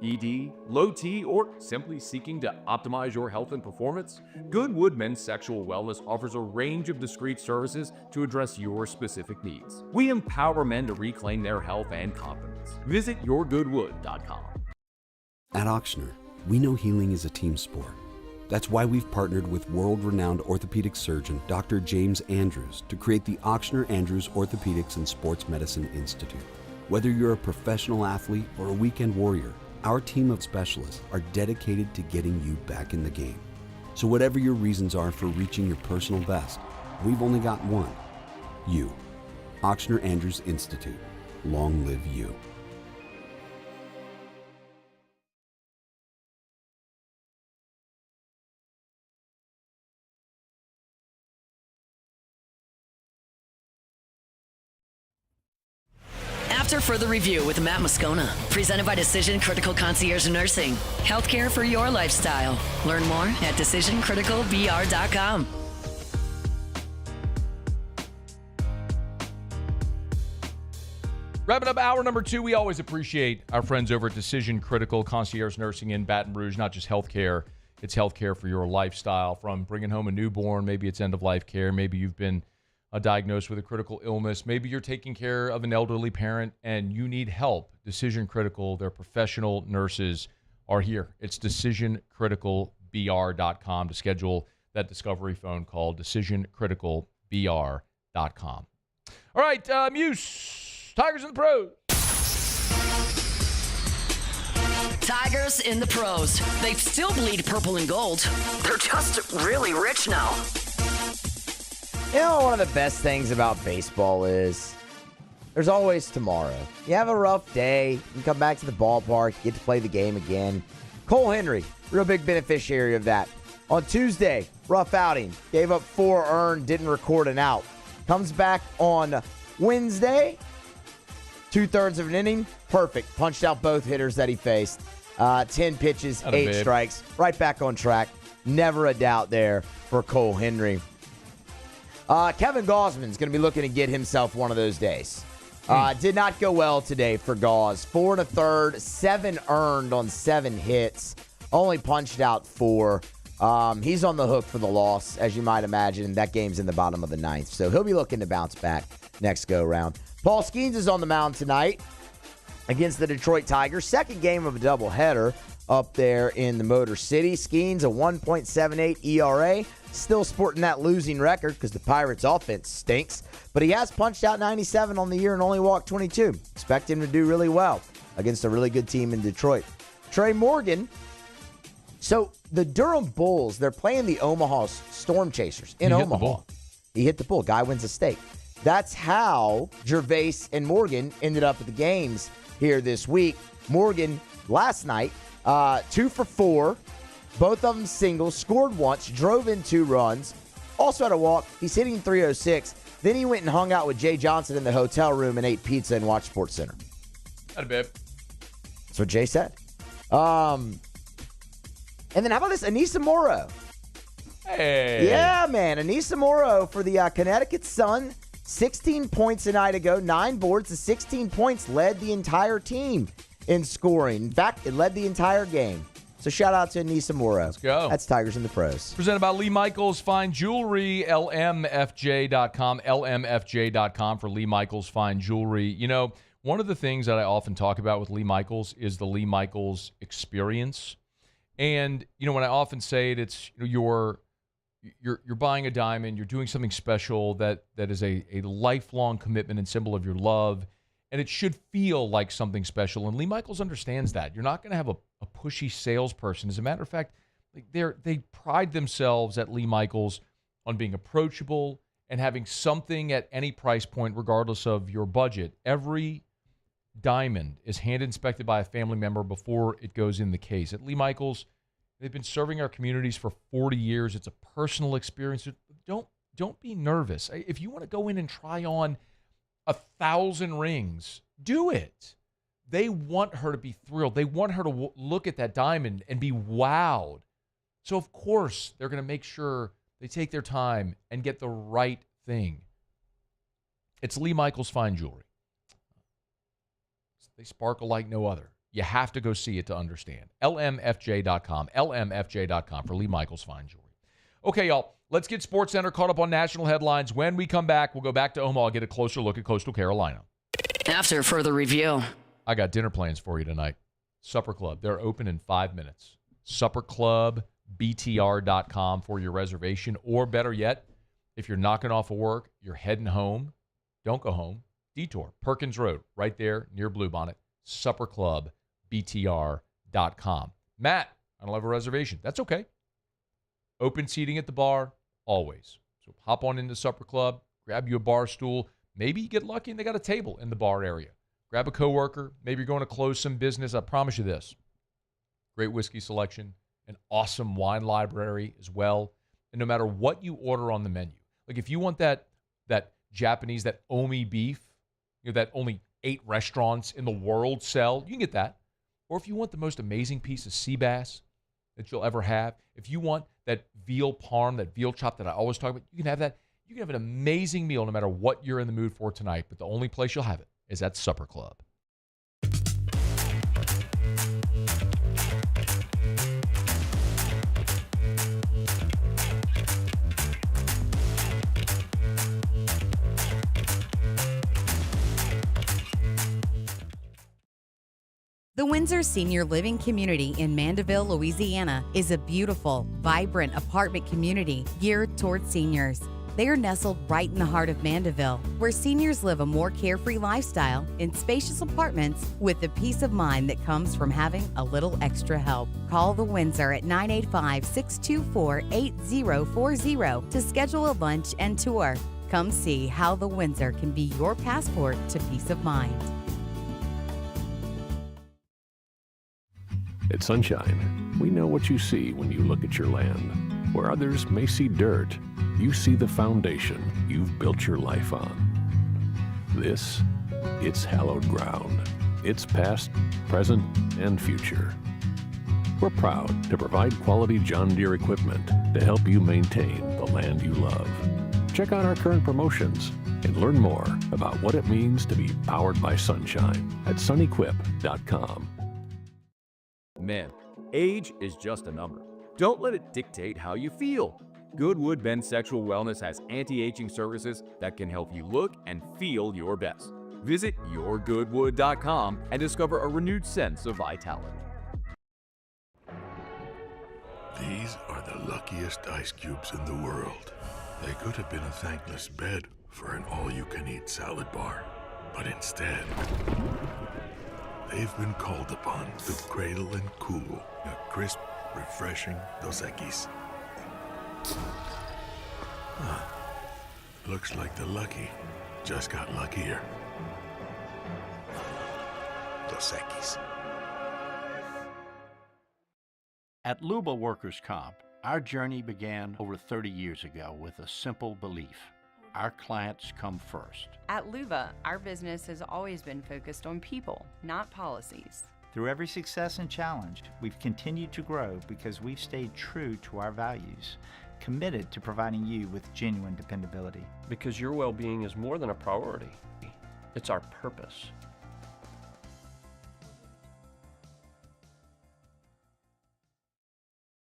ED, low T, or simply seeking to optimize your health and performance? Goodwood Men's Sexual Wellness offers a range of discreet services to address your specific needs. We empower men to reclaim their health and confidence. Visit yourgoodwood.com. At Ochsner, we know healing is a team sport. That's why we've partnered with world-renowned orthopedic surgeon Dr. James Andrews to create the Ochsner Andrews Orthopedics and Sports Medicine Institute. Whether you're a professional athlete or a weekend warrior, our team of specialists are dedicated to getting you back in the game. So whatever your reasons are for reaching your personal best, we've only got one: you. Ochsner Andrews Institute. Long live you. After further review with Matt Moscona, presented by Decision Critical Concierge Nursing. Healthcare for your lifestyle. Learn more at decisioncriticalbr.com. Wrapping up hour number 2, we always appreciate our friends over at Decision Critical Concierge Nursing in Baton Rouge. Not just healthcare, it's healthcare for your lifestyle. From bringing home a newborn, maybe it's end-of-life care, maybe you've been diagnosed with a critical illness, maybe you're taking care of an elderly parent and you need help. Decision Critical, their professional nurses are here. It's decisioncriticalbr.com to schedule that discovery phone call, decisioncriticalbr.com. All right, Muse, Tigers in the pros. Tigers in the pros. They still bleed purple and gold. They're just really rich now. You know, one of the best things about baseball is there's always tomorrow. You have a rough day, you come back to the ballpark, you get to play the game again. Cole Henry, real big beneficiary of that. On Tuesday, rough outing, gave up 4 earned, didn't record an out. Comes back on Wednesday, 2/3 of an inning, perfect. Punched out both hitters that he faced. 10 pitches, 8 strikes, right back on track. Never a doubt there for Cole Henry. Kevin Gausman's going to be looking to get himself one of those days. Did not go well today for Gauss. 4 1/3, 7 earned on 7 hits. Only punched out 4. He's on the hook for the loss, as you might imagine. That game's in the bottom of the 9th, so he'll be looking to bounce back next go-around. Paul Skeens is on the mound tonight against the Detroit Tigers. Second game of a doubleheader up there in the Motor City. Skeens, a 1.78 ERA. Still sporting that losing record because the Pirates' offense stinks. But he has punched out 97 on the year and only walked 22. Expect him to do really well against a really good team in Detroit. Trey Morgan. So the Durham Bulls, they're playing the Omaha Storm Chasers in Omaha. He hit the bull. Guy wins a stake. That's how Gervais and Morgan ended up at the games here this week. Morgan, last night, 2 for 4. Both of them singles, scored once, drove in 2 runs, also had a walk. He's hitting .306. Then he went and hung out with Jay Johnson in the hotel room and ate pizza and watched SportsCenter. Not a bit. That's what Jay said. And then how about this? Anissa Morrow. Hey. Yeah, man. Anissa Morrow for the Connecticut Sun. 16 points a night ago, 9 boards. The 16 points led the entire team in scoring. In fact, it led the entire game. So shout out to Anissa Moro. Let's go. That's Tigers in the Pros. Presented by Lee Michaels Fine Jewelry, lmfj.com, lmfj.com for Lee Michaels Fine Jewelry. You know, one of the things that I often talk about with Lee Michaels is the Lee Michaels experience. And, you know, when I often say it, it's, you know, you're buying a diamond, you're doing something special that is a lifelong commitment and symbol of your love, and it should feel like something special. And Lee Michaels understands that. You're not going to have a pushy salesperson. As a matter of fact, they pride themselves at Lee Michaels on being approachable and having something at any price point, regardless of your budget. Every diamond is hand inspected by a family member before it goes in the case. At Lee Michaels, they've been serving our communities for 40 years. It's a personal experience. Don't be nervous. If you want to go in and try on 1,000 rings, do it. They want her to be thrilled. They want her to look at that diamond and be wowed. So, of course, they're going to make sure they take their time and get the right thing. It's Lee Michaels Fine Jewelry. They sparkle like no other. You have to go see it to understand. LMFJ.com, LMFJ.com for Lee Michaels Fine Jewelry. Okay, y'all, let's get SportsCenter caught up on national headlines. When we come back, we'll go back to Omaha, get a closer look at Coastal Carolina. After further review. I got dinner plans for you tonight. Supper Club. They're open in 5 minutes. SupperClubBTR.com for your reservation. Or better yet, if you're knocking off of work, you're heading home, don't go home. Detour, Perkins Road, right there near Bluebonnet. SupperClubBTR.com. Matt, I don't have a reservation. That's okay. Open seating at the bar, always. So hop on into Supper Club, grab you a bar stool. Maybe you get lucky and they got a table in the bar area. Grab a coworker. Maybe you're going to close some business. I promise you this. Great whiskey selection, an awesome wine library as well. And no matter what you order on the menu, like if you want that Japanese, that omi beef, you know, that only 8 restaurants in the world sell, you can get that. Or if you want the most amazing piece of sea bass that you'll ever have, if you want that veal parm, that veal chop that I always talk about, you can have that. You can have an amazing meal no matter what you're in the mood for tonight, but the only place you'll have it is at Supper Club. The Windsor Senior Living Community in Mandeville, Louisiana is a beautiful, vibrant apartment community geared toward seniors. They are nestled right in the heart of Mandeville, where seniors live a more carefree lifestyle in spacious apartments with the peace of mind that comes from having a little extra help. Call the Windsor at 985-624-8040 to schedule a lunch and tour. Come see how the Windsor can be your passport to peace of mind. At Sunshine, we know what you see when you look at your land. Where others may see dirt, you see the foundation you've built your life on. This, it's hallowed ground. It's past, present, and future. We're proud to provide quality John Deere equipment to help you maintain the land you love. Check out our current promotions and learn more about what it means to be powered by sunshine at sunequip.com. Men, age is just a number. Don't let it dictate how you feel. Goodwood Men's Sexual Wellness has anti-aging services that can help you look and feel your best. Visit yourgoodwood.com and discover a renewed sense of vitality. These are the luckiest ice cubes in the world. They could have been a thankless bed for an all-you-can-eat salad bar. But instead, they've been called upon to cradle and cool a crisp, refreshing Dos Equis. Looks like the lucky just got luckier. Dos Equis. At Luba Workers' Comp, our journey began over 30 years ago with a simple belief. Our clients come first. At Luba, our business has always been focused on people, not policies. Through every success and challenge, we've continued to grow because we've stayed true to our values, committed to providing you with genuine dependability. Because your well-being is more than a priority. It's our purpose.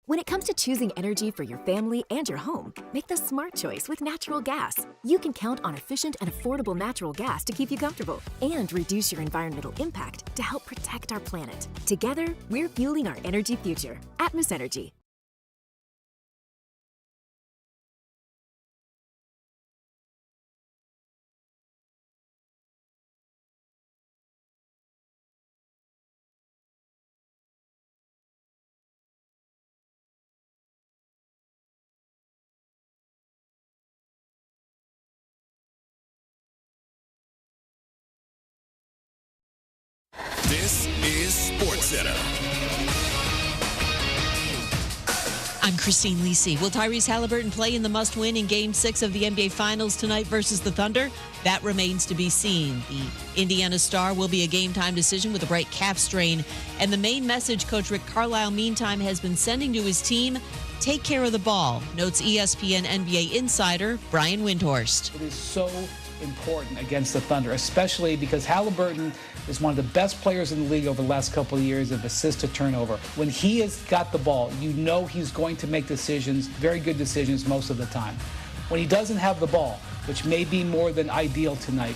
When it comes to choosing energy for your family and your home, make the smart choice with natural gas. You can count on efficient and affordable natural gas to keep you comfortable and reduce your environmental impact to help protect our planet. Together, we're fueling our energy future. Atmos Energy. This is SportsCenter. I'm Christine Lisi. Will Tyrese Halliburton play in the must-win in Game 6 of the NBA Finals tonight versus the Thunder? That remains to be seen. The Indiana star will be a game-time decision with a bright calf strain. And the main message Coach Rick Carlisle, meantime, has been sending to his team, take care of the ball, notes ESPN NBA insider Brian Windhorst. It is so important against the Thunder, especially because Halliburton is one of the best players in the league over the last couple of years of assist to turnover. When he has got the ball, you know he's going to make decisions, very good decisions most of the time. When he doesn't have the ball, which may be more than ideal tonight,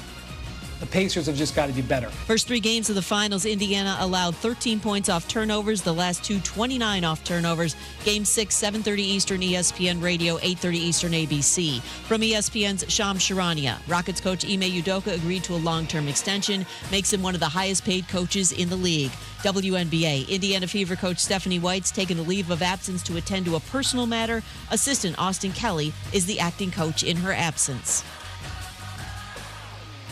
the Pacers have just got to do better. First 3 games of the finals, Indiana allowed 13 points off turnovers. The last 2, 29 off turnovers. Game 6, 7:30 Eastern, ESPN Radio, 8:30 Eastern, ABC. From ESPN's Shams Charania, Rockets coach Ime Udoka agreed to a long-term extension, makes him one of the highest-paid coaches in the league. WNBA, Indiana Fever coach Stephanie White's taken a leave of absence to attend to a personal matter. Assistant Austin Kelly is the acting coach in her absence.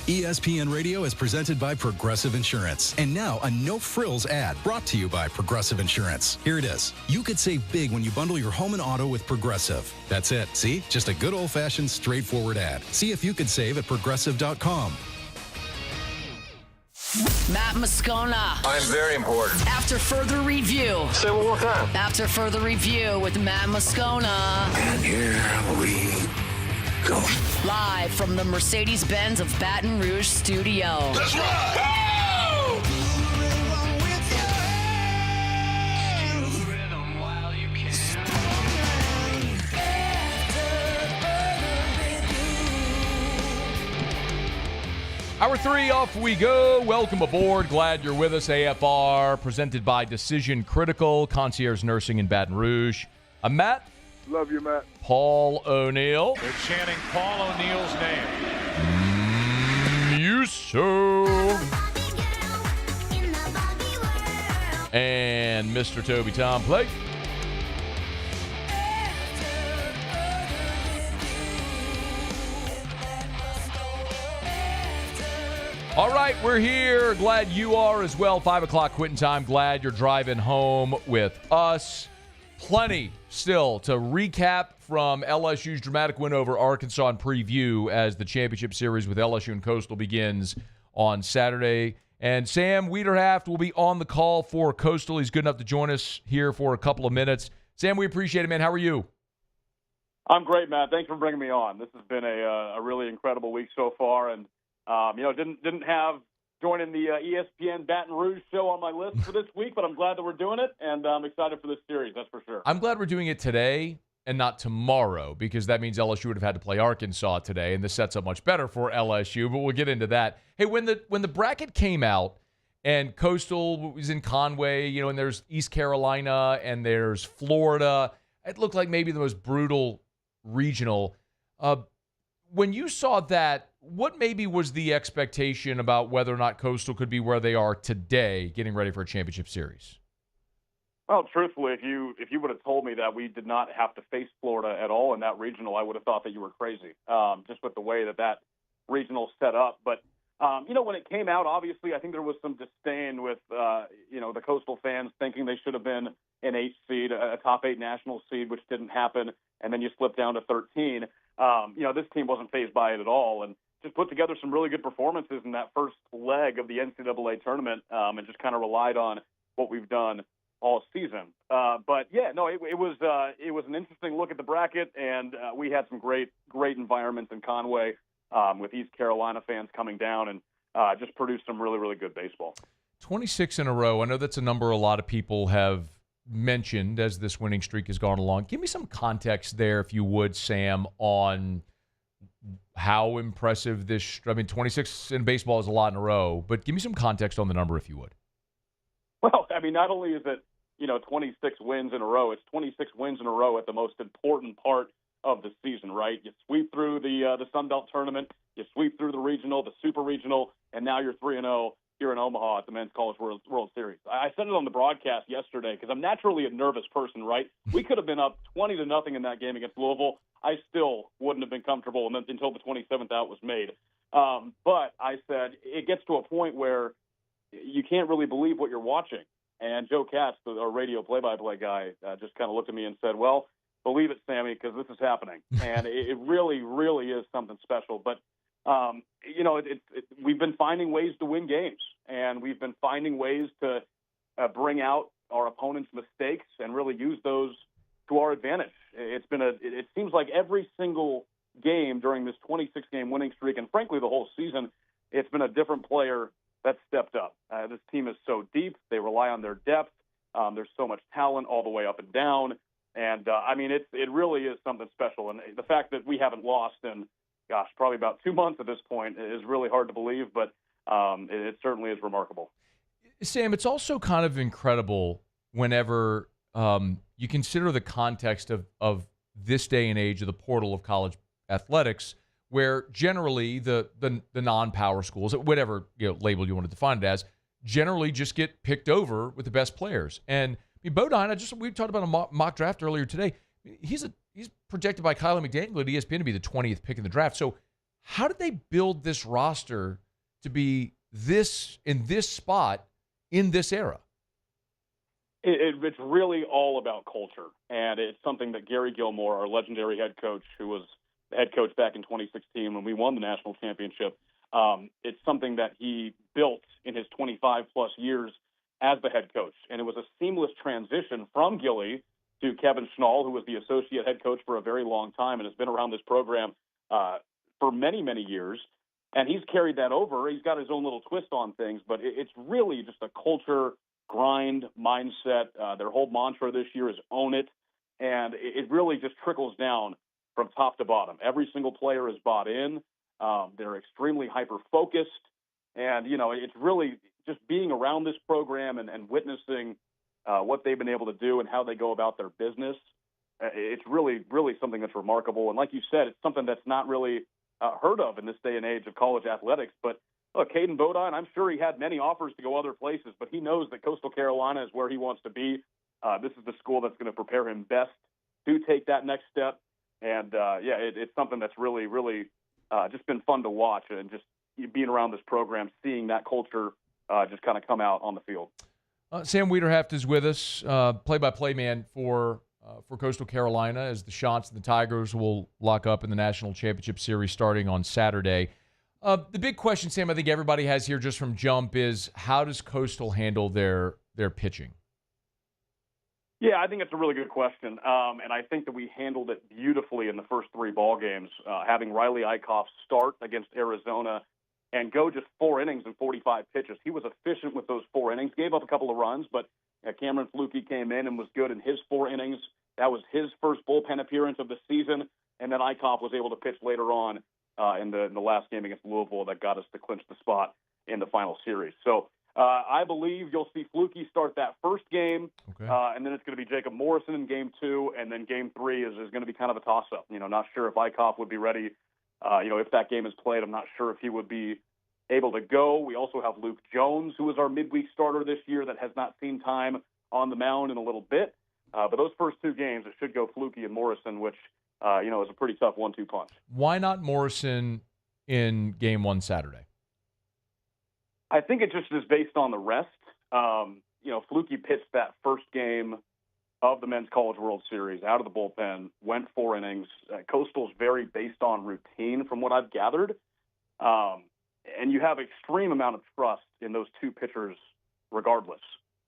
ESPN Radio is presented by Progressive Insurance. And now a no-frills ad brought to you by Progressive Insurance. Here it is. You could save big when you bundle your home and auto with Progressive. That's it. See? Just a good old-fashioned, straightforward ad. See if you could save at Progressive.com. Matt Moscona. I'm very important. After further review. Say it one more time. After further review with Matt Moscona. And here we go. Live from the Mercedes-Benz of Baton Rouge studio. Let's ride! Hour 3, off we go. Welcome aboard. Glad you're with us. AFR, presented by Decision Critical, Concierge Nursing in Baton Rouge. I'm Matt. Love you, Matt. Paul O'Neill. They're chanting Paul O'Neill's name. Muso. And Mr. Toby Tom Plate. All right, we're here. Glad you are as well. 5 o'clock quitting time. Glad you're driving home with us. Plenty still to recap from LSU's dramatic win over Arkansas and preview as the championship series with LSU and Coastal begins on Saturday. And Sam Wiederhaft will be on the call for Coastal. He's good enough to join us here for a couple of minutes. Sam, we appreciate it, man. How are you? I'm great, Matt. Thanks for bringing me on. This has been a really incredible week so far, and didn't have joining the ESPN Baton Rouge show on my list for this week, but I'm glad that we're doing it, and I'm excited for this series, that's for sure. I'm glad we're doing it today and not tomorrow, because that means LSU would have had to play Arkansas today, and this sets up much better for LSU, but we'll get into that. Hey, when the bracket came out and Coastal was in Conway, and there's East Carolina and there's Florida, it looked like maybe the most brutal regional. When you saw that, what maybe was the expectation about whether or not Coastal could be where they are today, getting ready for a championship series? Well, truthfully, if you would have told me that we did not have to face Florida at all in that regional, I would have thought that you were crazy, just with the way that regional set up. But, when it came out, obviously, I think there was some disdain with, the Coastal fans thinking they should have been an 8 seed, a top 8 national seed, which didn't happen, and then you slip down to 13. This team wasn't fazed by it at all, and just put together some really good performances in that first leg of the NCAA tournament, and just kind of relied on what we've done all season. But yeah, no, it was an interesting look at the bracket, and we had some great environments in Conway with East Carolina fans coming down and just produced some really, really good baseball. 26 in a row. I know that's a number a lot of people have mentioned as this winning streak has gone along. Give me some context there, if you would, Sam, on how impressive this. I mean, 26 in baseball is a lot in a row, but give me some context on the number, if you would. Well, I mean, not only is it 26 wins in a row, it's 26 wins in a row at the most important part of the season, right? You sweep through the Sun Belt tournament, you sweep through the regional, the super regional, and now you're 3-0 here in Omaha at the Men's College World Series. I said it on the broadcast yesterday because I'm naturally a nervous person, right? We could have been up 20-0 in that game against Louisville. I still wouldn't have been comfortable until the 27th out was made. But I said it gets to a point where you can't really believe what you're watching. And Joe Katz, our radio play-by-play guy, just kind of looked at me and said, well, believe it, Sammy, because this is happening. And it really, really is something special. But, we've been finding ways to win games, and we've been finding ways to bring out our opponent's mistakes and really use those to our advantage. It seems like every single game during this 26-game winning streak, and frankly the whole season, it's been a different player that stepped up. This team is so deep. They rely on their depth. There's so much talent all the way up and down. And, it really is something special. And the fact that we haven't lost in, probably about 2 months at this point is really hard to believe, but it certainly is remarkable. Sam, it's also kind of incredible whenever you consider the context of this day and age of the portal of college athletics, where generally the non-power schools, whatever label you want to define it as, generally just get picked over with the best players. And Bodine, we talked about a mock draft earlier today. He's projected by Kylie McDaniel at ESPN to be the 20th pick in the draft. So how did they build this roster to be in this spot in this era? It's really all about culture, and it's something that Gary Gilmore, our legendary head coach, who was the head coach back in 2016 when we won the national championship, it's something that he built in his 25-plus years as the head coach. And it was a seamless transition from Gilly to Kevin Schnall, who was the associate head coach for a very long time and has been around this program for many, many years. And he's carried that over. He's got his own little twist on things, but it's really just a culture, grind, mindset. Their whole mantra this year is own it. And it really just trickles down from top to bottom. Every single player is bought in. They're extremely hyper-focused. And, it's really just being around this program and witnessing what they've been able to do and how they go about their business. It's really, really something that's remarkable. And like you said, it's something that's not really heard of in this day and age of college athletics. But look, Caden Bodine, I'm sure he had many offers to go other places, but he knows that Coastal Carolina is where he wants to be. This is the school that's going to prepare him best to take that next step. And, it's something that's really, really just been fun to watch, and just being around this program, seeing that culture just kind of come out on the field. Sam Wiederhaft is with us, play-by-play man for Coastal Carolina, as the Shots and the Tigers will lock up in the National Championship Series starting on Saturday. The big question, Sam, I think everybody has here just from jump is, how does Coastal handle their pitching? Yeah, I think it's a really good question, and I think that we handled it beautifully in the first three ball games, having Riley Eichhoff start against Arizona and go just 4 innings and 45 pitches. He was efficient with those 4 innings, gave up a couple of runs, but Cameron Flukie came in and was good in his 4 innings. That was his first bullpen appearance of the season, and then Eichhoff was able to pitch later on in the last game against Louisville that got us to clinch the spot in the final series. So I believe you'll see Flukie start that first game, and then it's going to be Jacob Morrison in game 2, and then game 3 is going to be kind of a toss-up. Not sure if Eichhoff would be ready. If that game is played, I'm not sure if he would be able to go. We also have Luke Jones, who is our midweek starter this year that has not seen time on the mound in a little bit. But those first 2 games, it should go Flukie and Morrison, which, is a pretty tough 1-2 punch. Why not Morrison in game 1 Saturday? I think it just is based on the rest. Flukie pitched that first game of the Men's College World Series out of the bullpen, went 4 innings. Coastal's very based on routine from what I've gathered. And you have extreme amount of trust in those 2 pitchers regardless.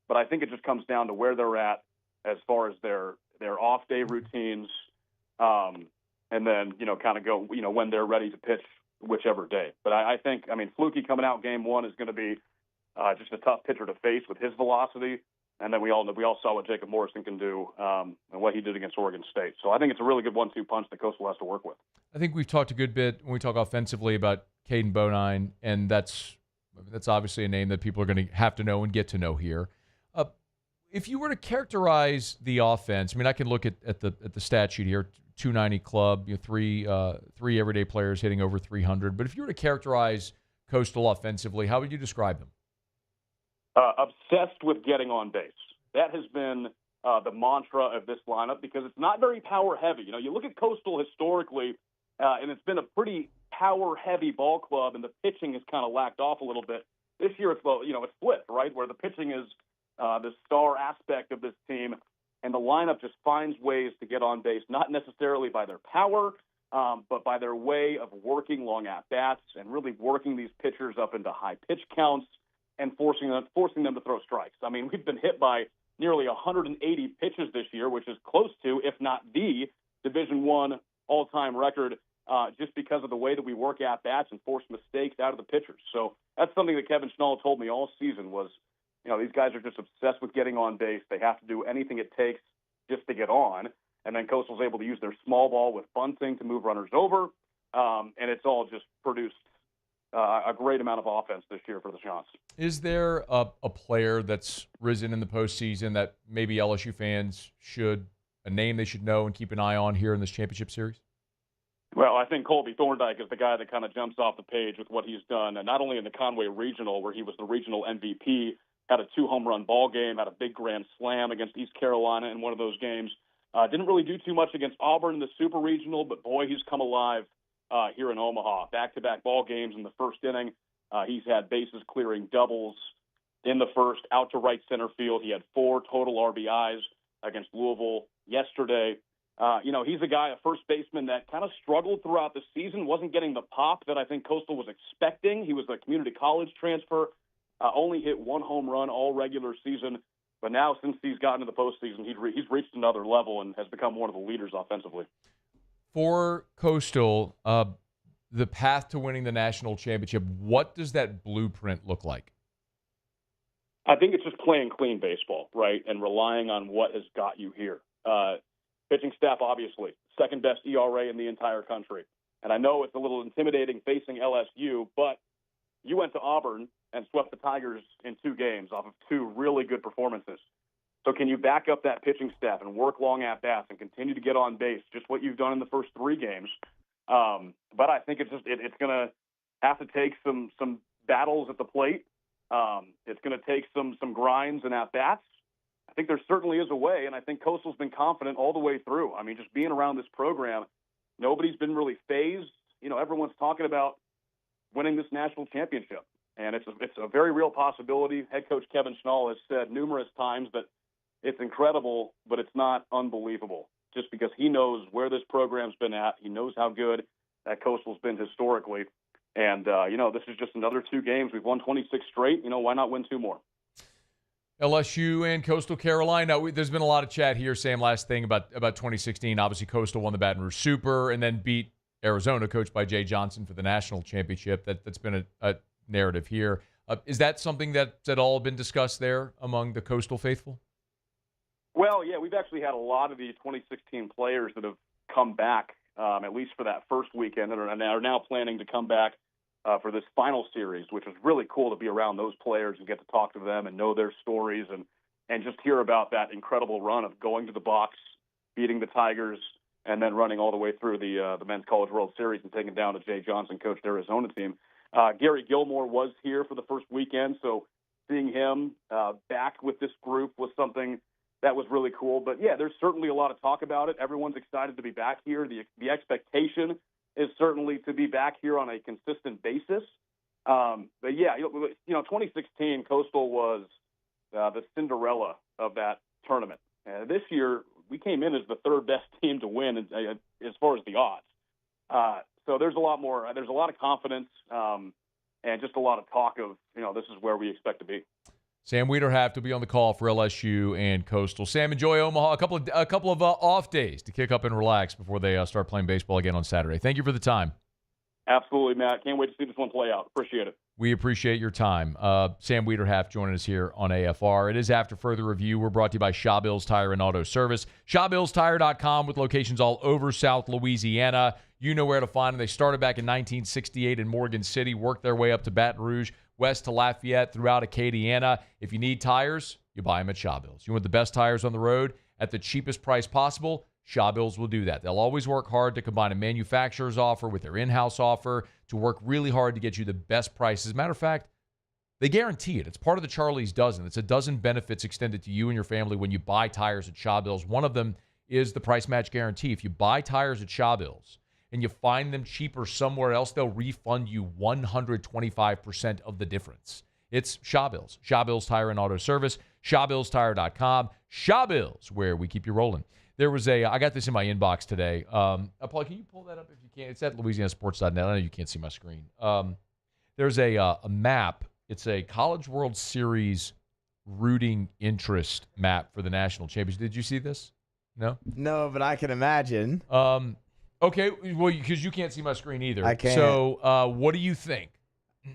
but I think it just comes down to where they're at as far as their off-day routines, and then, kind of go, when they're ready to pitch whichever day. But I think, Fluky coming out game one is going to be just a tough pitcher to face with his velocity. And then we all saw what Jacob Morrison can do and what he did against Oregon State. So I think it's a really good 1-2 punch that Coastal has to work with. I think we've talked a good bit when we talk offensively about Caden Bonine, and that's obviously a name that people are going to have to know and get to know here. If you were to characterize the offense, I can look at the stat sheet here, 290 club, three everyday players hitting over 300. But if you were to characterize Coastal offensively, how would you describe them? Obsessed with getting on base. That has been the mantra of this lineup because it's not very power heavy. You look at Coastal historically, and it's been a pretty power heavy ball club, and the pitching has kind of lacked off a little bit. This year, it's flipped, right, where the pitching is the star aspect of this team, and the lineup just finds ways to get on base, not necessarily by their power, but by their way of working long at-bats and really working these pitchers up into high pitch counts and forcing them to throw strikes. We've been hit by nearly 180 pitches this year, which is close to, if not the, Division I all-time record, just because of the way that we work at-bats and force mistakes out of the pitchers. So that's something that Kevin Schnall told me all season was, these guys are just obsessed with getting on base. They have to do anything it takes just to get on. And then Coastal's able to use their small ball with bunting to move runners over. And it's all just produced a great amount of offense this year for the Chants. Is there a player that's risen in the postseason that maybe LSU fans a name they should know and keep an eye on here in this championship series? Well, I think Colby Thorndike is the guy that kind of jumps off the page with what he's done, and not only in the Conway Regional, where he was the regional MVP, had a 2-home-run ball game, had a big grand slam against East Carolina in one of those games. Didn't really do too much against Auburn in the Super Regional, but boy, he's come alive here in Omaha. Back-to-back ball games in the first inning. He's had bases clearing doubles in the first, out to right center field. He had 4 total RBIs against Louisville yesterday. He's a guy, a first baseman that kind of struggled throughout the season, wasn't getting the pop that I think Coastal was expecting. He was a community college transfer, only hit 1 home run all regular season. But now, since he's gotten to the postseason, he's reached another level and has become one of the leaders offensively. For Coastal, the path to winning the national championship, what does that blueprint look like? I think it's just playing clean baseball, right, and relying on what has got you here. Pitching staff, obviously, second best ERA in the entire country. And I know it's a little intimidating facing LSU, but you went to Auburn and swept the Tigers in 2 games off of 2 really good performances. So can you back up that pitching staff and work long at-bats and continue to get on base, just what you've done in the first 3 games? But I think it's going to have to take some battles at the plate. It's going to take some grinds and at-bats. I think there certainly is a way, and I think Coastal's been confident all the way through. Just being around this program, nobody's been really phased. Everyone's talking about winning this national championship, and it's a very real possibility. Head coach Kevin Schnall has said numerous times that it's incredible, but it's not unbelievable, just because he knows where this program's been at. He knows how good that Coastal's been historically. And, this is just another 2 games. We've won 26 straight. Why not win 2 more? LSU and Coastal Carolina. There's been a lot of chat here, Sam, last thing about 2016. Obviously, Coastal won the Baton Rouge Super and then beat Arizona, coached by Jay Johnson, for the national championship. That's been a narrative here. Is that something that's at all been discussed there among the Coastal faithful? Well, yeah, we've actually had a lot of the 2016 players that have come back, at least for that first weekend, and are now planning to come back for this final series, which was really cool to be around those players and get to talk to them and know their stories and just hear about that incredible run of going to the box, beating the Tigers, and then running all the way through the Men's College World Series and taking down a Jay Johnson coached Arizona team. Gary Gilmore was here for the first weekend, so seeing him back with this group was something that was really cool. But, yeah, there's certainly a lot of talk about it. Everyone's excited to be back here. The expectation is certainly to be back here on a consistent basis. But, yeah, 2016, Coastal was the Cinderella of that tournament. This year, we came in as the 3rd best team to win as far as the odds. So there's a lot more. There's a lot of confidence and just a lot of talk of, this is where we expect to be. Sam Wiederhaft will be on the call for LSU and Coastal. Sam, enjoy Omaha. A couple of off days to kick up and relax before they start playing baseball again on Saturday. Thank you for the time. Absolutely, Matt. Can't wait to see this one play out. Appreciate it. We appreciate your time. Sam Wiederhaft joining us here on AFR. It is After Further Review. We're brought to you by Shaw Bills Tire and Auto Service. ShawBillsTire.com with locations all over South Louisiana. You know where to find them. They started back in 1968 in Morgan City, worked their way up to Baton Rouge, west to Lafayette, throughout Acadiana. If you need tires, you buy them at Shaw Bills. You want the best tires on the road at the cheapest price possible? Shaw Bills will do that. They'll always work hard to combine a manufacturer's offer with their in-house offer to work really hard to get you the best prices. As a matter of fact, they guarantee it. It's part of the Charlie's Dozen. It's a dozen benefits extended to you and your family when you buy tires at Shaw Bills. One of them is the price match guarantee. If you buy tires at Shaw Bills and you find them cheaper somewhere else, they'll refund you 125% of the difference. It's Shaw Bills. Shaw Bills Tire and Auto Service. ShawBillsTire.com. Shaw Bills, where we keep you rolling. There was I got this in my inbox today. Paul, can you pull that up if you can? It's at LouisianaSports.net. I know you can't see my screen. There's a map. It's a College World Series rooting interest map for the national championship. Did you see this? No? No, but I can imagine. Okay, well, because you can't see my screen either. I can't. So what do you think?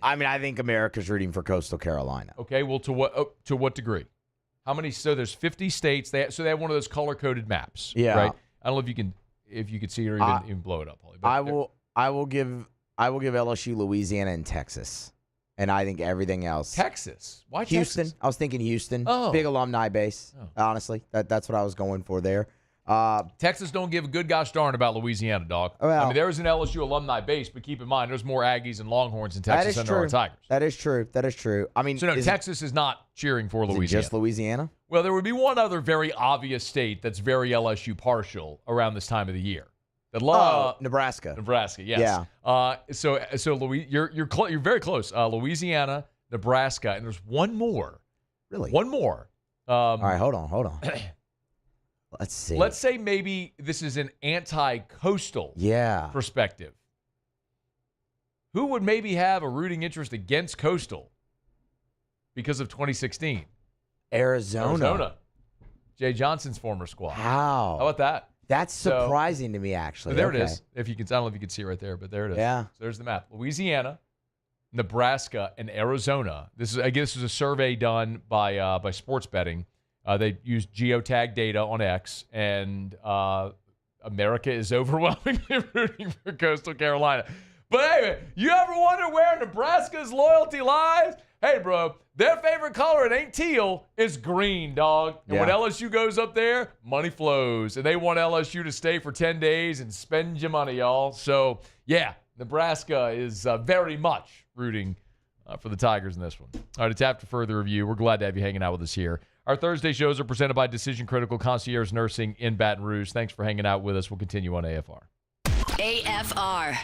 I mean, I think America's rooting for Coastal Carolina. Okay, well, to what degree? How many? So there's 50 states. They have one of those color-coded maps. Yeah. Right. I don't know if you could see it or even blow it up. Holly, but I will give LSU, Louisiana, and Texas, and I think everything else. Texas? Why Houston? Texas? I was thinking Houston. Oh. Big alumni base. Oh. Honestly, that's what I was going for there. Texas don't give a good gosh darn about Louisiana, dog. Well, I mean, there is an LSU alumni base, but keep in mind, there's more Aggies and Longhorns in Texas than there are Tigers. That is true. I mean, so no, Texas is not cheering for Louisiana. Just Louisiana? Well, there would be one other very obvious state that's very LSU partial around this time of the year. Nebraska. Nebraska, yes. Yeah. So you're very close. Louisiana, Nebraska, and there's one more. Really? One more. All right, hold on. Let's see. Let's say maybe this is an anti-coastal perspective. Who would maybe have a rooting interest against Coastal because of 2016? Arizona. Jay Johnson's former squad. How about that? That's surprising to me, actually. So there it is. I don't know if you can see it right there, but there it is. Yeah. So there's the map. Louisiana, Nebraska, and Arizona. I guess this was a survey done by sports betting. They used geotag data on X, and America is overwhelmingly rooting for Coastal Carolina. But hey, you ever wonder where Nebraska's loyalty lies? Hey, bro, their favorite color, it ain't teal, it's green, dog. And when LSU goes up there, money flows. And they want LSU to stay for 10 days and spend your money, y'all. So, yeah, Nebraska is very much rooting for the Tigers in this one. All right, it's After Further Review. We're glad to have you hanging out with us here. Our Thursday shows are presented by Decision Critical Concierge Nursing in Baton Rouge. Thanks for hanging out with us. We'll continue on AFR. AFR.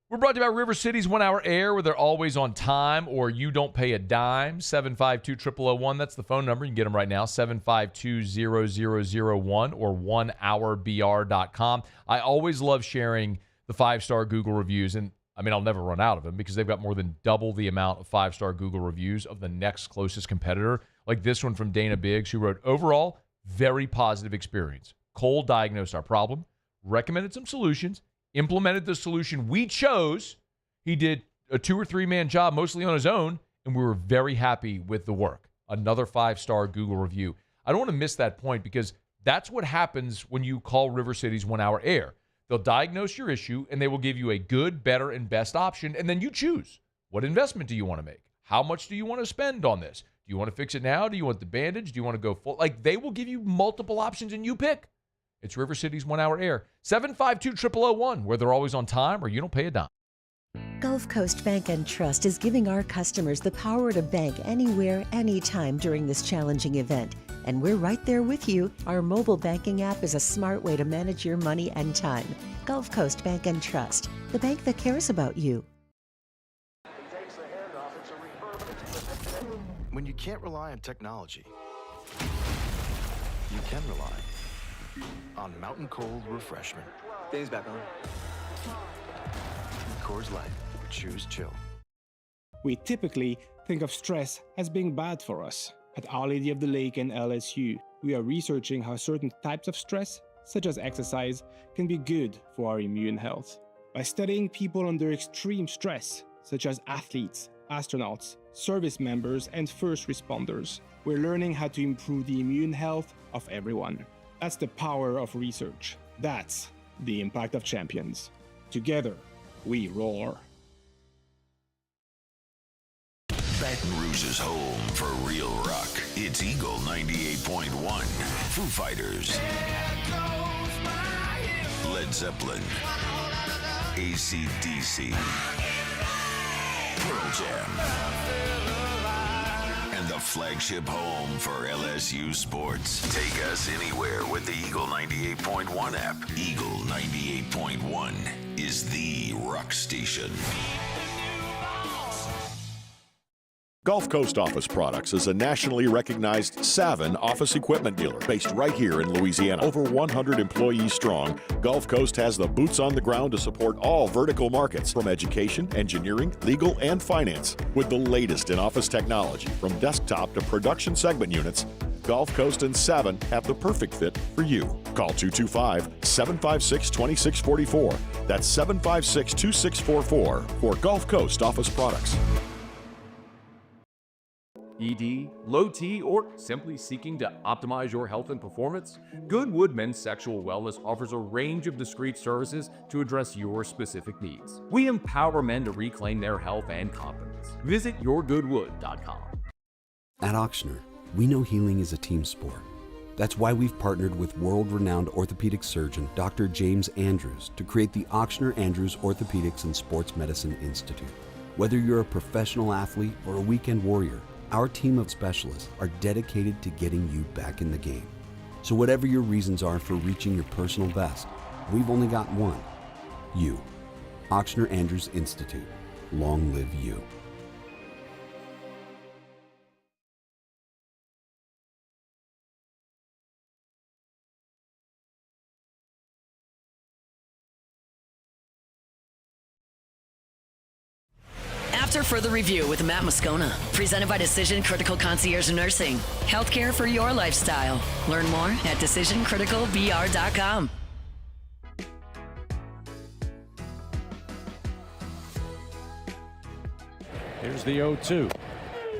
We're brought to you by River City's 1 Hour Air, where they're always on time or you don't pay a dime. 752-0001. That's the phone number. You can get them right now. 752-0001 or 1hourbr.com. I always love sharing the 5-star Google reviews, and I mean, I'll never run out of them because they've got more than double the amount of 5-star Google reviews of the next closest competitor. Like this one from Dana Biggs, who wrote, overall, very positive experience. Cole diagnosed our problem, recommended some solutions, implemented the solution we chose. He did a 2 or 3 man job, mostly on his own, and we were very happy with the work. Another 5-star Google review. I don't want to miss that point because that's what happens when you call River City's 1 Hour Air. They'll diagnose your issue, and they will give you a good, better, and best option, and then you choose. What investment do you want to make? How much do you want to spend on this? Do you want to fix it now? Do you want the bandage? Do you want to go full? Like, they will give you multiple options, and you pick. It's River City's 1 Hour Air. 752-0001, where they're always on time or you don't pay a dime. Gulf Coast Bank and Trust is giving our customers the power to bank anywhere, anytime during this challenging event. And we're right there with you. Our mobile banking app is a smart way to manage your money and time. Gulf Coast Bank and Trust, the bank that cares about you. When you can't rely on technology, you can rely on Mountain Cold Refreshment. Dave's back on. Coors Light. Choose chill. We typically think of stress as being bad for us. At Our Lady of the Lake and LSU, we are researching how certain types of stress, such as exercise, can be good for our immune health. By studying people under extreme stress, such as athletes, astronauts, service members, and first responders, we're learning how to improve the immune health of everyone. That's the power of research. That's the impact of champions. Together, we roar. Baton Rouge is home for real rock. It's Eagle 98.1. Foo Fighters. Led Zeppelin. AC/DC. Pearl Jam. And the flagship home for LSU sports. Take us anywhere with the Eagle 98.1 app. Eagle 98.1 is the rock station. Gulf Coast Office Products is a nationally recognized Savin office equipment dealer based right here in Louisiana. Over 100 employees strong, Gulf Coast has the boots on the ground to support all vertical markets from education, engineering, legal, and finance. With the latest in office technology from desktop to production segment units, Gulf Coast and Savin have the perfect fit for you. Call 225-756-2644. That's 756-2644 for Gulf Coast Office Products. ED, low T, or simply seeking to optimize your health and performance? Goodwood Men's Sexual Wellness offers a range of discreet services to address your specific needs. We empower men to reclaim their health and confidence. Visit yourgoodwood.com. At Ochsner, we know healing is a team sport. That's why we've partnered with world-renowned orthopedic surgeon Dr. James Andrews to create the Ochsner Andrews Orthopedics and Sports Medicine Institute. Whether you're a professional athlete or a weekend warrior, our team of specialists are dedicated to getting you back in the game. So whatever your reasons are for reaching your personal best, we've only got one: you. Ochsner Andrews Institute. Long live you. After further review with Matt Moscona, presented by Decision Critical Concierge Nursing. Healthcare for your lifestyle. Learn more at decisioncriticalbr.com. Here's the 0-2.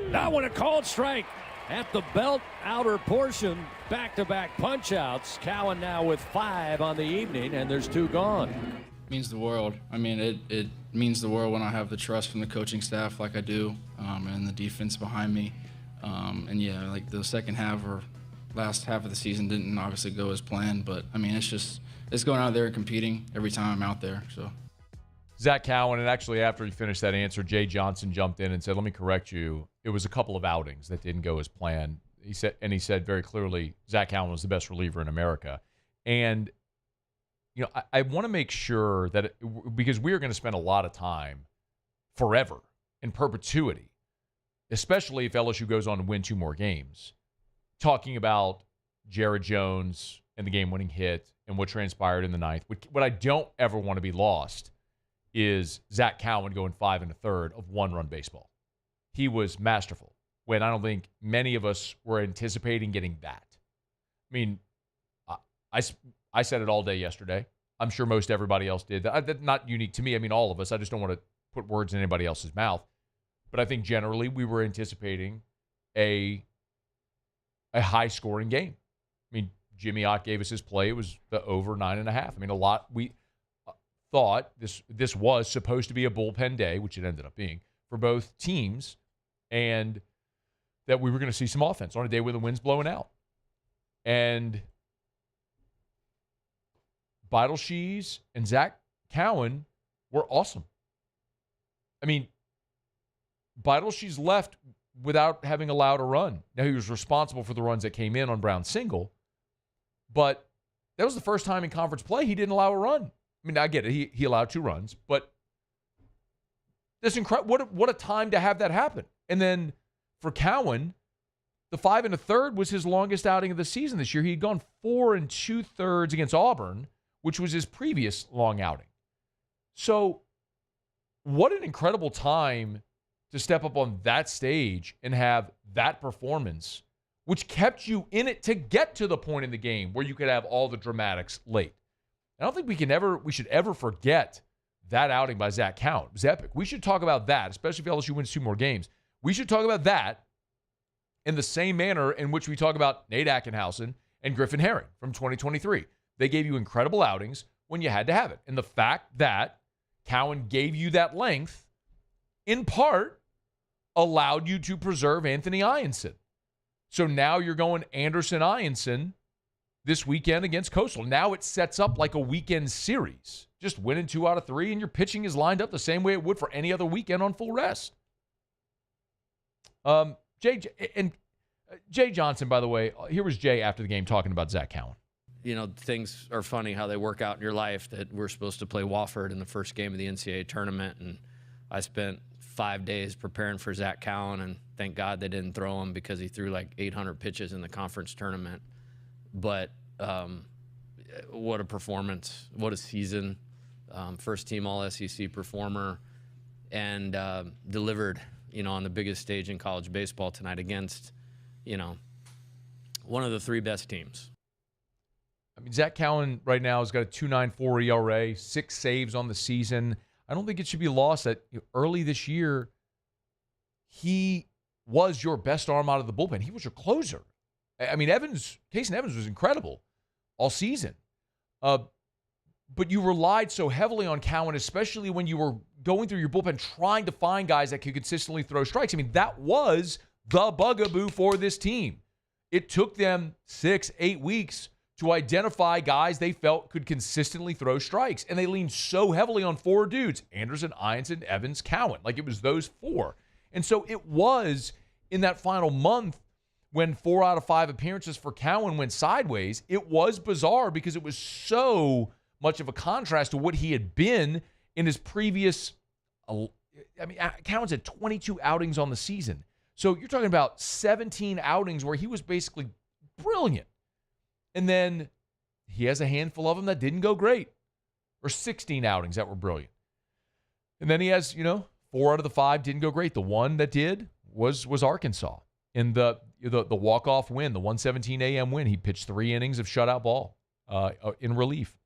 Now when a called strike at the belt outer portion, back-to-back punch-outs. Cowan now with 5 on the evening, and there's 2 gone. Means the world. I mean, it means the world when I have the trust from the coaching staff like I do, and the defense behind me. And yeah, like the second half or last half of the season didn't obviously go as planned, but I mean, it's going out there and competing every time I'm out there. So. Zach Cowan, and actually after he finished that answer, Jay Johnson jumped in and said, let me correct you. It was a couple of outings that didn't go as planned. He said very clearly Zach Cowan was the best reliever in America. And you know, I want to make sure that because we are going to spend a lot of time forever in perpetuity, especially if LSU goes on to win 2 more games, talking about Jared Jones and the game-winning hit and what transpired in the 9th. What I don't ever want to be lost is Zach Cowan going 5 1/3 of 1-run baseball. He was masterful when I don't think many of us were anticipating getting that. I mean, I said it all day yesterday. I'm sure most everybody else did. That's not unique to me. I mean, all of us. I just don't want to put words in anybody else's mouth. But I think generally we were anticipating a high-scoring game. I mean, Jimmy Ott gave us his play. It was the over 9.5. I mean, a lot. We thought this was supposed to be a bullpen day, which it ended up being, for both teams, and that we were going to see some offense on a day where the wind's blowing out. And Beidelshees and Zach Cowan were awesome. I mean, Beidelshees left without having allowed a run. Now, he was responsible for the runs that came in on Brown's single, but that was the first time in conference play he didn't allow a run. I mean, I get it. He allowed 2 runs, but that's incredible. What a time to have that happen. And then for Cowan, the 5 1/3 was his longest outing of the season this year. He had gone 4 2/3 against Auburn, which was his previous long outing. So what an incredible time to step up on that stage and have that performance, which kept you in it to get to the point in the game where you could have all the dramatics late. I don't think we should ever forget that outing by Zach Cowan. It was epic. We should talk about that, especially if LSU wins 2 more games. We should talk about that in the same manner in which we talk about Nate Ackenhausen and Griffin Herring from 2023. They gave you incredible outings when you had to have it. And the fact that Cowan gave you that length, in part, allowed you to preserve Anthony Ianson. So now you're going Anderson-Ianson this weekend against Coastal. Now it sets up like a weekend series. Just winning 2 out of 3, and your pitching is lined up the same way it would for any other weekend on full rest. Jay Johnson, by the way, here was Jay after the game talking about Zach Cowan. You know, things are funny how they work out in your life, that we're supposed to play Wofford in the first game of the NCAA tournament, and I spent 5 days preparing for Zach Cowan, and thank God they didn't throw him because he threw like 800 pitches in the conference tournament. But what a performance, what a season. First team All-SEC performer, and delivered, on the biggest stage in college baseball tonight against, one of the 3 best teams. I mean, Zach Cowan right now has got a 2.94 ERA, 6 saves on the season. I don't think it should be lost that early this year, he was your best arm out of the bullpen. He was your closer. I mean, Kason Evans was incredible all season. But you relied so heavily on Cowan, especially when you were going through your bullpen trying to find guys that could consistently throw strikes. I mean, that was the bugaboo for this team. It took them 6-8 weeks to identify guys they felt could consistently throw strikes. And they leaned so heavily on 4 dudes: Anderson, Ianson, Evans, Cowan. Like, it was those 4. And so it was in that final month when 4 out of 5 appearances for Cowan went sideways. It was bizarre because it was so much of a contrast to what he had been in his previous. I mean, Cowan's had 22 outings on the season. So you're talking about 17 outings where he was basically brilliant. And then he has a handful of them that didn't go great, or 16 outings that were brilliant. And then he has, 4 out of the 5 didn't go great. The one that did was Arkansas in the walk-off win, the 1:17 a.m. win. He pitched 3 innings of shutout ball in relief,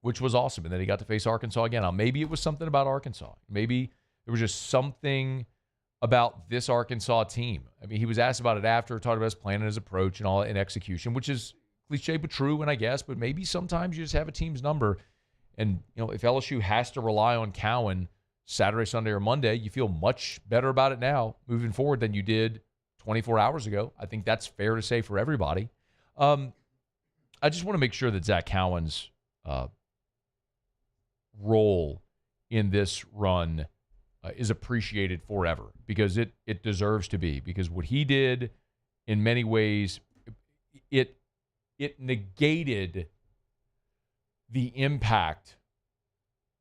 which was awesome. And then he got to face Arkansas again. Now, maybe it was something about Arkansas. Maybe there was just something about this Arkansas team. I mean, he was asked about it after, talked about his plan and his approach and all in execution, which is cliche but true, and I guess, but maybe sometimes you just have a team's number. And, if LSU has to rely on Cowan Saturday, Sunday, or Monday, you feel much better about it now moving forward than you did 24 hours ago. I think that's fair to say for everybody. I just want to make sure that Zach Cowan's role in this run is appreciated forever, because it deserves to be, because what he did in many ways, it negated the impact.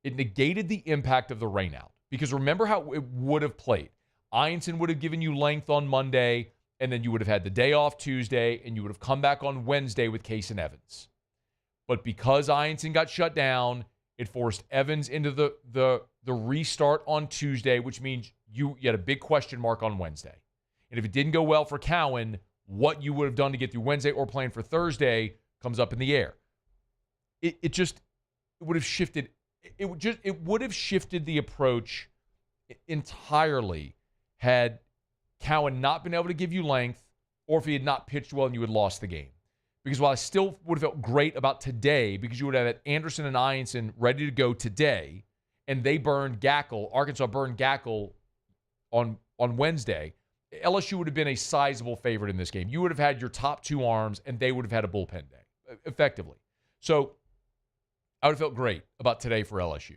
It negated the impact of the rainout, because remember how it would have played. Ianson would have given you length on Monday, and then you would have had the day off Tuesday, and you would have come back on Wednesday with Kason Evans. But because Ianson got shut down, it forced Evans into the restart on Tuesday, which means you had a big question mark on Wednesday. And if it didn't go well for Cowan, what you would have done to get through Wednesday or playing for Thursday comes up in the air. It would have shifted. It would have shifted the approach entirely had Cowan not been able to give you length, or if he had not pitched well and you had lost the game. Because while I still would have felt great about today, because you would have had Anderson and Ianson ready to go today, and they burned Gackle, Arkansas burned Gackle on Wednesday, LSU would have been a sizable favorite in this game. You would have had your top 2 arms, and they would have had a bullpen day, effectively. So I would have felt great about today for LSU.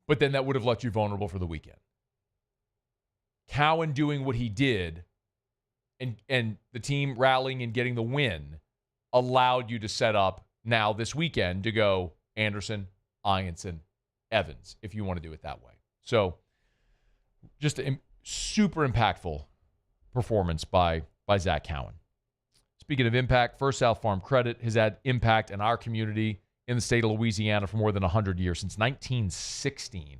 But then that would have left you vulnerable for the weekend. Cowan doing what he did and the team rallying and getting the win allowed you to set up now this weekend to go Anderson, Ianson, Evans, if you want to do it that way. So just a super impactful performance by Zach Cowan. Speaking of impact, First South Farm Credit has had impact in our community in the state of Louisiana for more than 100 years, since 1916.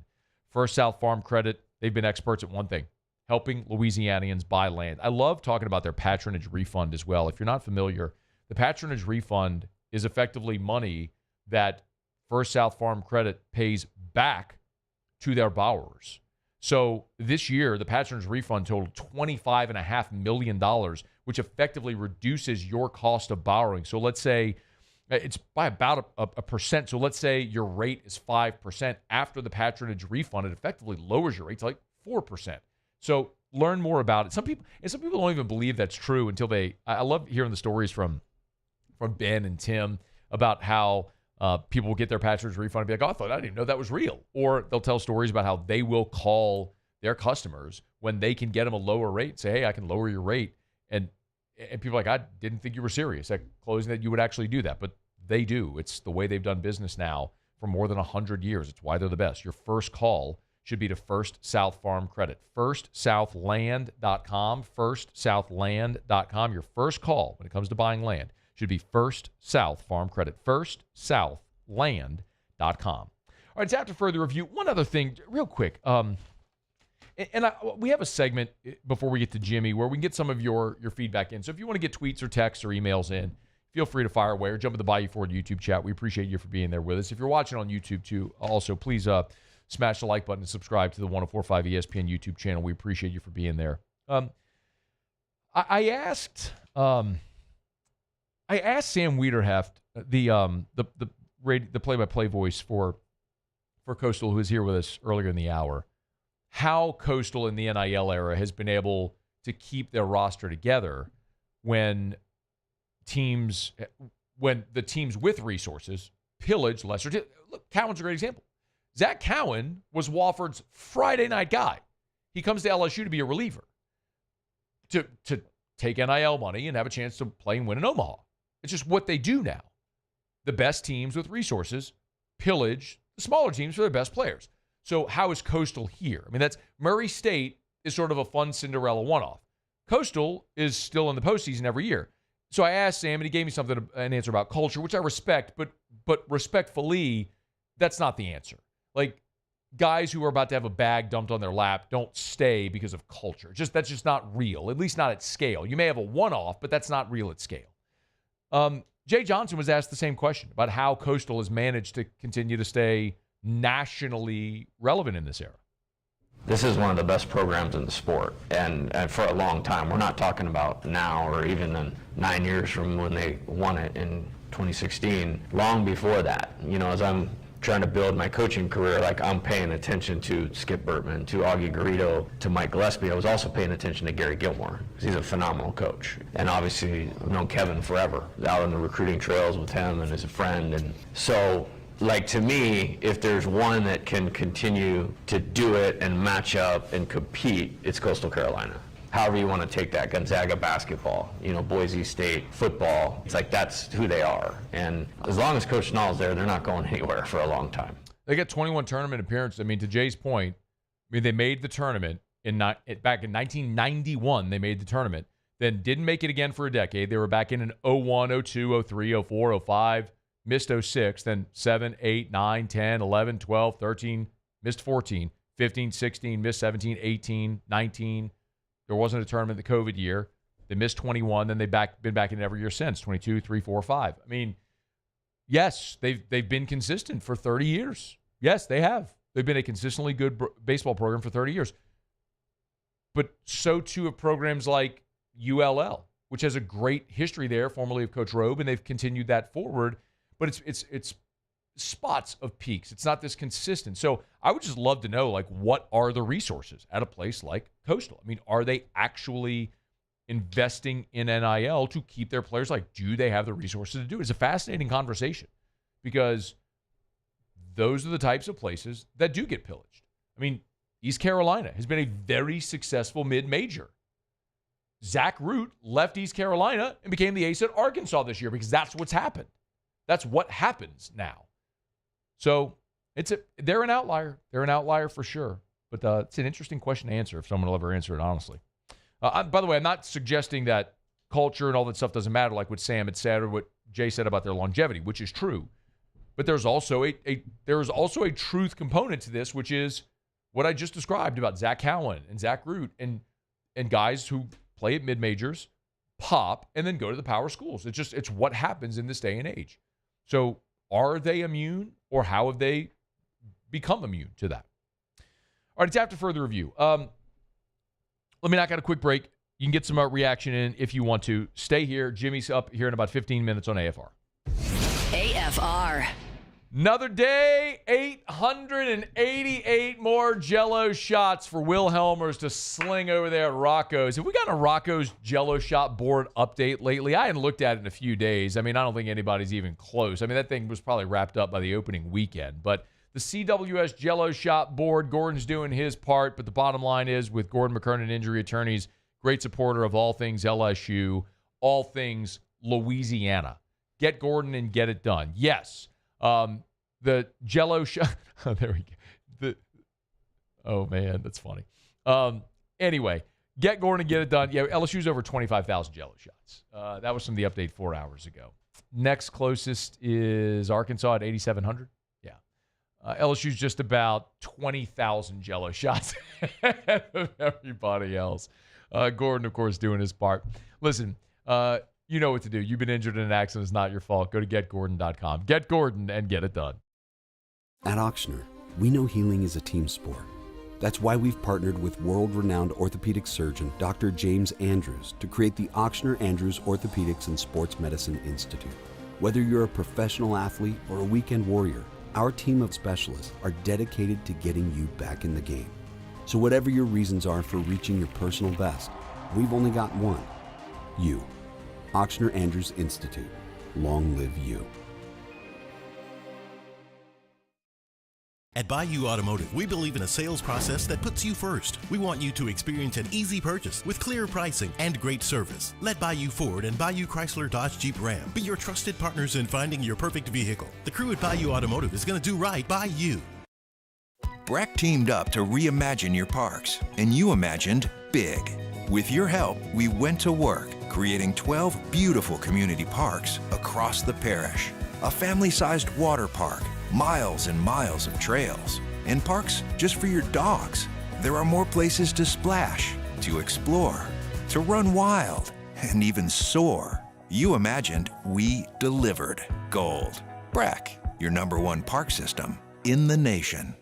First South Farm Credit they've been experts at one thing, helping Louisianians buy land. I love talking about their patronage refund as well. If you're not familiar, the patronage refund is effectively money that First South Farm Credit pays back to their borrowers. So this year, the patronage refund totaled $25.5 million, which effectively reduces your cost of borrowing. So let's say it's by about a percent. So let's say your rate is 5%. After the patronage refund, it effectively lowers your rate to like 4%. So learn more about it. Some people don't even believe that's true until I love hearing the stories from Ben and Tim about how people will get their patronage refund and be like, I didn't even know that was real. Or they'll tell stories about how they will call their customers when they can get them a lower rate and say, hey, I can lower your rate. And people are like, I didn't think you were serious at closing that you would actually do that. But they do. It's the way they've done business now for more than 100 years. It's why they're the best. Your first call should be to First South Farm Credit. FirstSouthLand.com. FirstSouthLand.com. Your first call when it comes to buying land should be First South Farm Credit. FirstSouthLand.com. All right, it's after further review. One other thing, real quick. We have a segment before we get to Jimmy where we can get some of your feedback in. So if you want to get tweets or texts or emails in, feel free to fire away or jump in the Bayou Ford YouTube chat. We appreciate you for being there with us. If you're watching on YouTube too, also please smash the like button and subscribe to the 104.5 ESPN YouTube channel. We appreciate you for being there. I asked Sam Wiederheft, the play-by-play voice for Coastal, who was here with us earlier in the hour, how Coastal in the NIL era has been able to keep their roster together when the teams with resources pillage lesser teams. Look, Cowan's a great example. Zach Cowan was Wofford's Friday night guy. He comes to LSU to be a reliever, to take NIL money and have a chance to play and win in Omaha. It's just what they do now. The best teams with resources pillage the smaller teams for their best players. So how is Coastal here? I mean, that's Murray State is sort of a fun Cinderella one-off. Coastal is still in the postseason every year. So I asked Sam, and he gave me an answer about culture, which I respect, but respectfully, that's not the answer. Like, guys who are about to have a bag dumped on their lap don't stay because of culture. That's just not real, at least not at scale. You may have a one-off, but that's not real at scale. Jay Johnson was asked the same question about how Coastal has managed to continue to stay nationally relevant in this era. This is one of the best programs in the sport, and for a long time. We're not talking about now or even in 9 years from when they won it in 2016. Long before that, as I'm trying to build my coaching career, like I'm paying attention to Skip Bertman, to Augie Garrido, to Mike Gillespie. I was also paying attention to Gary Gilmore, because he's a phenomenal coach. And obviously, I've known Kevin forever, out on the recruiting trails with him and as a friend. And so, to me, if there's one that can continue to do it and match up and compete, it's Coastal Carolina. However you want to take that, Gonzaga basketball, Boise State football, it's like that's who they are. And as long as Coach Schnall's there, they're not going anywhere for a long time. They got 21 tournament appearances. I mean, to Jay's point, they made the tournament back in 1991. They made the tournament, then didn't make it again for a decade. They were back in 01, 02, 03, 04, 05. Missed 06, then 7, 8, 9, 10, 11, 12, 13, missed 14, 15, 16, missed 17, 18, 19. There wasn't a tournament the COVID year. They missed 21, then they've been back in it every year since, 22, 3, 4, 5. I mean, yes, they've been consistent for 30 years. Yes, they have. They've been a consistently good baseball program for 30 years. But so too have programs like ULL, which has a great history there, formerly of Coach Robe, and they've continued that forward. But it's spots of peaks. It's not this consistent. So I would just love to know, what are the resources at a place like Coastal? I mean, are they actually investing in NIL to keep their players? Do they have the resources to do it? It's a fascinating conversation because those are the types of places that do get pillaged. I mean, East Carolina has been a very successful mid-major. Zach Root left East Carolina and became the ace at Arkansas this year because that's what's happened. That's what happens now. So they're an outlier. They're an outlier for sure. But it's an interesting question to answer if someone will ever answer it honestly. By the way, I'm not suggesting that culture and all that stuff doesn't matter, like what Sam had said or what Jay said about their longevity, which is true. But there's also a truth component to this, which is what I just described about Zach Cowan and Zach Root and guys who play at mid-majors, pop, and then go to the power schools. It's what happens in this day and age. So are they immune, or how have they become immune to that? All right, it's after further review. Let me knock out a quick break. You can get some reaction in if you want to. Stay here. Jimmy's up here in about 15 minutes on AFR. AFR. Another day, 888 more Jell-O shots for Will Helmers to sling over there at Rocco's. Have we gotten a Rocco's Jell-O shot board update lately? I hadn't looked at it in a few days. I mean, I don't think anybody's even close. I mean, that thing was probably wrapped up by the opening weekend. But the CWS Jell-O shot board, Gordon's doing his part. But the bottom line is, with Gordon McKernan Injury Attorneys, great supporter of all things LSU, all things Louisiana. Get Gordon and get it done. Yes. The Jell-O shot. Oh, there we go. Oh, man, that's funny. Anyway, get Gordon and get it done. Yeah, LSU's over 25,000 Jell-O shots. That was from the update 4 hours ago. Next closest is Arkansas at 8,700. Yeah. LSU's just about 20,000 Jell-O shots ahead of everybody else. Gordon, of course, doing his part. Listen, you know what to do. You've been injured in an accident. It's not your fault. Go to getgordon.com. Get Gordon and get it done. At Auctioner, we know healing is a team sport. That's why we've partnered with world-renowned orthopedic surgeon Dr. James Andrews to create the Auctioner Andrews Orthopedics and Sports Medicine Institute. Whether you're a professional athlete or a weekend warrior, our team of specialists are dedicated to getting you back in the game. So whatever your reasons are for reaching your personal best, we've only got one. You. Auctioner Andrews Institute. Long live you. At Bayou Automotive, we believe in a sales process that puts you first. We want you to experience an easy purchase with clear pricing and great service. Let Bayou Ford and Bayou Chrysler Dodge Jeep Ram be your trusted partners in finding your perfect vehicle. The crew at Bayou Automotive is going to do right by you. Breck teamed up to reimagine your parks, and you imagined big. With your help, we went to work, creating 12 beautiful community parks across the parish. A family-sized water park, miles and miles of trails, and parks just for your dogs. There are more places to splash, to explore, to run wild, and even soar. You imagined, we delivered. Gold. Breck, your #1 park system in the nation.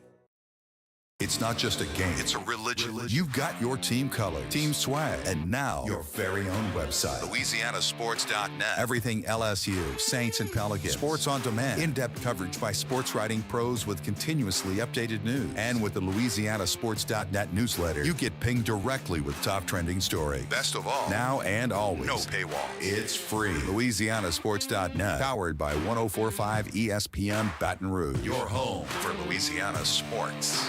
It's not just a game, it's a religion. You've got your team colors, team swag, and now your very own website. LouisianaSports.net. Everything LSU, Saints, and Pelicans. Sports on demand. In-depth coverage by sports writing pros with continuously updated news. And with the LouisianaSports.net newsletter, you get pinged directly with top trending stories. Best of all, now and always, no paywall. It's free. LouisianaSports.net. Powered by 104.5 ESPN Baton Rouge. Your home for Louisiana sports.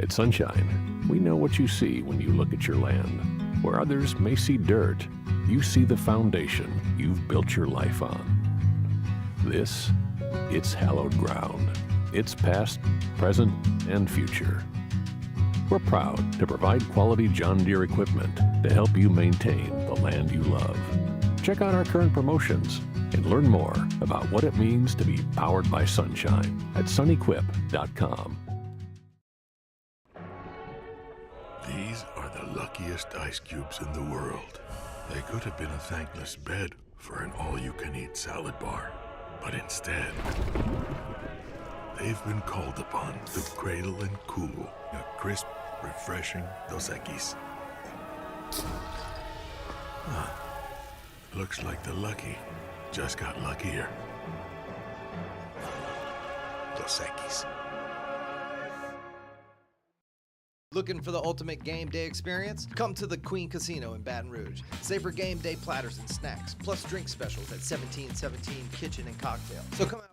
At Sunshine, we know what you see when you look at your land. Where others may see dirt, you see the foundation you've built your life on. This, it's hallowed ground. It's past, present, and future. We're proud to provide quality John Deere equipment to help you maintain the land you love. Check out our current promotions and learn more about what it means to be powered by Sunshine at sunequip.com. These are the luckiest ice cubes in the world. They could have been a thankless bed for an all-you-can-eat salad bar. But instead, they've been called upon to cradle and cool a crisp, refreshing Dos Equis. Looks like the lucky just got luckier. Dos Equis. Looking for the ultimate game day experience? Come to the Queen Casino in Baton Rouge. Savor game day platters and snacks, plus drink specials at 1717 Kitchen and Cocktail. So come out.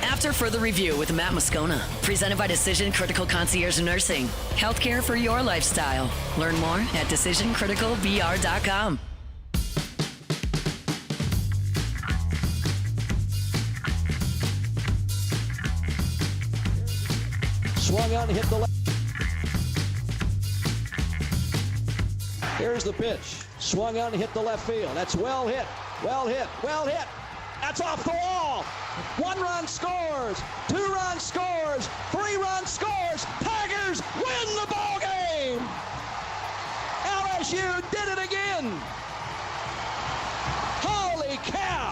After further review with Matt Moscona, presented by Decision Critical Concierge Nursing. Healthcare for your lifestyle. Learn more at decisioncriticalbr.com. Swung on, hit the left. Here's the pitch. Swung on, hit the left field. That's well hit. Well hit. Well hit. That's off the wall. 1 run scores. 2 run scores. 3 run scores. Tigers win the ball game. LSU did it again. Holy cow.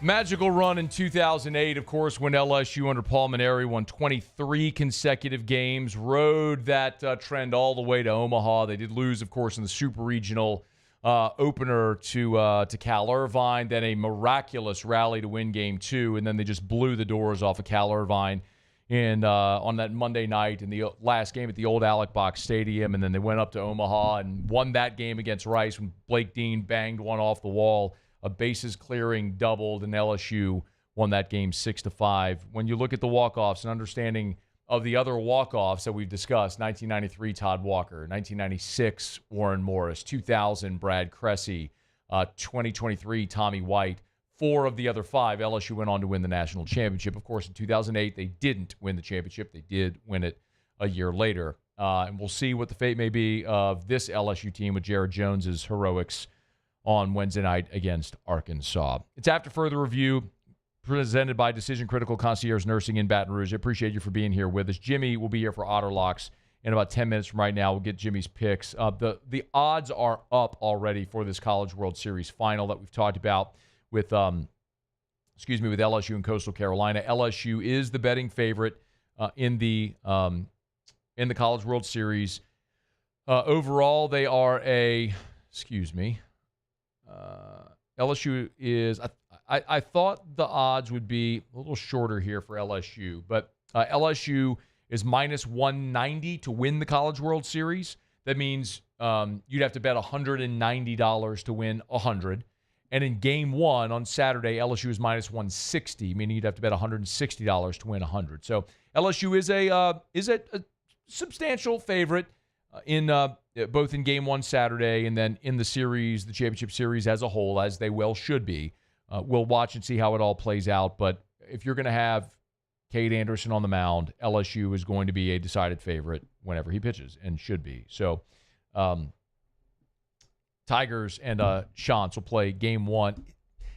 Magical run in 2008, of course, when LSU under Paul Mainieri won 23 consecutive games, rode that trend all the way to Omaha. They did lose, of course, in the Super Regional opener to Cal Irvine, then a miraculous rally to win Game 2, and then they just blew the doors off of Cal Irvine on that Monday night in the last game at the old Alec Box Stadium, and then they went up to Omaha and won that game against Rice when Blake Dean banged one off the wall. A bases clearing doubled, and LSU won that game 6-5. When you look at the walk-offs and understanding of the other walk-offs that we've discussed, 1993 Todd Walker, 1996 Warren Morris, 2000 Brad Cressy, 2023 Tommy White. 4 of the other 5, LSU went on to win the national championship. Of course, in 2008, they didn't win the championship. They did win it a year later. And we'll see what the fate may be of this LSU team with Jared Jones's heroics on Wednesday night against Arkansas. It's After Further Review, presented by Decision Critical Concierge Nursing in Baton Rouge. I appreciate you for being here with us. Jimmy will be here for Otter Locks in about 10 minutes from right now. We'll get Jimmy's picks. The odds are up already for this College World Series final that we've talked about with LSU and Coastal Carolina. LSU is the betting favorite in the College World Series. Overall, they are LSU is, I thought the odds would be a little shorter here for LSU, but LSU is minus 190 to win the College World Series. That means you'd have to bet $190 to win 100. And in Game 1 on Saturday, LSU is minus 160, meaning you'd have to bet $160 to win 100. So LSU is a substantial favorite both in Game 1 Saturday and then in the series, the championship series as a whole, as they well should be. We'll watch and see how it all plays out. But if you're going to have Cade Anderson on the mound, LSU is going to be a decided favorite whenever he pitches, and should be. So Tigers and Shantz will play Game 1.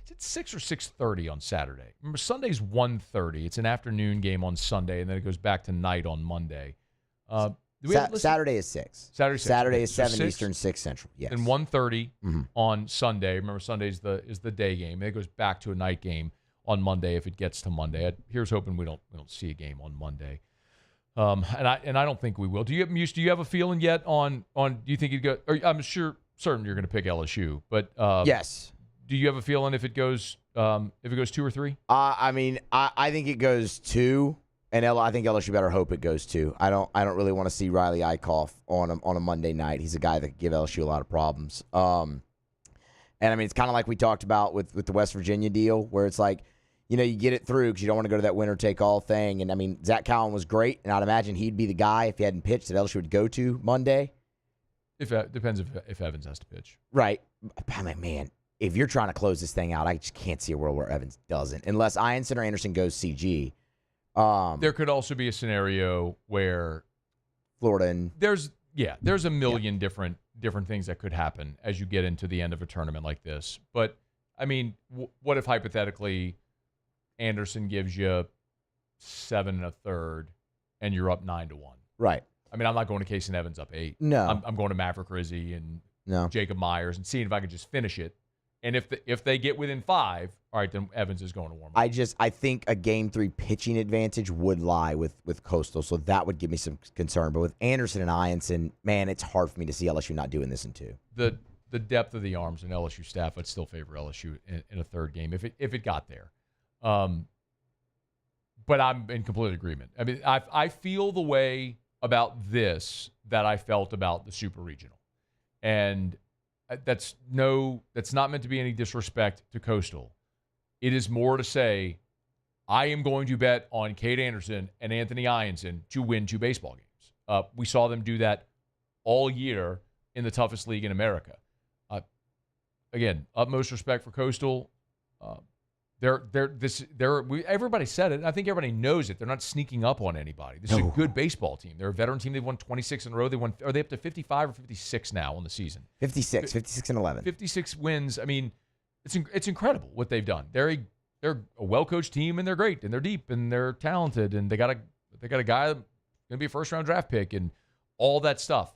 Is it 6 or 6:30 on Saturday? Remember, Sunday's 1:30. It's an afternoon game on Sunday, and then it goes back to night on Monday. Saturday is 6. Saturday is 7 Eastern, 6 Central. Yes. And 1:30 on Sunday. Remember, Sunday is the day game. And it goes back to a night game on Monday if it gets to Monday. Here's hoping we don't see a game on Monday. And I don't think we will. Do you have a feeling yet on do you think you'd go? I'm certain you're going to pick LSU, but yes. Do you have a feeling if it goes 2 or 3? I think it goes 2. And I think LSU better hope it goes 2. I don't really want to see Riley Eichhoff on a Monday night. He's a guy that could give LSU a lot of problems. And it's kind of like we talked about with the West Virginia deal, where it's like, you get it through because you don't want to go to that winner-take-all thing. And, Zach Cowan was great, and I'd imagine he'd be the guy, if he hadn't pitched, that LSU would go to Monday. Depends if Evans has to pitch. Right. Man, if you're trying to close this thing out, I just can't see a world where Evans doesn't, unless Ianson or Anderson goes CG. There could also be a scenario where Florida and there's a million different things that could happen as you get into the end of a tournament like this. But what if hypothetically Anderson gives you 7 1/3 and you're up 9-1? Right. I'm not going to Casey Evans up 8. No. I'm going to Maverick Rizzi and No. Jacob Myers and seeing if I can just finish it. And if they get within 5, all right, then Evans is going to warm up. I think a Game 3 pitching advantage would lie with Coastal, so that would give me some concern. But with Anderson and Ianson, man, it's hard for me to see LSU not doing this in 2. The depth of the arms in LSU staff, I'd still favor LSU in a third game if it got there. But I'm in complete agreement. I feel the way about this that I felt about the Super Regional, and that's not meant to be any disrespect to Coastal. It is more to say, I am going to bet on Cade Anderson and Anthony Ianson to win 2 baseball games. We saw them do that all year in the toughest league in America. Again, utmost respect for Coastal. Everybody said it. I think everybody knows it. They're not sneaking up on anybody. This is a good baseball team. They're a veteran team. They've won 26 in a row. Are they up to 55 or 56 now on the season? 56 and 11. 56 wins. it's incredible what they've done. They're a well-coached team, and they're great, and they're deep, and they're talented, and they got a guy that's going to be a first-round draft pick, and all that stuff.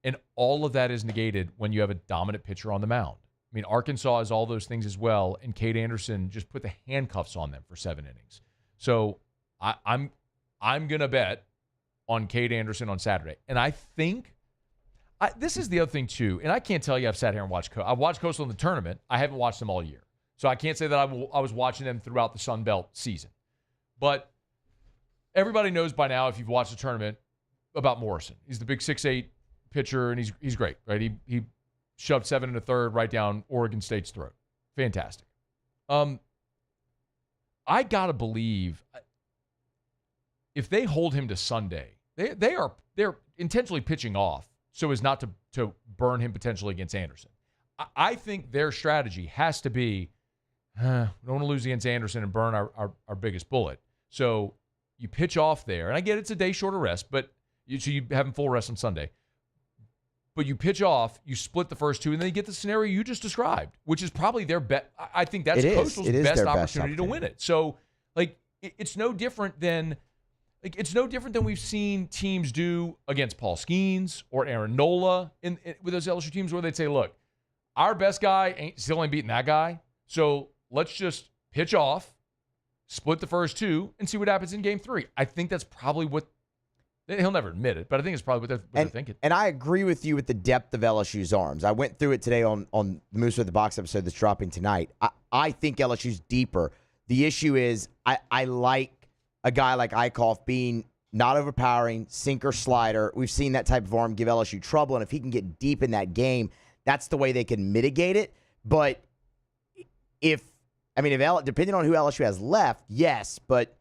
And all of that is negated when you have a dominant pitcher on the mound. I mean, Arkansas has all those things as well, and Cade Anderson just put the handcuffs on them for 7 innings. So I'm going to bet on Cade Anderson on Saturday. And I think this is the other thing, too, and I can't tell you I've sat here and watched I've watched Coastal in the tournament. I haven't watched them all year. So I can't say that I was watching them throughout the Sun Belt season. But everybody knows by now, if you've watched the tournament, about Morrison. He's the big 6'8" pitcher, and he's great, right? He shoved 7 1/3 right down Oregon State's throat. Fantastic. I gotta believe if they hold him to Sunday, they're intentionally pitching off so as not to burn him potentially against Anderson. I think their strategy has to be, we don't want to lose against Anderson and burn our biggest bullet. So you pitch off there, and I get it's a day shorter rest, but so you have him full rest on Sunday. But you pitch off, you split the first 2, and then you get the scenario you just described, which is probably their best. I think that's Coastal's best opportunity to win it. So, it's no different than we've seen teams do against Paul Skeens or Aaron Nola with those LSU teams where they'd say, look, our best guy still ain't beating that guy, so let's just pitch off, split the first 2, and see what happens in Game 3. I think that's probably what he'll never admit it, but I think it's probably what they're thinking. And I agree with you with the depth of LSU's arms. I went through it today on the Moose with the Box episode that's dropping tonight. I think LSU's deeper. The issue is I like a guy like Eichhoff being not overpowering, sinker slider. We've seen that type of arm give LSU trouble, and if he can get deep in that game, that's the way they can mitigate it. But depending on who LSU has left, yes, but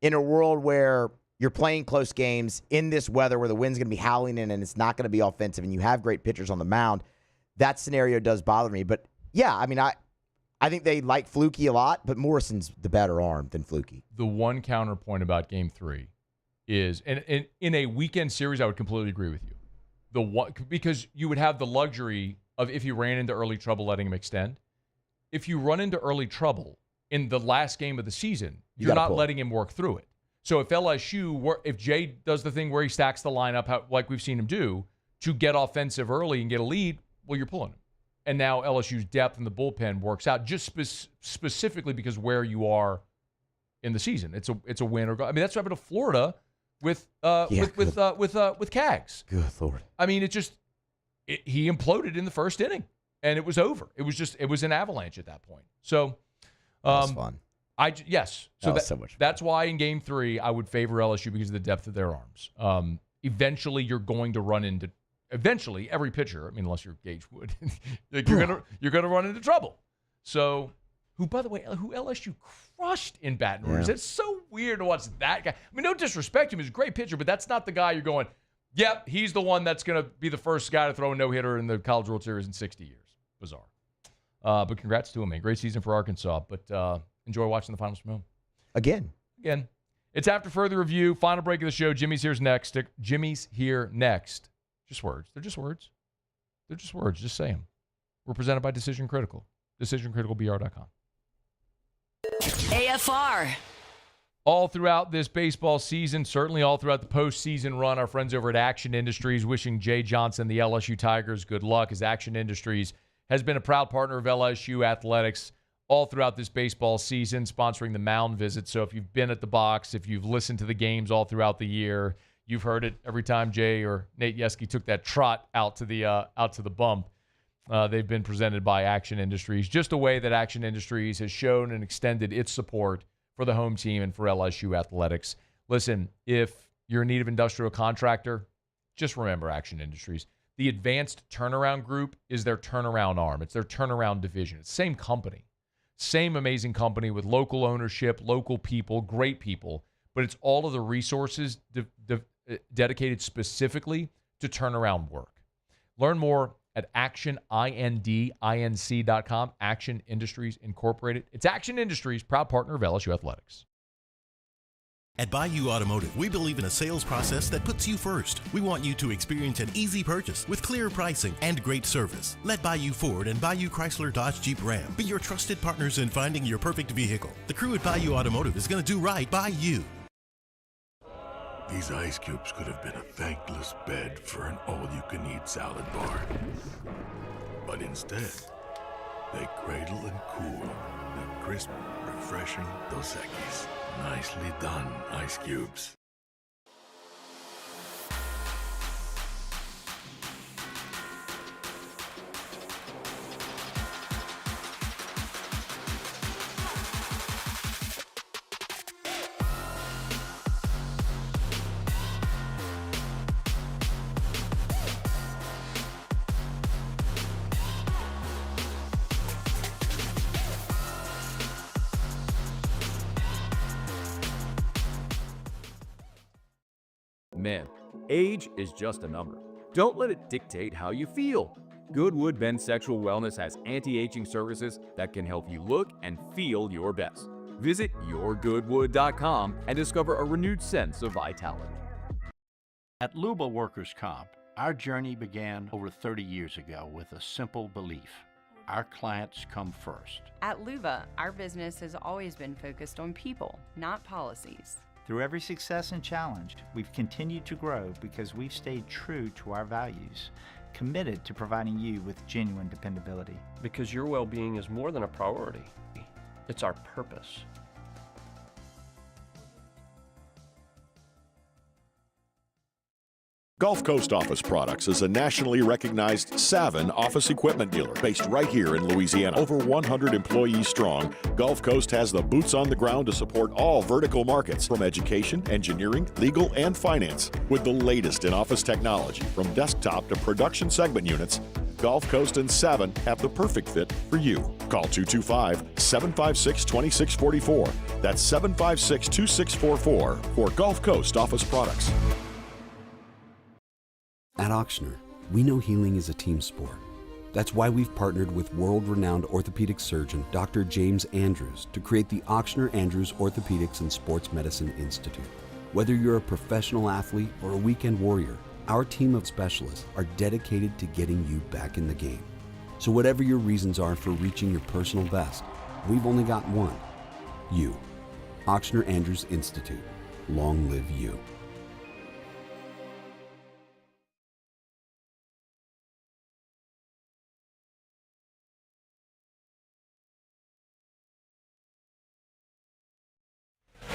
in a world where you're playing close games in this weather where the wind's going to be howling in and it's not going to be offensive and you have great pitchers on the mound, that scenario does bother me. But, yeah, I think they like Fluky a lot, but Morrison's the better arm than Fluky. The one counterpoint about Game 3 is, and in a weekend series, I would completely agree with you. Because you would have the luxury of, if you ran into early trouble, letting him extend. If you run into early trouble in the last game of the season, you're not letting him work through it. So if Jay does the thing where he stacks the lineup like we've seen him do to get offensive early and get a lead, well, you're pulling him. And now LSU's depth in the bullpen works out just specifically because where you are in the season. It's a win or go. I mean, that's what happened to Florida with Cags. Good Lord. I mean, he imploded in the first inning and it was over. It was an avalanche at that point. So that was fun. Yes. So that's why in Game 3 I would favor LSU because of the depth of their arms. Eventually you're going to run into every pitcher, I mean, unless you're Gage Wood, you're gonna run into trouble. So who LSU crushed in Baton Rouge. Yeah. It's so weird to watch that guy. I mean, no disrespect to him, he's a great pitcher, but that's not the guy you're going, yep, he's the one that's gonna be the first guy to throw a no-hitter in the College World Series in 60 years. Bizarre. But congrats to him, man. Great season for Arkansas. But enjoy watching the finals from home. Again. It's after further review. Final break of the show. Jimmy's here next. Just words. They're just words. Just say them. We're presented by Decision Critical. DecisionCriticalBR.com. AFR. All throughout this baseball season, certainly all throughout the postseason run, our friends over at Action Industries wishing Jay Johnson, the LSU Tigers, good luck, as Action Industries has been a proud partner of LSU athletics all throughout this baseball season, sponsoring the mound visit. So if you've been at the box, if you've listened to the games all throughout the year, you've heard it every time Jay or Nate Yeske took that trot out to the bump. They've been presented by Action Industries, just a way that Action Industries has shown and extended its support for the home team and for LSU athletics. Listen, if you're in need of industrial contractor, just remember Action Industries. The Advanced Turnaround Group is their turnaround arm. It's their turnaround division. It's the same company. Same amazing company with local ownership, local people, great people, but it's all of the resources dedicated specifically to turnaround work. Learn more at actionindinc.com, Action Industries Incorporated. It's Action Industries, proud partner of LSU Athletics. At Bayou Automotive, we believe in a sales process that puts you first. We want you to experience an easy purchase with clear pricing and great service. Let Bayou Ford and Bayou Chrysler Dodge Jeep Ram be your trusted partners in finding your perfect vehicle. The crew at Bayou Automotive is going to do right by you. These ice cubes could have been a thankless bed for an all-you-can-eat salad bar. But instead, they cradle and cool the crisp, refreshing Dos Equis. Nicely done, ice cubes. Men, age is just a number. Don't let it dictate how you feel. Goodwood Men's Sexual Wellness has anti-aging services that can help you look and feel your best. Visit yourgoodwood.com and discover a renewed sense of vitality. At Luba Workers' Comp, our journey began over 30 years ago with a simple belief: our clients come first. At Luba, our business has always been focused on people, not policies. Through every success and challenge, we've continued to grow because we've stayed true to our values, committed to providing you with genuine dependability. Because your well-being is more than a priority. It's our purpose. Gulf Coast Office Products is a nationally recognized Savin office equipment dealer based right here in Louisiana. Over 100 employees strong, Gulf Coast has the boots on the ground to support all vertical markets, from education, engineering, legal, and finance. With the latest in office technology, from desktop to production segment units, Gulf Coast and Savin have the perfect fit for you. Call 225-756-2644. That's 756-2644 for Gulf Coast Office Products. At Auctioner, we know healing is a team sport. That's why we've partnered with world-renowned orthopedic surgeon Dr. James Andrews to create the Auctioner Andrews Orthopedics and Sports Medicine Institute. Whether you're a professional athlete or a weekend warrior, our team of specialists are dedicated to getting you back in the game. So whatever your reasons are for reaching your personal best, we've only got one: you. Auctioner Andrews Institute. Long live you.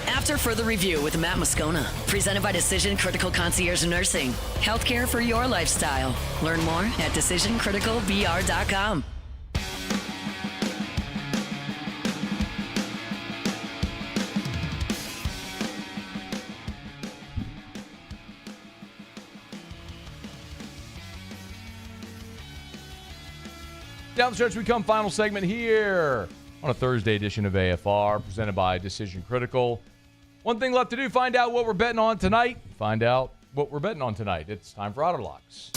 After further review with Matt Moscona, presented by Decision Critical Concierge Nursing. Healthcare for your lifestyle. Learn more at decisioncriticalbr.com. Down the stretch we come, final segment here on a Thursday edition of AFR, presented by Decision Critical. One thing left to do: find out what we're betting on tonight. Find out what we're betting on tonight. It's time for Otter Locks.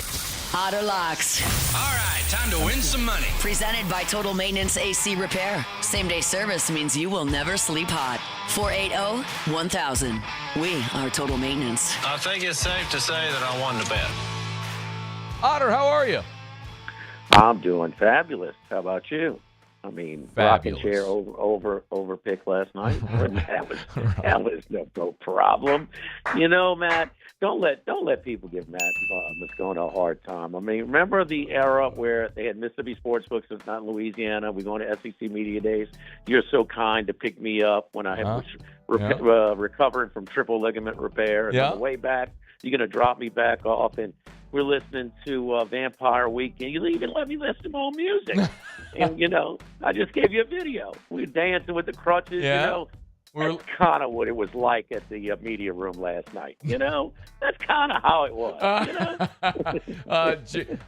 Otter Locks. All right, time to win some money. Presented by Total Maintenance AC Repair. Same-day service means you will never sleep hot. 480-1000. We are Total Maintenance. I think it's safe to say that I won the bet. Otter, how are you? I'm doing fabulous. How about you? I mean, fabulous. Rocking chair over pick last night. that was no problem. You know, Matt, don't let people give Matt Moscona a hard time. I mean, remember the era where they had Mississippi Sportsbooks, it's not in Louisiana. We going to SEC Media Days. You're so kind to pick me up when I had recovering from triple ligament repair. And on the way back, you're going to drop me back off, and we're listening to Vampire Weekend. You even let me listen to my own music. And, you know, I just gave you a video. We were dancing with the crutches, you know. That's kind of what it was like at the media room last night. You know, that's kind of how it was. You know?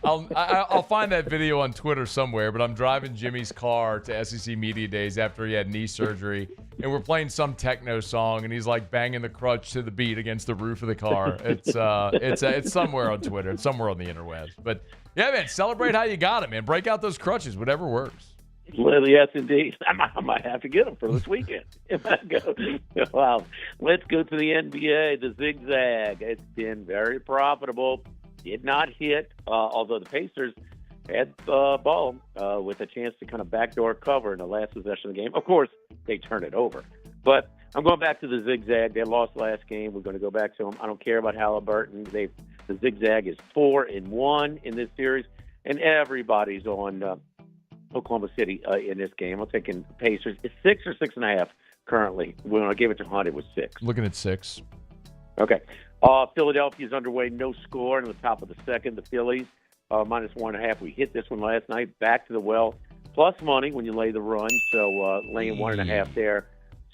I'll find that video on Twitter somewhere, but I'm driving Jimmy's car to SEC Media Days after he had knee surgery, and we're playing some techno song, and he's like banging the crutch to the beat against the roof of the car. It's somewhere on Twitter. It's somewhere on the interwebs. But yeah, man, celebrate how you got it, man. Break out those crutches, whatever works. Yes, indeed. I might have to get them for this weekend. If I go, wow. Let's go to the NBA. The zigzag. It's been very profitable. Did not hit, although the Pacers had the ball with a chance to kind of backdoor cover in the last possession of the game. Of course, they turn it over. But I'm going back to the zigzag. They lost last game. We're going to go back to them. I don't care about Halliburton. The zigzag is 4-1 in this series, and everybody's on Oklahoma City in this game. I'm taking Pacers. It's 6 or 6.5 currently. When I gave it to Hunt, it was 6. Looking at 6. Okay. Philadelphia's underway, no score in the top of the second. The Phillies, -1.5. We hit this one last night. Back to the well. Plus money when you lay the run. So laying 1.5 there.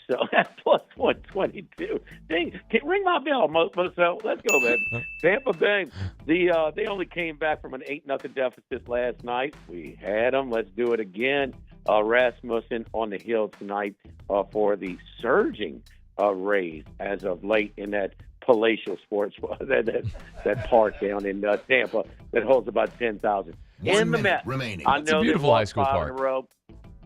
So that's plus 122. Dang, ring my bell, so let's go, man. Tampa Bay, they only came back from an 8-0 deficit last night. We had them. Let's do it again. Rasmussen on the hill tonight for the surging Rays as of late in that palatial sports that park down in Tampa that holds about 10,000. And the Mets remaining. I know it's a beautiful high school 5 park. in a row,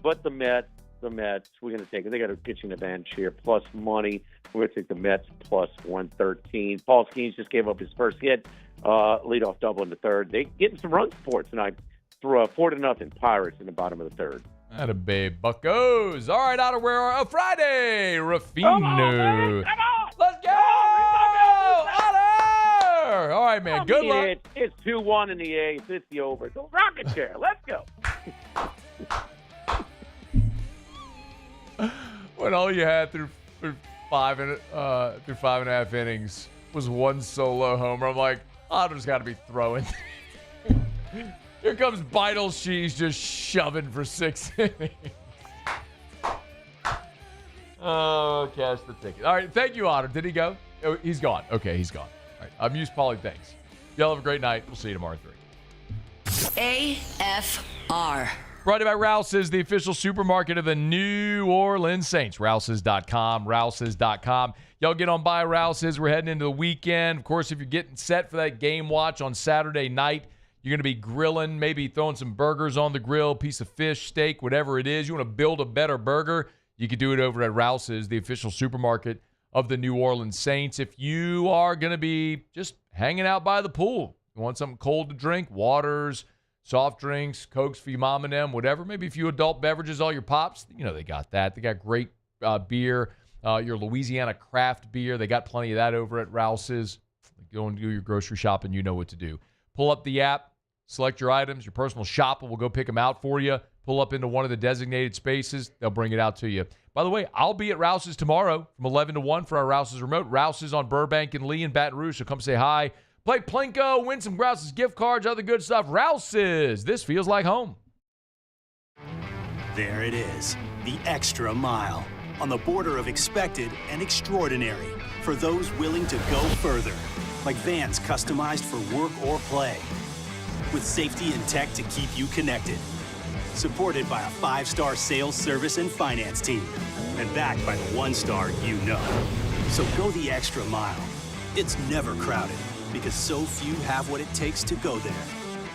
but the Mets, we're going to take it. They got a pitching advantage here, plus money. We're going to take the Mets plus 113. Paul Skeens just gave up his first hit, leadoff double in the third. They getting some run support tonight through 4-0 Pirates in the bottom of the third. Atta babe, Buccos. All right, Otter, Friday, Ruffino. Come on! Let's go! Otter! All right, man, good luck. It's 2-1 in the eighth. It's the over. It's a rocket chair. Let's go. When all you had through 5.5 innings was one solo homer, I'm like, Otter's got to be throwing. Here comes Beidle. She's just shoving for 6 innings. Oh, cash the ticket. All right, thank you, Otter. Did he go? Oh, he's gone. Okay, he's gone. All right, I'm used, Paulie. Thanks. Y'all have a great night. We'll see you tomorrow at 3. AFR. Brought to you by Rouse's, the official supermarket of the New Orleans Saints. Rouse's.com, Rouse's.com. Y'all get on by Rouse's. We're heading into the weekend. Of course, if you're getting set for that game watch on Saturday night, you're going to be grilling, maybe throwing some burgers on the grill, piece of fish, steak, whatever it is. You want to build a better burger, you can do it over at Rouse's, the official supermarket of the New Orleans Saints. If you are going to be just hanging out by the pool, you want something cold to drink, waters, soft drinks, Cokes for your mom and them, whatever. Maybe a few adult beverages, all your pops. You know they got that. They got great beer, your Louisiana craft beer. They got plenty of that over at Rouse's. Go and do your grocery shopping. You know what to do. Pull up the app, select your items. Your personal shopper will go pick them out for you. Pull up into one of the designated spaces. They'll bring it out to you. By the way, I'll be at Rouse's tomorrow from 11 to 1 for our Rouse's remote. Rouse's on Burbank and Lee in Baton Rouge, so come say hi. Play Plinko, win some Rouse's gift cards, other good stuff. Rouse's, this feels like home. There it is, the extra mile. On the border of expected and extraordinary. For those willing to go further. Like vans customized for work or play. With safety and tech to keep you connected. Supported by a 5-star sales, service, and finance team. And backed by the 1-star you know. So go the extra mile. It's never crowded. Because so few have what it takes to go there.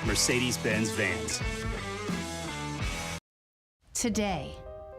Mercedes-Benz Vans. Today,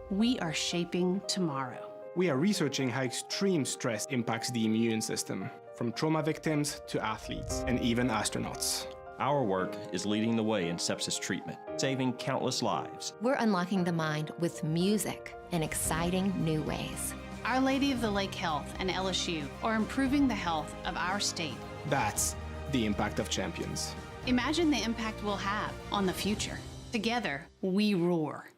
we are shaping tomorrow. We are researching how extreme stress impacts the immune system, from trauma victims to athletes and even astronauts. Our work is leading the way in sepsis treatment, saving countless lives. We're unlocking the mind with music in exciting new ways. Our Lady of the Lake Health and LSU are improving the health of our state. That's the impact of champions. Imagine the impact we'll have on the future. Together, we roar.